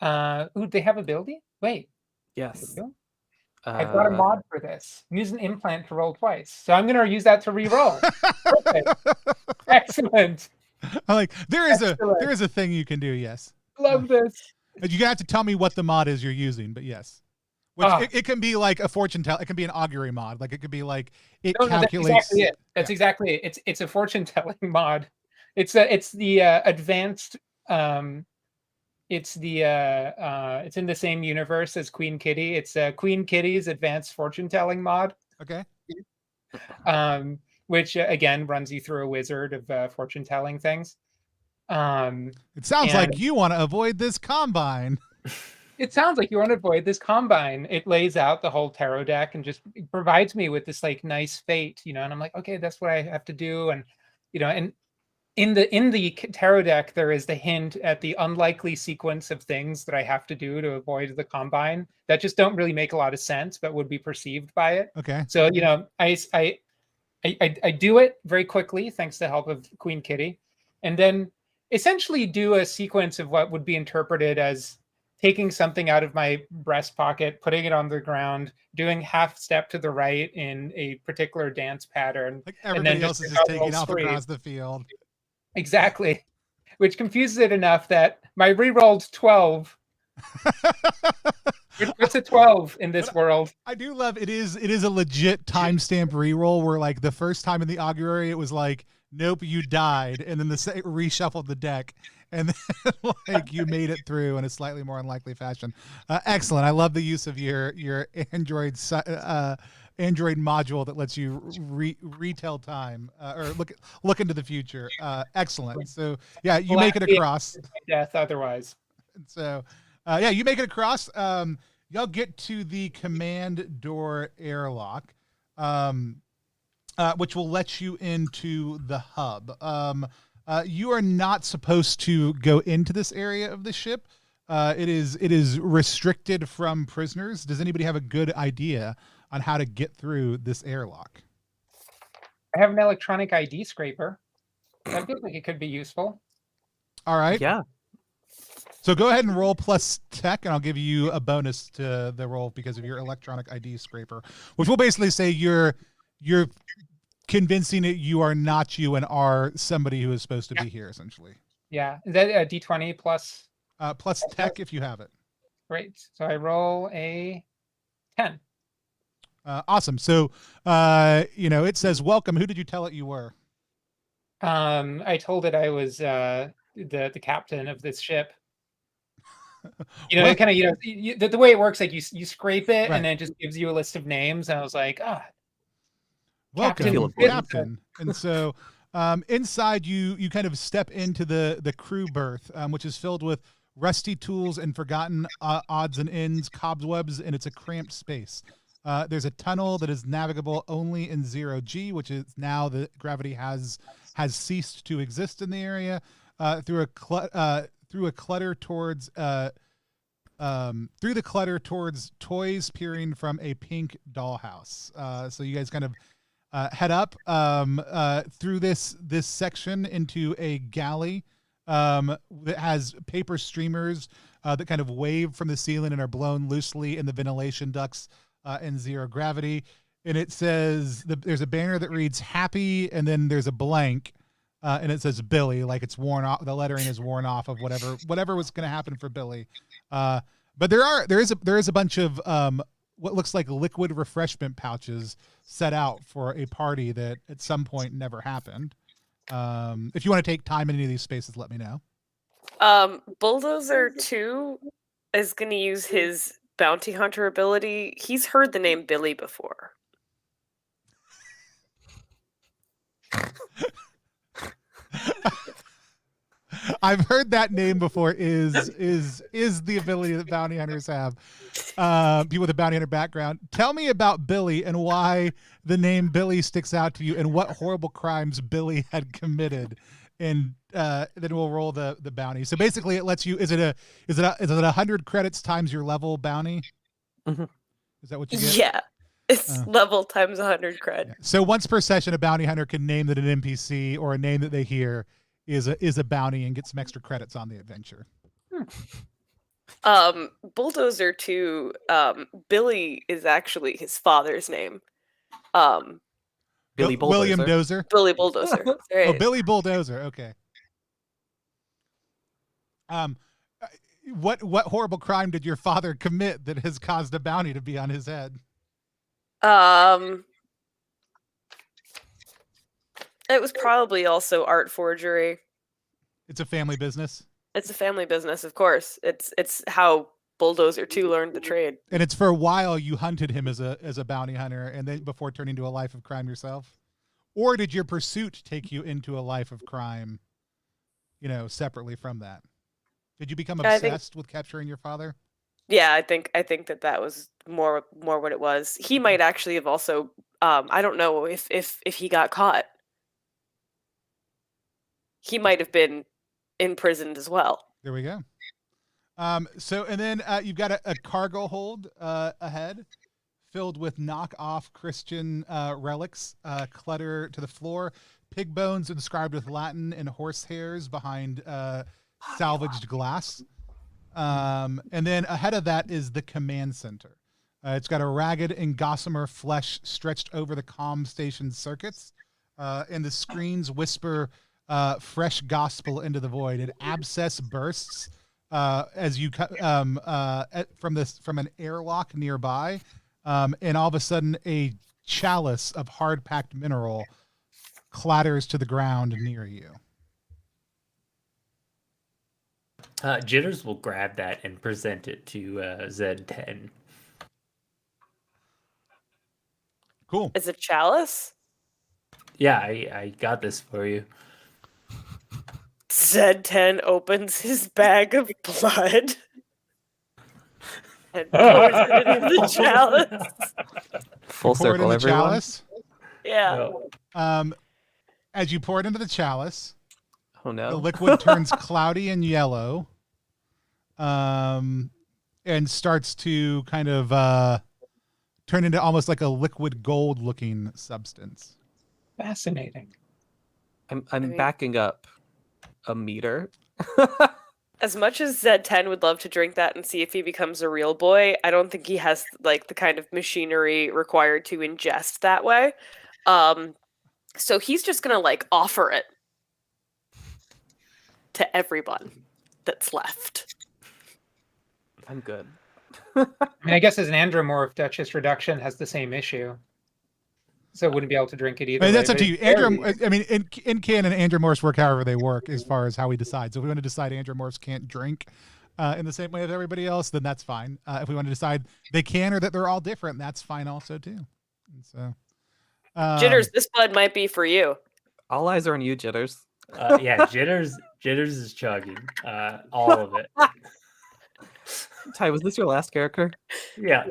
Ooh, they have ability? Wait. Yes. I've got a mod for this. Use an implant to roll twice. So I'm going to use that to re-roll. Excellent. I like there is a thing you can do. Yes. Love this. You have to tell me what the mod is you're using, but yes. Which it can be like a fortune tell. It can be an augury mod. Like it could be like it calculates. That's exactly it. That's exactly it. It's a fortune telling mod. It's the advanced. It's in the same universe as Queen Kitty. It's Queen Kitty's advanced fortune telling mod. Okay. Which again runs you through a wizard of fortune telling things. It sounds like you want to avoid this combine. It sounds like you want to avoid this combine. It lays out the whole tarot deck and just provides me with this like nice fate, and I'm like, okay, that's what I have to do, and and in the tarot deck there is the hint at the unlikely sequence of things that I have to do to avoid the combine that just don't really make a lot of sense, but would be perceived by it. Okay. So I do it very quickly thanks to the help of Queen Kitty, and then essentially do a sequence of what would be interpreted as taking something out of my breast pocket, putting it on the ground, doing half step to the right in a particular dance pattern. Like everybody else is just taking off across the field. Exactly. Which confuses it enough that my re-rolled 12. What's a 12 in this world? I do love it is a legit timestamp re-roll where like the first time in the augury it was like, nope, you died, and then reshuffled the deck, and then like you made it through in a slightly more unlikely fashion. Excellent. I love the use of your Android module that lets you retell time or look into the future. Excellent. So yeah, you make it across. Death otherwise. So yeah, you make it across. Y'all get to the command door airlock. Which will let you into the hub. You are not supposed to go into this area of the ship. It is restricted from prisoners. Does anybody have a good idea on how to get through this airlock? I have an electronic ID scraper. That feels like it could be useful. All right. Yeah. So go ahead and roll plus tech, and I'll give you a bonus to the roll because of your electronic ID scraper, which will basically say you're convincing it you are not you and are somebody who is supposed to be here, essentially. Yeah. Is that a D20 plus? Plus tech if you have it. Great. So I roll a 10. Awesome. So, it says, welcome. Who did you tell it you were? I told it I was the captain of this ship. It kind of, the way it works, like you scrape it, right, and then it just gives you a list of names. And I was like, welcome, Captain. And so inside you kind of step into the crew berth, which is filled with rusty tools and forgotten odds and ends, cobwebs, and it's a cramped space. There's a tunnel that is navigable only in 0G, which is now the gravity has ceased to exist in the area. Through a clutter towards through the clutter towards toys peering from a pink dollhouse. So you guys kind of head up through this section into a galley that has paper streamers that kind of wave from the ceiling and are blown loosely in the ventilation ducts in zero gravity. And it says there's a banner that reads "Happy," and then there's a blank, and it says Billy, like it's worn off. The lettering is worn off of whatever was going to happen for Billy. But there is a bunch of what looks like liquid refreshment pouches set out for a party that at some point never happened. If you want to take time in any of these spaces, let me know. Bulldozer 2 is going to use his bounty hunter ability. He's heard the name Billy before. I've heard that name before. Is the ability that bounty hunters have? People with a bounty hunter background. Tell me about Billy and why the name Billy sticks out to you, and what horrible crimes Billy had committed. And then we'll roll the bounty. So basically, it lets you. Is it 100 credits times your level bounty? Mm-hmm. Is that what you get? Yeah. It's level times 100 cred. Yeah. So once per session, a bounty hunter can name that an NPC or a name that they hear is a bounty and get some extra credits on the adventure. Bulldozer 2, Billy is actually his father's name. Billy Bulldozer. William Dozer. Billy Bulldozer. Right. Oh, Billy Bulldozer. Okay. What horrible crime did your father commit that has caused a bounty to be on his head? It was probably also art forgery. It's a family business. It's a family business, of course. It's how Bulldozer 2 learned the trade. And it's for a while you hunted him as a bounty hunter, and then before turning to a life of crime yourself? Or did your pursuit take you into a life of crime, separately from that? Did you become obsessed with capturing your father? Yeah, I think that was more what it was. He might actually have also I don't know if he got caught. He might have been imprisoned as well. There we go. So and then you've got a cargo hold ahead filled with knockoff Christian relics, clutter to the floor, pig bones inscribed with Latin, and horse hairs behind salvaged glass. And then ahead of that is the command center. It's got a ragged and gossamer flesh stretched over the comm station circuits, and the screens whisper fresh gospel into the void. An abscess bursts as you from an airlock nearby, and all of a sudden a chalice of hard packed mineral clatters to the ground near you. Jitters will grab that and present it to Z10. Cool. Is it chalice? Yeah, I got this for you. Z10 opens his bag of blood and pours it into the chalice. Full Pour it circle, in the everyone. chalice. Yeah. As you pour it into the chalice, Oh no. the liquid turns cloudy and yellow, and starts to kind of turn into almost like a liquid gold looking substance. Fascinating. I'm backing up a meter. As much as Z10 would love to drink that and see if he becomes a real boy, I don't think he has like the kind of machinery required to ingest that way. So he's just gonna like offer it to everyone that's left. I'm good. I mean, I guess as an andromorph, Duchess Reduction has the same issue. So wouldn't be able to drink it either. I mean, that's way, up but to you. it's very- I mean, in canon, andromorphs work however they work as far as how we decide. So if we want to decide andromorphs can't drink in the same way as everybody else, then that's fine. If we want to decide they can or that they're all different, that's fine also too. And so, Jitters, this blood might be for you. All eyes are on you, Jitters. Yeah, Jitters is chugging all of it. Ty, was this your last character? Yeah.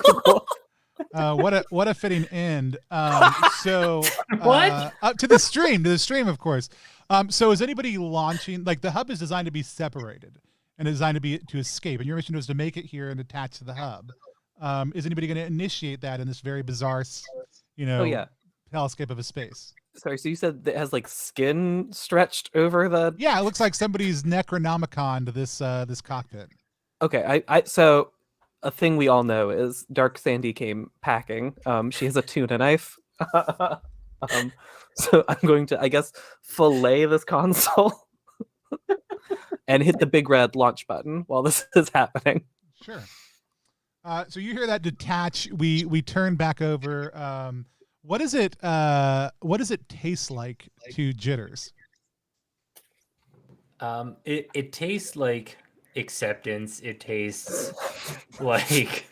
Cool. What a fitting end. So What? To the stream, of course. So is anybody launching? Like the hub is designed to be separated, and designed to escape. And your mission was to make it here and attach to the hub. Is anybody going to initiate that in this very bizarre, Oh yeah. hellscape of a space? Sorry, so you said that it has like skin stretched over the. Yeah, it looks like somebody's Necronomicon to this cockpit. Okay, so a thing we all know is Dark Sandy came packing. She has a tuna knife. So I'm going to, I guess, fillet this console and hit the big red launch button while this is happening. Sure. So you hear that detach. We turn back over. What does it taste like to Jitters? It tastes like acceptance. It tastes like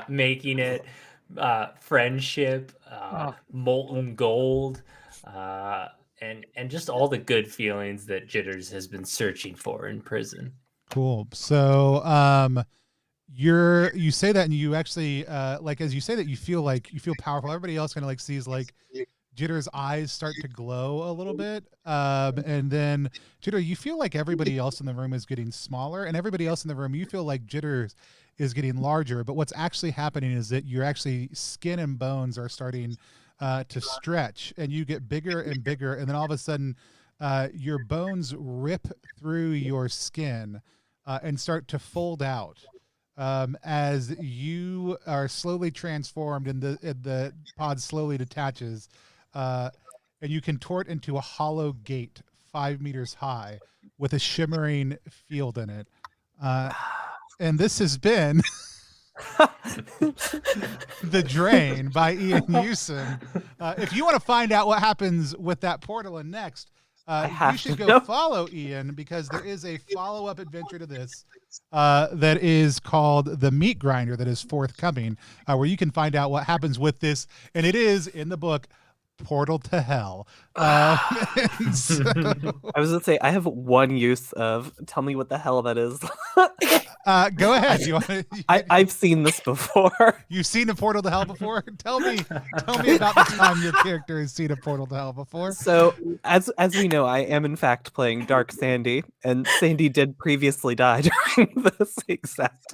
making it, friendship, molten gold, and just all the good feelings that Jitters has been searching for in prison. Cool. So you say that, and you actually like, as you say that, you feel powerful. Everybody else kind of like sees like Jitter's eyes start to glow a little bit, and then Jitter, you feel like everybody else in the room is getting smaller, and everybody else in the room, you feel like Jitter is getting larger. But what's actually happening is that your actually skin and bones are starting to stretch, and you get bigger and bigger, and then all of a sudden your bones rip through your skin and start to fold out. As you are slowly transformed and the pod slowly detaches, and you contort into a hollow gate 5 meters high with a shimmering field in it. And this has been The Drain by Ian Yusem. If you want to find out what happens with that portal and next, you should go follow Ian, because there is a follow-up adventure to this that is called The Meat Grinder that is forthcoming, where you can find out what happens with this, and it is in the book Portal to Hell. So... I was going to say, I have one use of, tell me what the hell that is. Go ahead. You want to... I've seen this before. You've seen a Portal to Hell before? Tell me about the time your character has seen a Portal to Hell before. So, as we know, I am in fact playing Dark Sandy, and Sandy did previously die during this exact.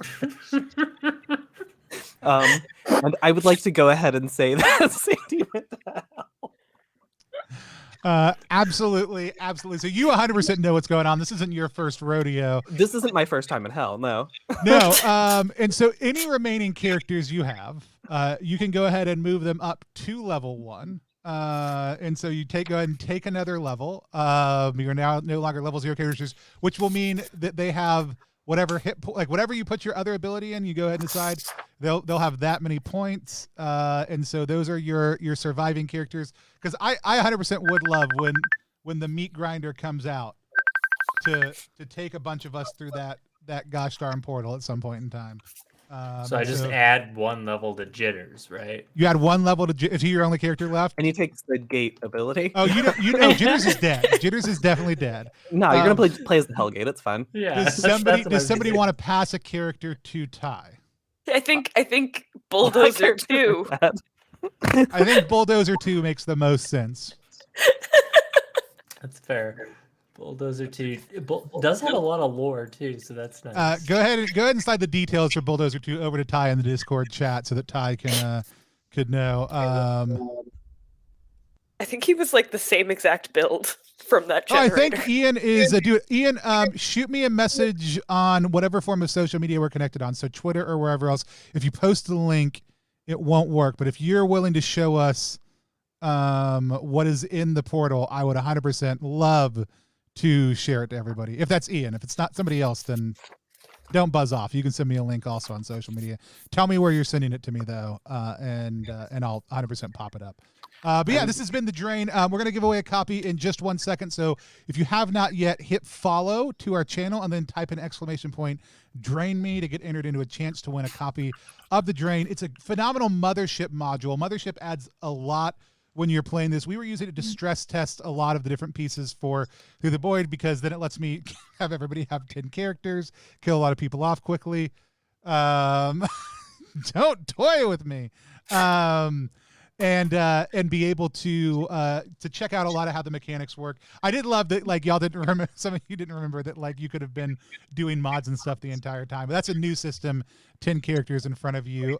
And I would like to go ahead and say that Sandy went to hell. Absolutely. So you 100% know what's going on. This isn't your first rodeo. This isn't my first time in hell, no. No. And so any remaining characters you have, you can go ahead and move them up to level 1. And so you go ahead and take another level. You're now no longer level 0 characters, which will mean that they have whatever whatever you put your other ability in, you go ahead and decide they'll have that many points. And so those are your surviving characters. Because I 100% would love when the meat grinder comes out to take a bunch of us through that gosh darn portal at some point in time. So I just add 1 level to Jitters, right? You add 1 level to is he your only character left? And he takes the gate ability. Oh, you know, Jitters is dead. Jitters is definitely dead. No, you're gonna play as the Hellgate. It's fine. Yeah. Does somebody want to pass a character to Ty? I think Bulldozer 2. I think Bulldozer 2 makes the most sense. That's fair. Bulldozer 2 does have a lot of lore too, so that's nice. Go ahead and slide the details for Bulldozer 2 over to Ty in the Discord chat so that Ty could know. I think he was like the same exact build from that generator. I think Ian is a dude. Ian, shoot me a message on whatever form of social media we're connected on, so Twitter or wherever else. If you post the link, it won't work. But if you're willing to show us what is in the portal, I would 100% love to share it to everybody. If that's Ian, if it's not somebody else, then don't buzz off. You can send me a link also on social media. Tell me where you're sending it to me though, and I'll 100% pop it up. But yeah, this has been The Drain. We're going to give away a copy in just 1 second. So if you have not yet, hit follow to our channel and then type an ! Drain me to get entered into a chance to win a copy of The Drain. It's a phenomenal Mothership module. Mothership adds a lot when you're playing this. We were using it to stress test a lot of the different pieces for Through the Void, because then it lets me have everybody have 10 characters, kill a lot of people off quickly. Don't toy with me. and be able to check out a lot of how the mechanics work. I did love that, like, y'all didn't remember, some of you didn't remember that, like, you could have been doing mods and stuff the entire time. But that's a new system, 10 characters in front of you.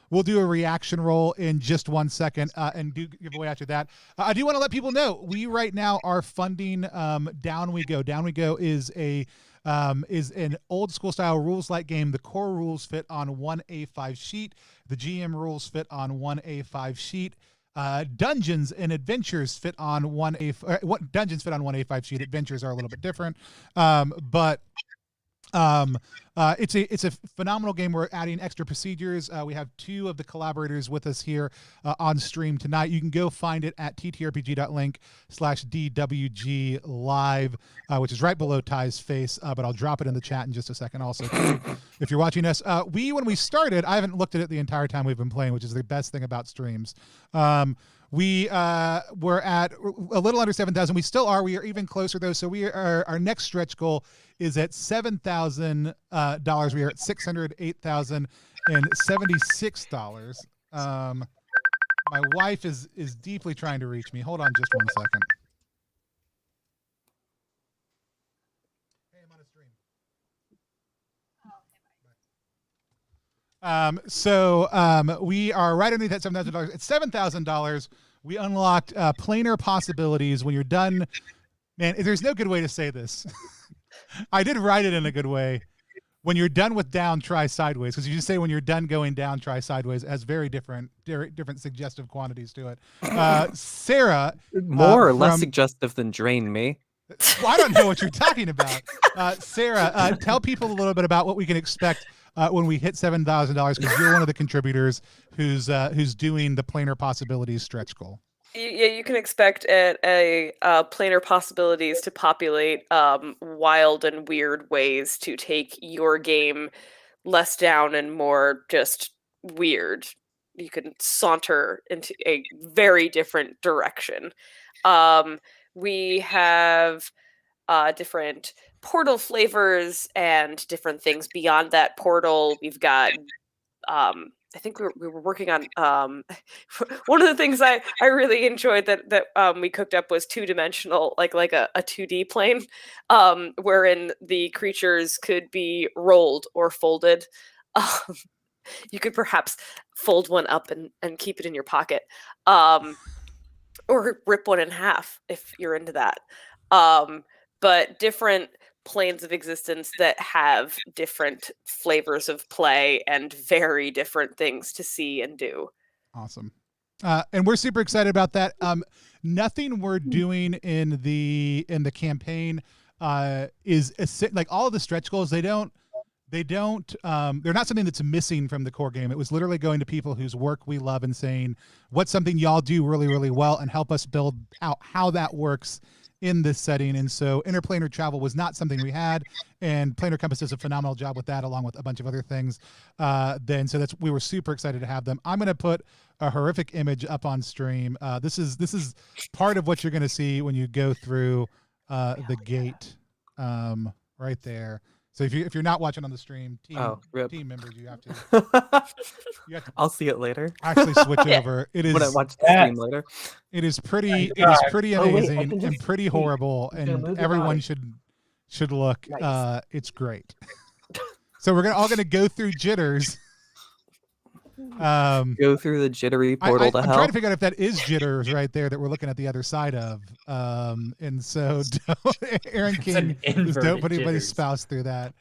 We'll do a reaction roll in just 1 second and do giveaway after that. I do want to let people know we right now are funding Down We Go. Down We Go is an old school style rules light game. The core rules fit on one A5 sheet. The GM rules fit on one A5 sheet. Dungeons and adventures fit on one Dungeons fit on one A5 sheet. Adventures are a little bit different, but it's a phenomenal game. We're adding extra procedures. We have 2 of the collaborators with us here on stream tonight. You can go find it at ttrpg.link /DWGLive, which is right below Ty's face, but I'll drop it in the chat in just a second also, if you're watching us. When we started, I haven't looked at it the entire time we've been playing, which is the best thing about streams. We were at a little under 7,000. We still are. We are even closer though. So our next stretch goal is at $7,000. We are at $608,076. My wife is deeply trying to reach me. Hold on just 1 second. Hey, I'm on a stream. We are right underneath that $7,000. It's $7,000. We unlocked planar possibilities. When you're done, man, there's no good way to say this. I did write it in a good way. When you're done with down, try sideways. Because you just say when you're done going down, try sideways. It has very different suggestive quantities to it. Sarah, more or less suggestive than drain me. Well, I don't know what you're talking about. Sarah, tell people a little bit about what we can expect when we hit $7,000, because you're one of the contributors who's doing the planar possibilities stretch goal. Yeah, you can expect a planar possibilities to populate wild and weird ways to take your game less down and more just weird. You can saunter into a very different direction. We have different portal flavors and different things beyond that portal. We've got I think we were working on one of the things I really enjoyed that we cooked up was 2-dimensional, like a 2D plane, wherein the creatures could be rolled or folded. You could perhaps fold one up and keep it in your pocket, or rip one in half if you're into that. But different planes of existence that have different flavors of play and very different things to see and do. Awesome. And we're super excited about that. Nothing we're doing in the campaign is like all of the stretch goals. They're not something that's missing from the core game. It was literally going to people whose work we love and saying, what's something y'all do really, really well, and help us build out how that works in this setting. And so interplanar travel was not something we had, and Planar Compass does a phenomenal job with that, along with a bunch of other things. We were super excited to have them. I'm going to put a horrific image up on stream. This is part of what you're going to see when you go through the gate right there. So if you're not watching on the stream, team members, you have to. I'll see it later. Actually, switch over. It is when I watch the stream later. It is pretty. It is pretty amazing and pretty horrible, and everyone should look. Nice. It's great. So we're all gonna go through jitters. Go through the jittery portal to hell. I'm trying to figure out if that is jitters right there that we're looking at the other side of. And so Aaron King, don't put anybody's spouse through that.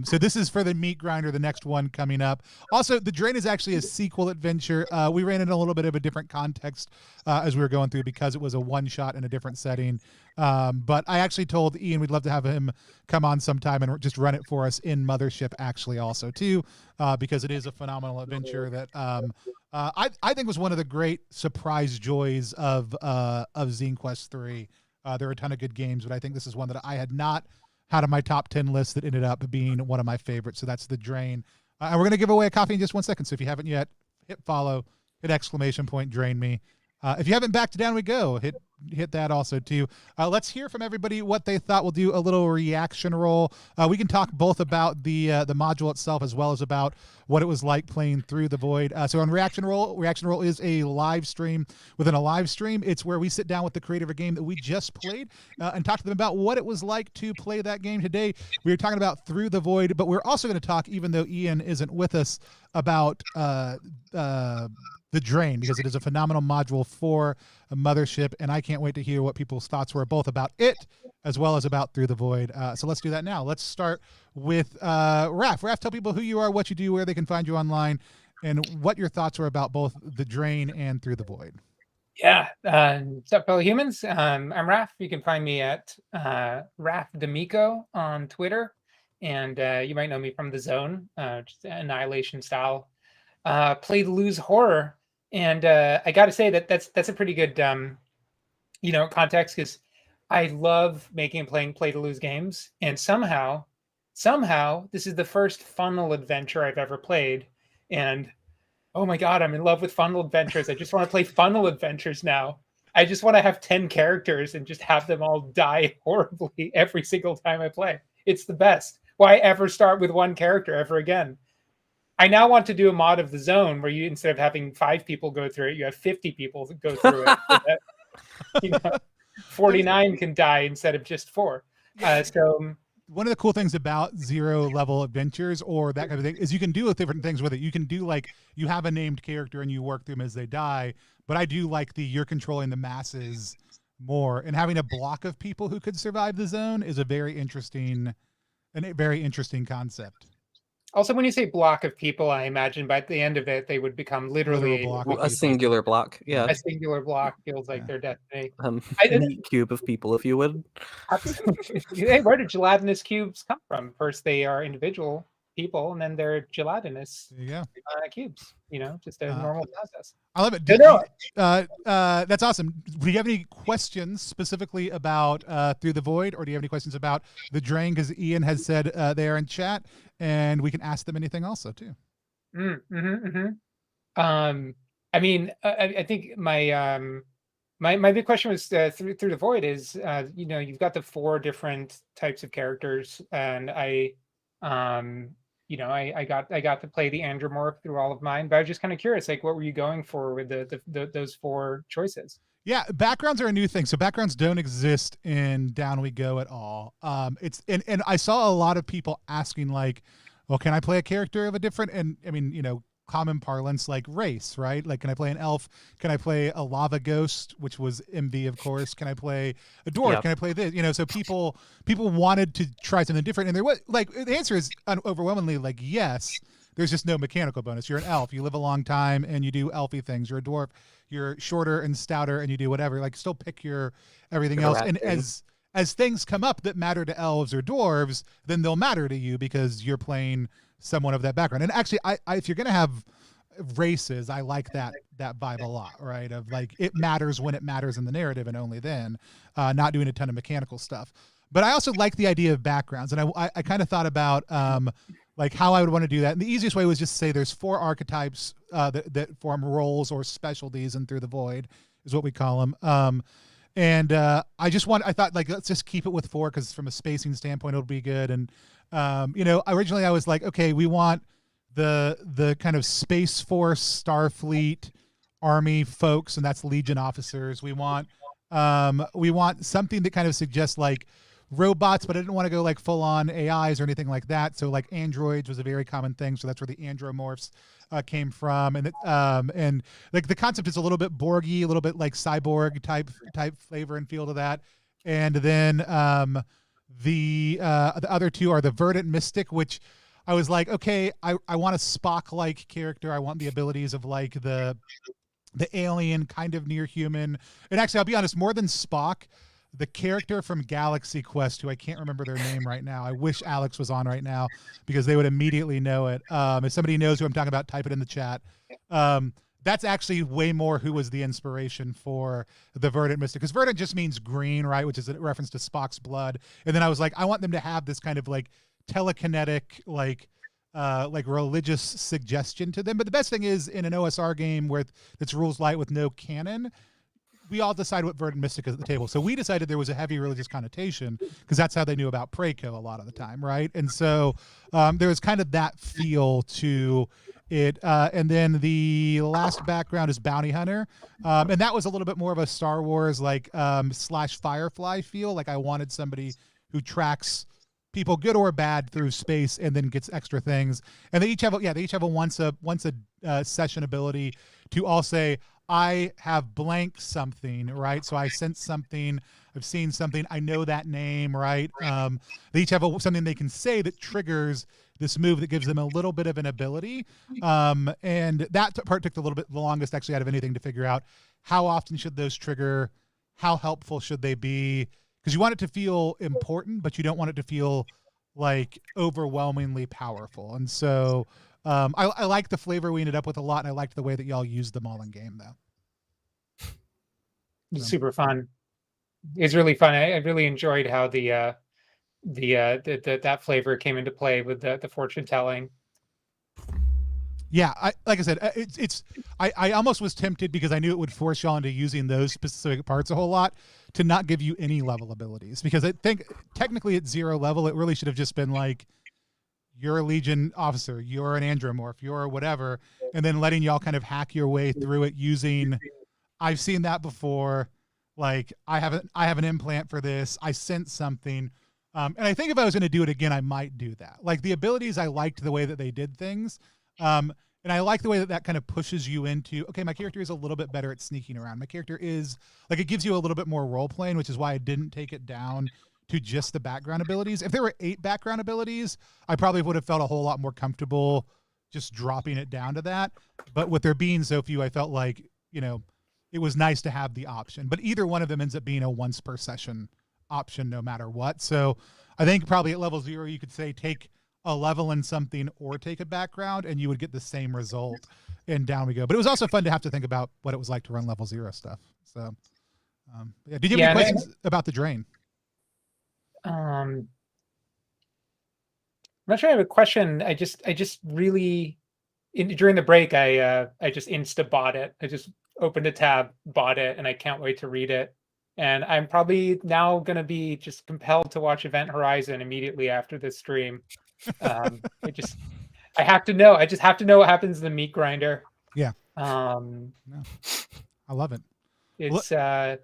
So this is for the meat grinder, the next one coming up. Also, the Drain is actually a sequel adventure. We ran in a little bit of a different context as we were going through, because it was a one-shot in a different setting. But I actually told Ian we'd love to have him come on sometime and just run it for us in Mothership actually also too, because it is a phenomenal adventure that I think was one of the great surprise joys of Zine Quest 3. There were a ton of good games, but I think this is one that I had not had on my top 10 list that ended up being one of my favorites. So that's the Drain. And we're going to give away a copy in just 1 second. So if you haven't yet, hit follow, hit ! Drain me. If you haven't backed Down We Go, hit that also too. Let's hear from everybody what they thought. We'll do a little reaction roll. We can talk both about the module itself as well as about what it was like playing through the Void. So on reaction roll is a live stream. Within a live stream, it's where we sit down with the creator of a game that we just played and talk to them about what it was like to play that game. Today we were talking about Through the Void, but we're also going to talk, even though Ian isn't with us, about the Drain, because it is a phenomenal module for a Mothership, and I can't wait to hear what people's thoughts were both about it as well as about Through the Void. So let's do that now. Let's start with Raph. Raph, tell people who you are, what you do, where they can find you online, and what your thoughts were about both the Drain and Through the Void. Yeah. What's up, fellow humans? I'm Raph. You can find me at Raph D'Amico on Twitter, and you might know me from The Zone, just Annihilation style. Play to lose horror. And I got to say that's a pretty good, context, because I love making and playing play to lose games. And somehow, this is the first funnel adventure I've ever played. And oh my God, I'm in love with funnel adventures. I just want to play funnel adventures now. I just want to have 10 characters and just have them all die horribly every single time I play. It's the best. Why ever start with one character ever again? I now want to do a mod of The Zone where you, instead of having 5 people go through it, you have 50 people that go through it. So that, 49 can die instead of just 4. So one of the cool things about 0 level adventures or that kind of thing is you can do different things with it. You can do, like, you have a named character and you work through them as they die. But I do like you're controlling the masses more, and having a block of people who could survive the zone is a very interesting concept. Also, when you say block of people, I imagine by the end of it, they would become literally a singular block. Yeah, a singular block feels like their destiny. A neat cube of people, if you would. Hey, where do gelatinous cubes come from? First, they are individual people, and then they're gelatinous cubes. Just a normal process. I love it. That's awesome. Do you have any questions specifically about Through the Void, or do you have any questions about the Drain? Because Ian has said they are in chat, and we can ask them anything also too. I mean, I think my big question was through the Void is you've got the 4 different types of characters, and I got to play the andromorph through all of mine, but I was just kind of curious, like, what were you going for with those 4 choices? Yeah, backgrounds are a new thing. So backgrounds don't exist in Down We Go at all. It's and I saw a lot of people asking, like, well, can I play a character of a different, and I mean, common parlance, like race, right? Like, can I play an elf? Can I play a lava ghost, which was MV, of course? Can I play a dwarf? Yep. Can I play this? So people wanted to try something different, and there was, like, the answer is overwhelmingly like yes. There's just no mechanical bonus. You're an elf, you live a long time, and you do elfy things. You're a dwarf, you're shorter and stouter, and you do whatever. Like, still pick your everything else. And as things come up that matter to elves or dwarves, then they'll matter to you because you're playing someone of that background. And actually, I if you're gonna have races, I like that vibe a lot, right? Of, like, it matters when it matters in the narrative, and only then, not doing a ton of mechanical stuff. But I also like the idea of backgrounds, and I kind of thought about like how I would want to do that. And the easiest way was just to say there's 4 archetypes that form roles or specialties, and Through the Void is what we call them. And I thought, like, let's just keep it with 4 because from a spacing standpoint, it'll be good. And originally I was like, okay, we want the kind of Space Force, Starfleet, Army folks, and that's Legion officers. We want something that kind of suggests, like, robots, but I didn't want to go, like, full on AIs or anything like that. So, like, androids was a very common thing. So that's where the andromorphs came from. And like, the concept is a little bit Borgy, a little bit like cyborg type flavor and feel to that. And then the other 2 are the Verdant Mystic, which I was like, okay, I want a Spock-like character. I want the abilities of, like, the alien, kind of near human. And actually, I'll be honest, more than Spock, the character from Galaxy Quest, who I can't remember their name right now. I wish Alex was on right now because they would immediately know it. If somebody knows who I'm talking about, type it in the chat. That's actually way more who was the inspiration for the Verdant Mystic, because Verdant just means green, right? Which is a reference to Spock's blood. And then I was like, I want them to have this kind of, like, telekinetic, like, like religious suggestion to them. But the best thing is in an OSR game where it's rules light with no canon, we all decide what Verdant Mystic is at the table. So we decided there was a heavy religious connotation because that's how they knew about Preco a lot of the time, right? And so there was kind of that feel to it. And then the last background is Bounty Hunter. And that was a little bit more of a Star Wars like / Firefly feel. Like I wanted somebody who tracks people good or bad through space and then gets extra things. And they each have a once a session ability to all say, I have blank something, right? So I sense something, I've seen something, I know that name, right? They each have something they can say that triggers this move that gives them a little bit of an ability. And that part took a little bit the longest actually out of anything to figure out how often should those trigger, how helpful should they be? Because you want it to feel important, but you don't want it to feel like overwhelmingly powerful. And so I like the flavor we ended up with a lot, and I liked the way that y'all used them all in game, though. It's super fun. It's really fun. I really enjoyed how that flavor came into play with the fortune telling. Yeah, like I said, I almost was tempted because I knew it would force y'all into using those specific parts a whole lot to not give you any level abilities, because I think technically at 0 level it really should have just been like, you're a Legion officer, you're an andromorph, you're whatever, and then letting y'all kind of hack your way through it using, I've seen that before, like I have an implant for this, I sense something, and I think if I was going to do it again, I might do that. Like the abilities, I liked the way that they did things, and I like the way that kind of pushes you into, okay, my character is a little bit better at sneaking around. My character is, like, it gives you a little bit more role playing, which is why I didn't take it down to just the background abilities. If there were 8 background abilities, I probably would have felt a whole lot more comfortable just dropping it down to that. But with there being so few, I felt like, it was nice to have the option. But either one of them ends up being a once per session option no matter what. So I think probably at level 0, you could say take a level in something or take a background and you would get the same result, and down we go. But it was also fun to have to think about what it was like to run level 0 stuff. So yeah. Did you have any questions about the drain? I'm not sure I have a question. I just really during the break I just insta bought it. I just opened a tab, bought it, and I can't wait to read it. And I'm probably now going to be just compelled to watch Event Horizon immediately after this stream. I have to know. I just have to know what happens in the meat grinder. Yeah. No. I love it. It's I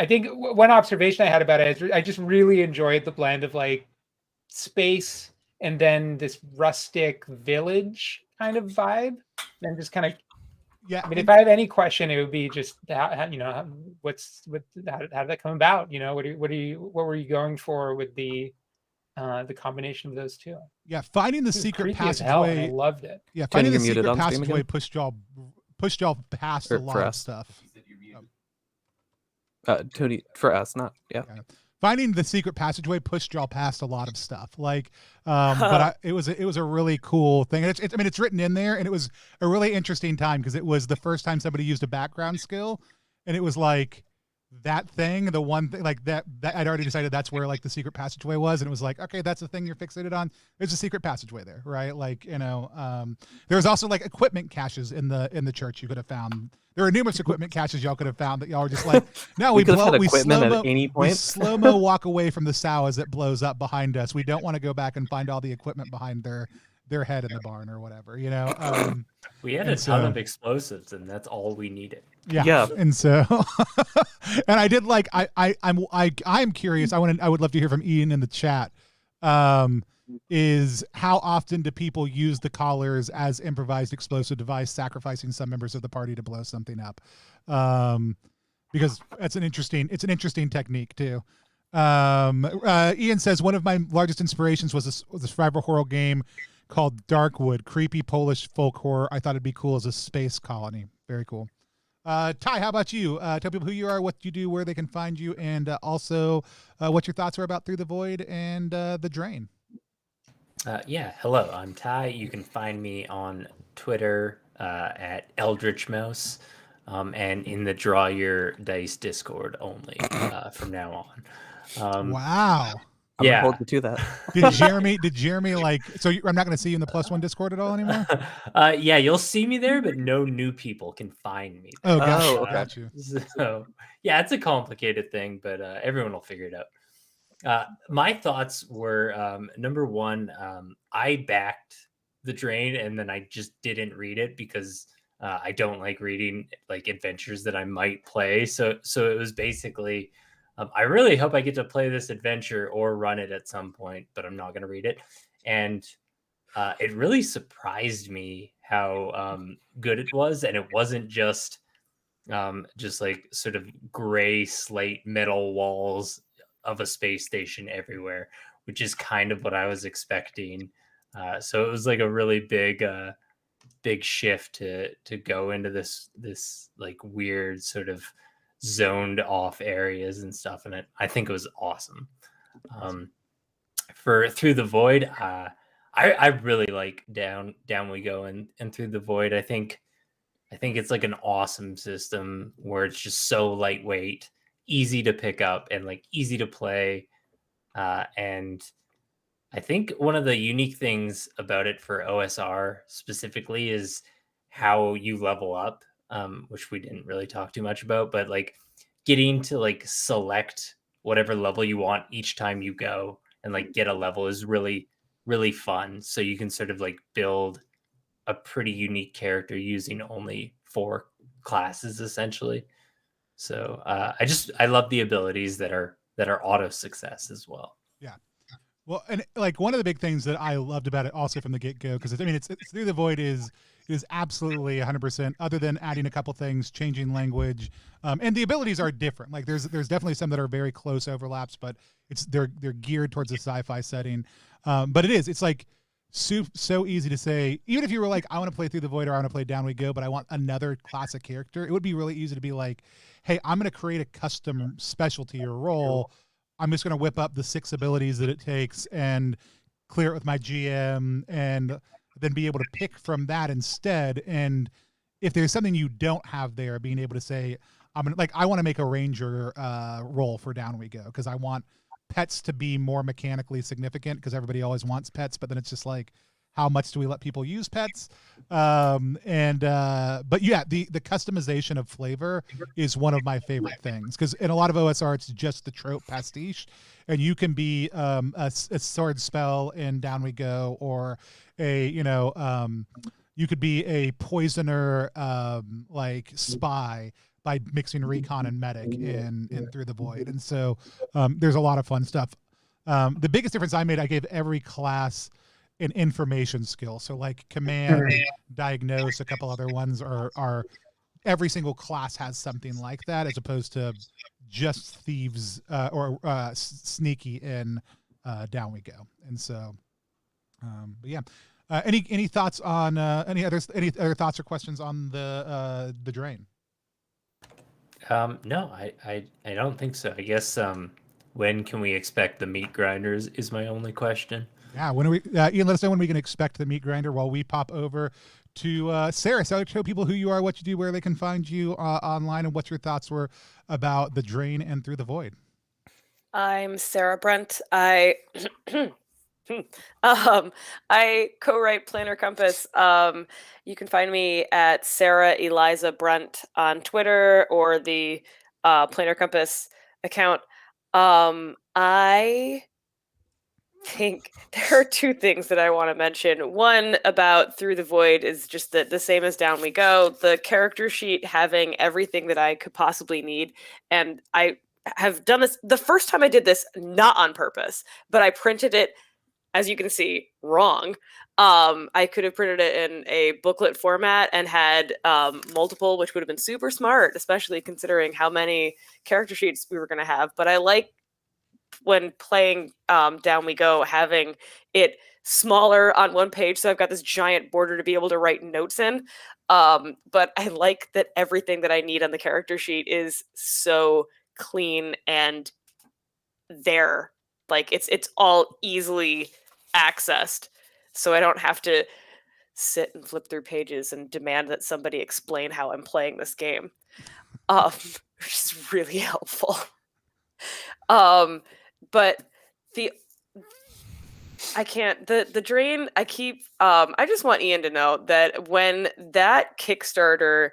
think one observation I had about it is I just really enjoyed the blend of like space and then this rustic village kind of vibe, and just kind of, yeah. I mean, if I have any question, it would be just how did that come about? What were you going for with the combination of those two? Yeah, finding the secret passageway. I loved it. Yeah, finding the secret passageway pushed y'all past a lot of stuff. Tony, for us, not Finding the secret passageway pushed y'all past a lot of stuff. Like, but it was a really cool thing. And it's written in there, and it was a really interesting time because it was the first time somebody used a background skill, and it was like that thing, the one thing like that I'd already decided that's where like the secret passageway was, and it was like, okay, that's the thing you're fixated on. There's a secret passageway there, right? Like, there was also like equipment caches in the church you could have found. There were numerous equipment caches y'all could have found that y'all were just like, no, we slow-mo walk away from the sow as it blows up behind us. We don't want to go back and find all the equipment behind their head in the barn or whatever, We had a ton of explosives, and that's all we needed. Yeah. And so, and I did like, I'm curious. I would love to hear from Ian in the chat. Is how often do people use the collars as improvised explosive device, sacrificing some members of the party to blow something up? Because it's an interesting technique too. Ian says one of my largest inspirations was a survival horror game called Darkwood, creepy Polish folk horror. I thought it'd be cool as a space colony. Very cool. Ty, how about you? Tell people who you are, what you do, where they can find you, and also what your thoughts are about Through the Void and the Drain. Hello, I'm Ty. You can find me on Twitter at Eldritch Mouse, and in the Draw Your Dice Discord only from now on. Wow. I'm gonna hold you to that. Did Jeremy like? So I'm not going to see you in the +1 Discord at all anymore. Yeah, you'll see me there, but no new people can find me there. Oh, gotcha. Oh, okay. Got you. So yeah, it's a complicated thing, but everyone will figure it out. My thoughts were number one, I backed the drain and then I just didn't read it because I don't like reading like adventures that I might play. So it was basically, I really hope I get to play this adventure or run it at some point, but I'm not going to read it. And it really surprised me how good it was, and it wasn't just like sort of gray slate metal walls of a space station everywhere, which is kind of what I was expecting. So it was like a really big shift to go into this like weird sort of zoned off areas and stuff, and I think it was awesome. For Through the Void, I really like Down We Go and Through the Void. I think it's like an awesome system where it's just so lightweight, easy to pick up, and like easy to play. And I think one of the unique things about it for OSR specifically is how you level up, which we didn't really talk too much about, but like getting to like select whatever level you want each time you go and like get a level is really, really fun. So you can sort of like build a pretty unique character using only 4 classes essentially. So I love the abilities that are auto success as well. Yeah. Well, and like one of the big things that I loved about it also from the get-go, because it's Through the Void is absolutely 100%, other than adding a couple things, changing language, and the abilities are different. Like there's definitely some that are very close overlaps, but they're geared towards a sci-fi setting. But it's like so easy to say, even if you were like, I want to play Through the Void or I want to play Down We Go, but I want another classic character, it would be really easy to be like, hey, I'm going to create a custom specialty or role. I'm just going to whip up the 6 abilities that it takes and clear it with my GM and then be able to pick from that instead. And if there's something you don't have there, being able to say, I want to make a ranger role for Down We Go because I want pets to be more mechanically significant because everybody always wants pets, but then it's just like, how much do we let people use pets? But yeah, the customization of flavor is one of my favorite things because in a lot of OSR, it's just the trope pastiche, and you can be a sword spell in Down We Go, or you could be a poisoner like spy by mixing recon and medic in Through the Void. And so there's a lot of fun stuff. The biggest difference I made, I gave every class an information skill. So like command, diagnose, a couple other ones are every single class has something like that, as opposed to just thieves or sneaky in Down We Go. And so, but yeah. Any thoughts on any other thoughts or questions on the drain? No, I don't think so. I guess when can we expect the meat grinders is my only question. Yeah, when are we? Ian, let us know when we can expect the meat grinder while we pop over to Sarah. So show people who you are, what you do, where they can find you online, and what your thoughts were about the drain and Through the Void. I'm Sarah Brent. I I co-write Planner Compass. You can find me at Sarah Eliza Brunt on Twitter or the Planner Compass account. I think there are 2 things that I want to mention. One about Through the Void is just that the same as Down We Go, the character sheet having everything that I could possibly need. And I have done this the first time I did this, not on purpose, but I printed it, as you can see, wrong. I could have printed it in a booklet format and had multiple, which would have been super smart, especially considering how many character sheets we were going to have. But I like when playing Down We Go, having it smaller on one page, so I've got this giant border to be able to write notes in. But I like that everything that I need on the character sheet is so clean and there. Like it's all easily accessed, so I don't have to sit and flip through pages and demand that somebody explain how I'm playing this game, which is really helpful. But the I can't. The drain. I keep. I just want Ian to know that when that Kickstarter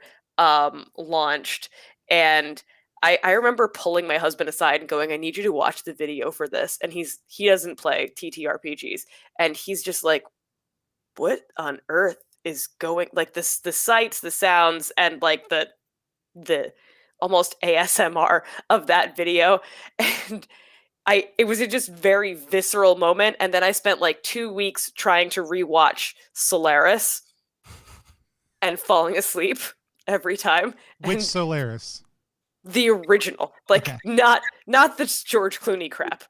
launched, and I remember pulling my husband aside and going, "I need you to watch the video for this." And he doesn't play TTRPGs, and he's just like, "What on earth is going?" Like this, the sights, the sounds, and like the almost ASMR of that video, and it was a just very visceral moment, and then I spent like 2 weeks trying to rewatch Solaris and falling asleep every time. Which And Solaris? the original, like Okay. not the George Clooney crap.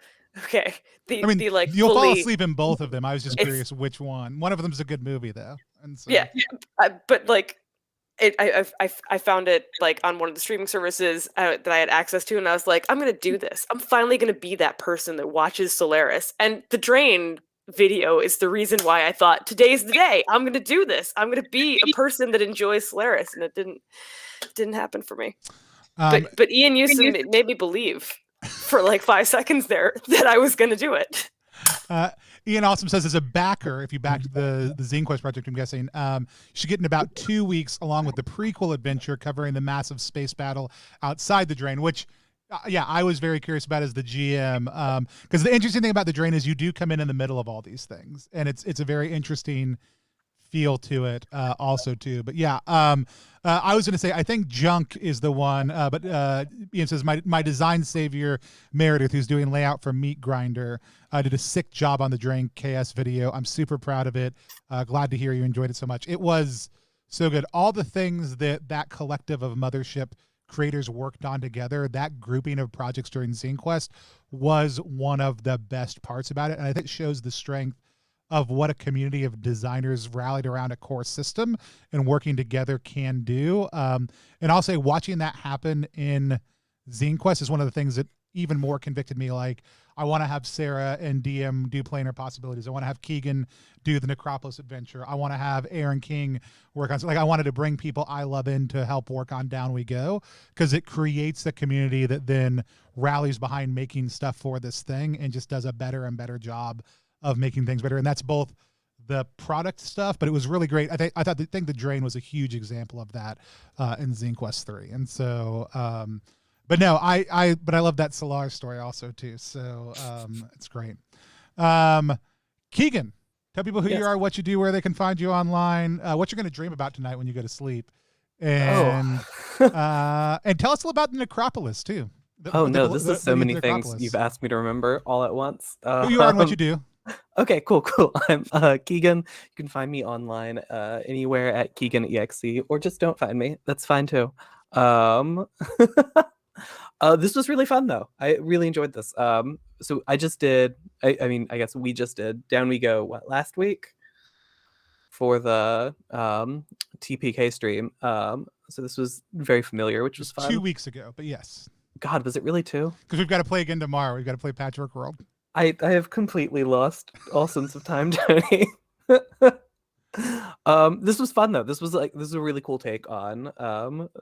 Okay, I mean, the like you'll fall fully, asleep in both of them. I was just It's- curious which one. One of them's a good movie, though. And so, yeah, but like. I found it like on one of the streaming services that I had access to, and I was like, I'm gonna do this. I'm finally gonna be that person that watches Solaris. And the Drain video is the reason why I thought today's the day. I'm gonna do this. I'm gonna be a person that enjoys Solaris, and it didn't happen for me. But Ian Yusem made me believe for like 5 seconds there that I was gonna do it. Ian Awesome says, as a backer, if you backed the Zine Quest project, I'm guessing, you should get in about 2 weeks along with the prequel adventure covering the massive space battle outside the Drain, which, yeah, I was very curious about as the GM. Because the interesting thing about the Drain is you do come in the middle of all these things, and it's a very interesting feel to it also too. But yeah, I was going to say, I think Junk is the one, but Ian says, my design savior, Meredith, who's doing layout for Meat Grinder, did a sick job on the Drain KS video. I'm super proud of it. Glad to hear you enjoyed it so much. It was so good. All the things that collective of Mothership creators worked on together, that grouping of projects during Zine Quest was one of the best parts about it. And I think it shows the strength of what a community of designers rallied around a core system and working together can do. And I'll say watching that happen in Zine Quest is one of the things that even more convicted me. Like, I want to have Sarah and DM do Planar Possibilities. I want to have Keegan do the Necropolis adventure. I want to have Aaron King work on, like, I wanted to bring people I love in to help work on Down We Go, because it creates a community that then rallies behind making stuff for this thing and just does a better and better job of making things better. And that's both the product stuff, but it was really great. I think the Drain was a huge example of that in Zine Quest 3. And so, but no, I love that Solaris story also too. So it's great. Keegan, tell people who you are, what you do, where they can find you online, what you're going to dream about tonight when you go to sleep, and and tell us a little about the Necropolis too. This is so many things you've asked me to remember all at once. Who you are and what you do. Okay, cool. I'm Keegan. You can find me online anywhere at KeeganEXE, or just don't find me. That's fine too. This was really fun though. I really enjoyed this. So I just did. I guess we just did Down We Go last week for the TPK stream. So this was very familiar, which was fun. 2 weeks ago, but yes. God, was it really 2? Because we've got to play again tomorrow. We've got to play Patchwork World. I have completely lost all sense of time, Tony. This was fun though. This is a really cool take on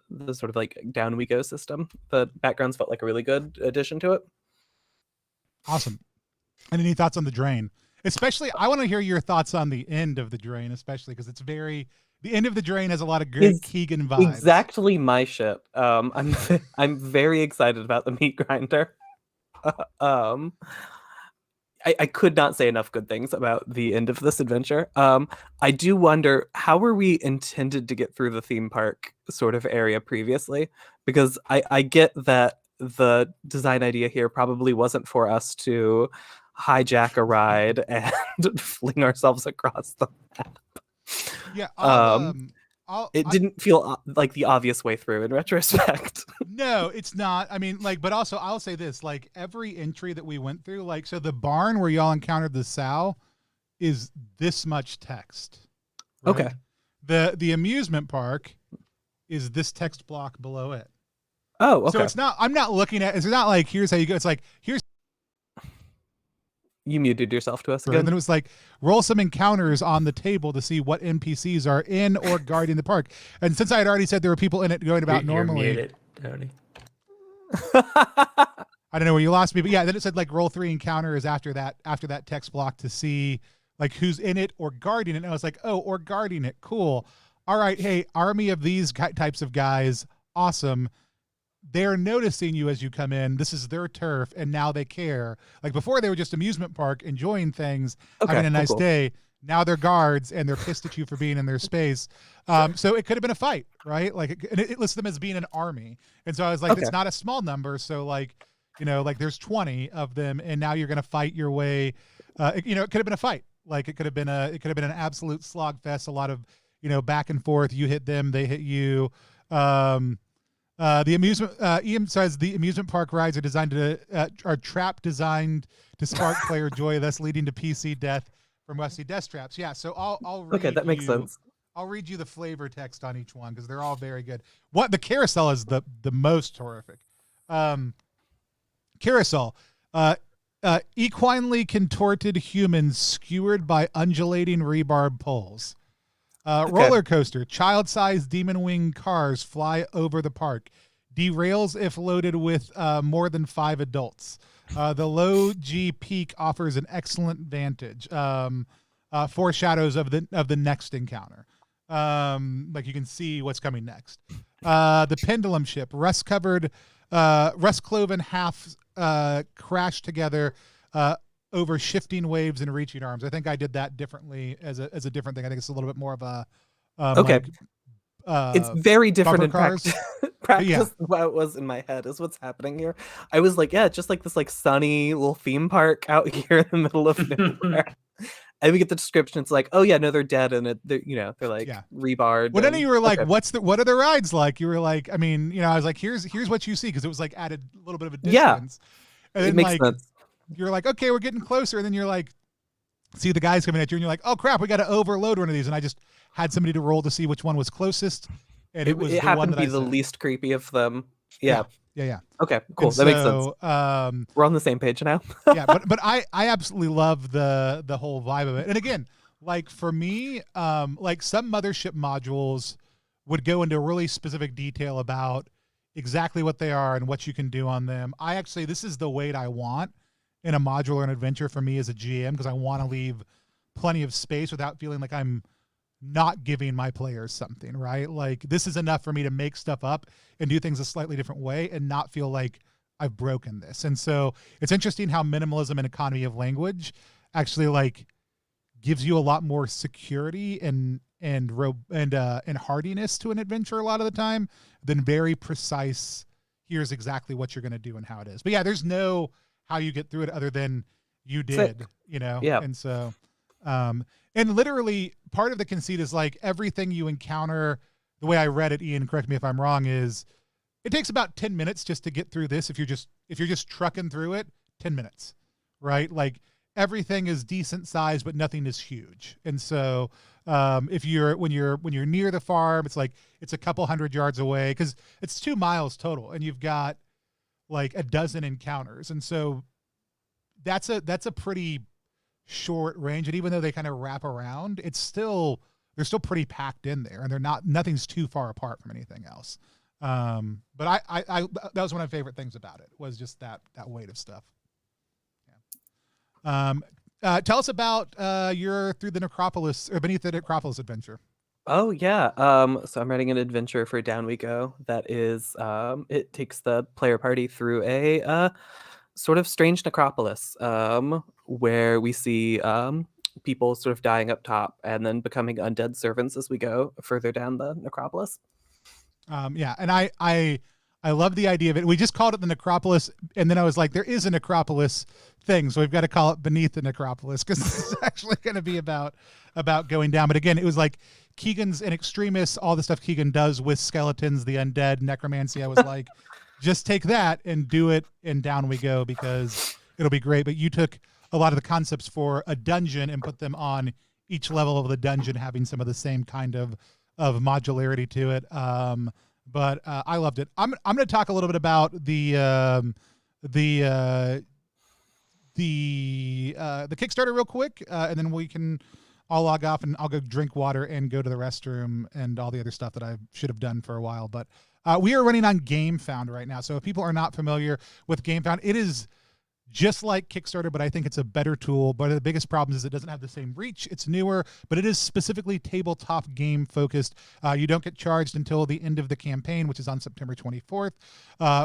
the sort of like Down We Go system. The backgrounds felt like a really good addition to it. Awesome. And any thoughts on the Drain? Especially, I want to hear your thoughts on the end of the Drain, especially because the end of the Drain has a lot of great Keegan vibes. Exactly my ship. I'm very excited about the Meat Grinder. I could not say enough good things about the end of this adventure. I do wonder, how were we intended to get through the theme park sort of area previously? Because I get that the design idea here probably wasn't for us to hijack a ride and fling ourselves across the map. Yeah. It didn't feel like the obvious way through in retrospect. No, it's not. I mean, like, but also I'll say this, like every entry that we went through, like, so the barn where y'all encountered the sow is this much text. Right? Okay. The amusement park is this text block below it. Oh, okay. So it's not, I'm not looking at, it's not like, here's how you go. It's like, here's. You muted yourself to us again. And then it was like, roll some encounters on the table to see what NPCs are in or guarding the park. And since I had already said there were people in it going about normally. You're muted, Tony. I don't know where you lost me, but yeah, then it said like roll 3 encounters after that text block to see like who's in it or guarding it. And I was like, oh, or guarding it. Cool. All right. Hey, army of these types of guys. Awesome. They're noticing you as you come in. This is their turf, and now they care. Like before, they were just amusement park, enjoying things, having a nice day. Now they're guards, and they're pissed at you for being in their space. So it could have been a fight, right? Like it lists them as being an army, and so I was like, it's not a small number. So like, like there's 20 of them, and now you're gonna fight your way. It could have been a fight. Like it could have been an absolute slog fest. A lot of back and forth. You hit them, they hit you. The amusement Ian says the amusement park rides are designed designed to spark player joy, thus leading to PC death from rusty death traps. Yeah, so I'll read that makes sense. I'll read you the flavor text on each one because they're all very good. What the carousel is the most horrific. Carousel, equinely contorted humans skewered by undulating rebarb poles. Roller coaster, child-sized demon wing cars fly over the park. Derails if loaded with more than 5 adults. The low G peak offers an excellent vantage. Foreshadows of the next encounter. Like you can see what's coming next. The pendulum ship, rust cloven half crashed together over shifting waves and reaching arms. I think I did that differently as a different thing. I think it's a little bit more of a it's very different in cars. practice than what it was in my head is what's happening here. I was like, just like this like sunny little theme park out here in the middle of nowhere. And we get the description. It's like, oh yeah, no, they're dead, and they're like rebarred. Well, then you were like, what are the rides like? You were like, I mean, I was like, here's what you see, because it was like added a little bit of a distance. And then, it makes sense. You're like, okay, we're getting closer, and then you're like, see the guys coming at you, and you're like, oh crap, we got to overload one of these, and I just had somebody to roll to see which one was closest, and it was the happened one to be the least creepy of them. Yeah. Okay, cool. And that makes sense. We're on the same page now. Yeah, but I absolutely love the whole vibe of it. And again, like for me, like some mothership modules would go into really specific detail about exactly what they are and what you can do on them. This is the weight I want in a module or an adventure for me as a GM, because I want to leave plenty of space without feeling like I'm not giving my players something, right? Like this is enough for me to make stuff up and do things a slightly different way and not feel like I've broken this. And so it's interesting how minimalism and economy of language actually like gives you a lot more security and hardiness to an adventure a lot of the time than very precise, here's exactly what you're going to do and how it is. But yeah, there's no how you get through it other than you did, Yeah. And so, and literally part of the conceit is like everything you encounter, the way I read it, Ian, correct me if I'm wrong, is it takes about 10 minutes just to get through this. If you're just trucking through it, 10 minutes, right? Like everything is decent size, but nothing is huge. And so, when you're near the farm, it's a couple 100 yards away, because it's 2 miles total, and you've got like a dozen encounters. And so that's a pretty short range. And even though they kind of wrap around, they're still pretty packed in there, and nothing's too far apart from anything else. But I that was one of my favorite things about it, was just that weight of stuff. Yeah. Tell us about your through the Necropolis or beneath the Necropolis adventure. Oh yeah. So I'm writing an adventure for Down We Go that is it takes the player party through a sort of strange necropolis where we see people sort of dying up top and then becoming undead servants as we go further down the necropolis. Yeah, and I love the idea of it. We just called it the Necropolis, and then I was like, there is a Necropolis thing, so we've got to call it Beneath the Necropolis, because this is actually going to be about going down. But again, it was like Keegan's an extremist, all the stuff Keegan does with skeletons, the undead, necromancy. I was like, just take that and do it, and down we go, because it'll be great. But you took a lot of the concepts for a dungeon and put them on each level of the dungeon, having some of the same kind of modularity to it. But I loved it. I'm going to talk a little bit about the Kickstarter real quick, and then I'll log off and I'll go drink water and go to the restroom and all the other stuff that I should have done for a while. But We are running on Gamefound right now. So if people are not familiar with Gamefound, it is just like Kickstarter, but I think it's a better tool. But the biggest problem is it doesn't have the same reach. It's newer, but it is specifically tabletop game focused. You don't get charged until the end of the campaign, which is on September 24th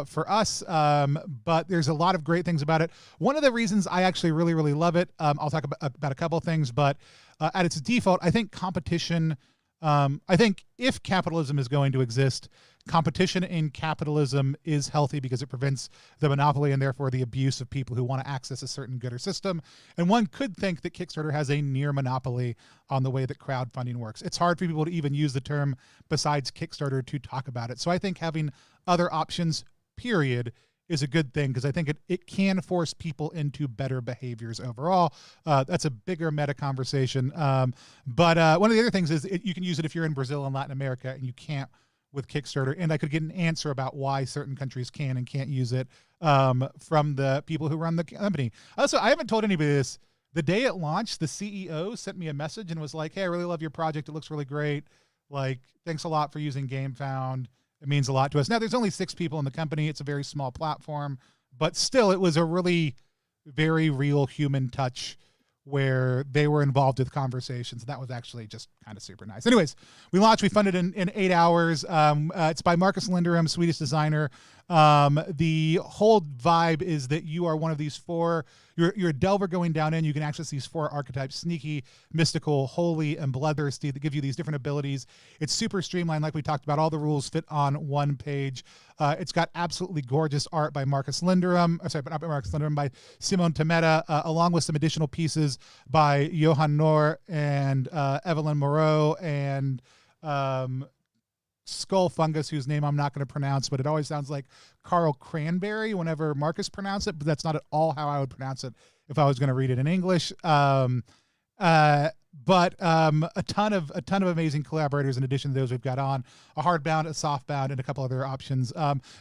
for us. But there's a lot of great things about it. One of the reasons I actually really, really love it, I'll talk about a couple of things, but at its default, I think competition, I think if capitalism is going to exist, competition in capitalism is healthy because it prevents the monopoly and therefore the abuse of people who want to access a certain good or system. And one could think that Kickstarter has a near monopoly on the way that crowdfunding works. It's hard for people to even use the term besides Kickstarter to talk about it. So I think having other options, period, is a good thing because I think it can force people into better behaviors overall. That's a bigger meta conversation. But one of the other things is you can use it if you're in Brazil and Latin America and you can't with Kickstarter, and I could get an answer about why certain countries can and can't use it from the people who run the company. Also, I haven't told anybody this. The day it launched, the CEO sent me a message and was like, hey, I really love your project. It looks really great. Like, thanks a lot for using Gamefound. It means a lot to us. Now, there's only 6 people in the company. It's a very small platform, but still, it was a really very real human touch where they were involved with conversations. That was actually just kind of super nice. Anyways, we launched, we funded in 8 hours. It's by Marcus Linderum, Swedish designer. The whole vibe is that you are one of these 4, you're a delver going down in, you can access these 4 archetypes: sneaky, mystical, holy, and bloodthirsty, that give you these different abilities. It's super streamlined, like we talked about. All the rules fit on one page. It's got absolutely gorgeous art by Marcus Linderum, not by Marcus Linderum, by Simon Temeta, along with some additional pieces by Johan Noor and Evelyn Moreau and Skull Fungus, whose name I'm not going to pronounce, but it always sounds like Carl Cranberry whenever Marcus pronounced it, but that's not at all how I would pronounce it if I was going to read it in English. But a ton of amazing collaborators in addition to those we've got on a hardbound, a softbound, and a couple other options.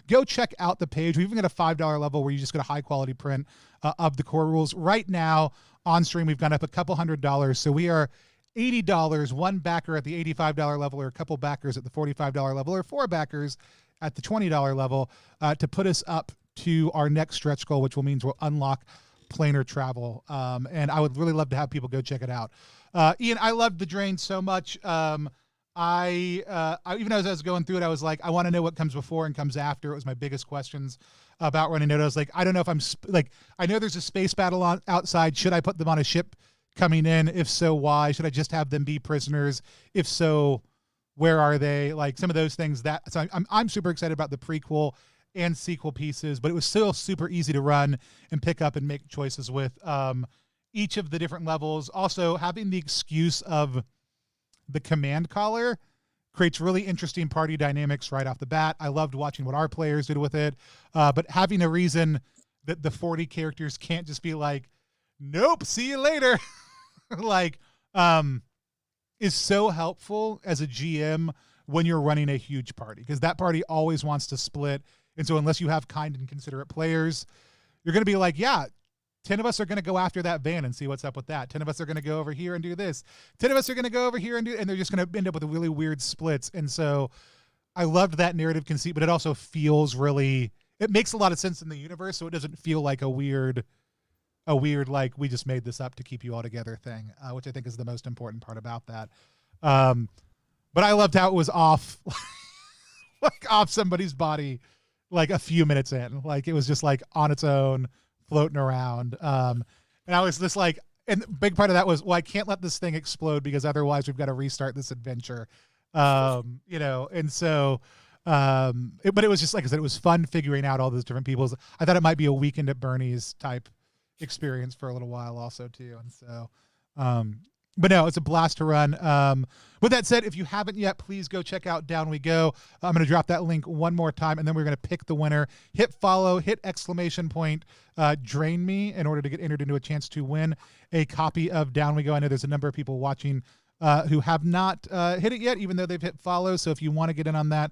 Go check out the page. We've even got a $5 level where you just get a high quality print of the core rules. Right now on stream, we've gone up a couple $100. So we are $80, one backer at the $85 level, or a couple backers at the $45 level, or 4 backers at the $20 level to put us up to our next stretch goal, which will mean we'll unlock planar travel. And I would really love to have people go check it out. Ian, I loved the Drain so much. I even as I was going through it, I was like, I want to know what comes before and comes after. It was my biggest questions about running it. I was like, I don't know if I know there's a space battle outside. Should I put them on a ship coming in? If so, why? Should I just have them be prisoners? If so, where are they? Like some of those things so I'm super excited about the prequel and sequel pieces, but it was still super easy to run and pick up and make choices with each of the different levels. Also, having the excuse of the command caller creates really interesting party dynamics right off the bat. I loved watching what our players did with it, but having a reason that the 40 characters can't just be like, nope, see you later, is so helpful as a GM when you're running a huge party, because that party always wants to split. And so unless you have kind and considerate players, you're going to be like, yeah, 10 of us are going to go after that van and see what's up with that. 10 of us are going to go over here and do this. 10 of us are going to go over here and they're just going to end up with really weird splits. And so I loved that narrative conceit, but it also feels it makes a lot of sense in the universe. So it doesn't feel like a weird, like we just made this up to keep you all together thing, which I think is the most important part about that. But I loved how it was off, like off somebody's body, like a few minutes in, like it was just like on its own floating around. And I was just like, and big part of that was, well, I can't let this thing explode because otherwise we've got to restart this adventure. And so, but it was just, like I said, it was fun figuring out all those different people's. I thought it might be a Weekend at Bernie's type experience for a little while also too. And so, but no, it's a blast to run. With that said, if you haven't yet, please go check out Down We Go. I'm going to drop that link one more time, and then we're going to pick the winner. Hit follow, hit exclamation point, drain me in order to get entered into a chance to win a copy of Down We Go. I know there's a number of people watching who have not hit it yet, even though they've hit follow. So if you want to get in on that,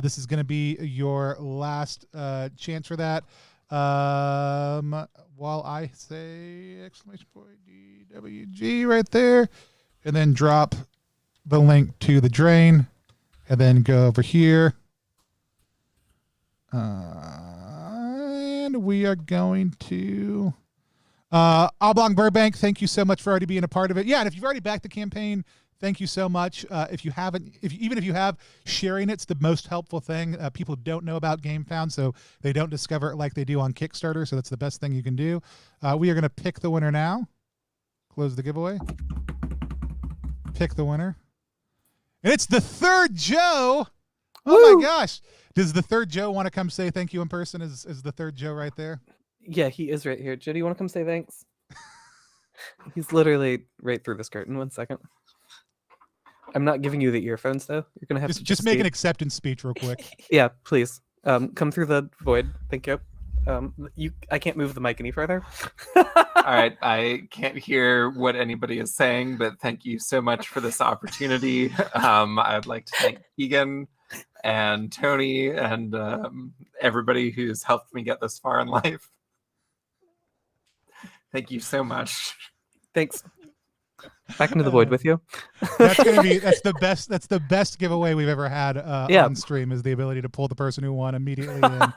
this is going to be your last chance for that. While I say exclamation point DWG right there, and then drop the link to the drain, and then go over here And we are going to Oblong Burbank. Thank you so much for already being a part of it. Yeah, and if you've already backed the campaign, thank you so much. If you haven't, even if you have, sharing it's the most helpful thing. People don't know about Gamefound, so they don't discover it like they do on Kickstarter. So that's the best thing you can do. We are going to pick the winner now. Close the giveaway. Pick the winner, and it's the third Joe. Oh my gosh! Does the third Joe want to come say thank you in person? Is the third Joe right there? Yeah, he is right here. Joe, do you want to come say thanks? He's literally right through this curtain. 1 second. I'm not giving you the earphones though. You're gonna have to just make an acceptance speech real quick. Yeah, please. Come through the void. Thank you. I can't move the mic any further. All right, I can't hear what anybody is saying, but thank you so much for this opportunity. I'd like to thank Keegan and Tony and everybody who's helped me get this far in life. Thank you so much. Thanks. Back into the void with you. That's the best giveaway we've ever had on stream, is the ability to pull the person who won immediately in.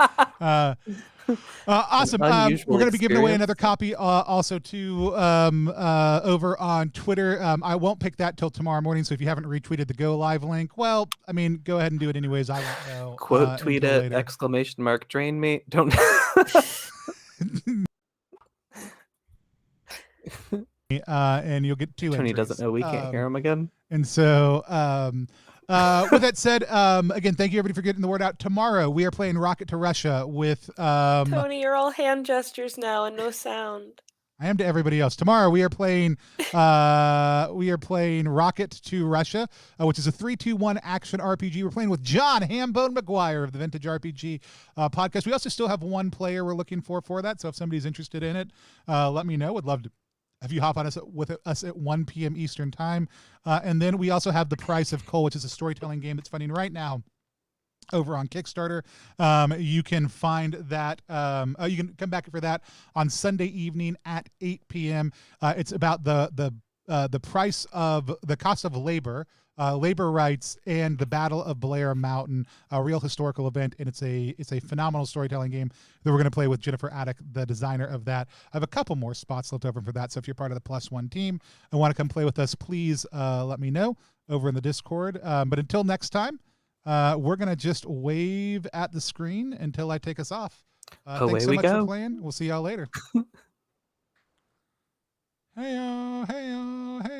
Awesome. We're going to be giving away another copy also too over on Twitter. I won't pick that till tomorrow morning, so if you haven't retweeted the DWGLive link, well, I mean, go ahead and do it anyways. I won't know. Quote tweet it, ! Drain me. Don't. And you'll get 2 Tony entries. doesn't know we can't hear him again. And so with that said, again, thank you everybody for getting the word out. Tomorrow we are playing Rocket to Russia with Tony, you're all hand gestures now and no sound. I am to everybody else. Tomorrow we are playing Rocket to Russia, which is a 3-2-1 action RPG. We're playing with John Hambone McGuire of the Vintage RPG podcast. We also still have one player we're looking for that. So if somebody's interested in it, let me know. Would love to have you hop on with us at 1 p.m. Eastern time. And then we also have The Price of Coal, which is a storytelling game that's funding right now over on Kickstarter. You can find that. You can come back for that on Sunday evening at 8 p.m. It's about the price of the cost of labor, labor rights, and the Battle of Blair Mountain, a real historical event, and it's a phenomenal storytelling game that we're going to play with Jennifer Attic, the designer of that. I have a couple more spots left over for that, so if you're part of the +1 team and want to come play with us, please let me know over in the Discord. But until next time, we're going to just wave at the screen until I take us off. Thanks so much for playing. We'll see y'all later. Hey-o, hey-o, hey-o.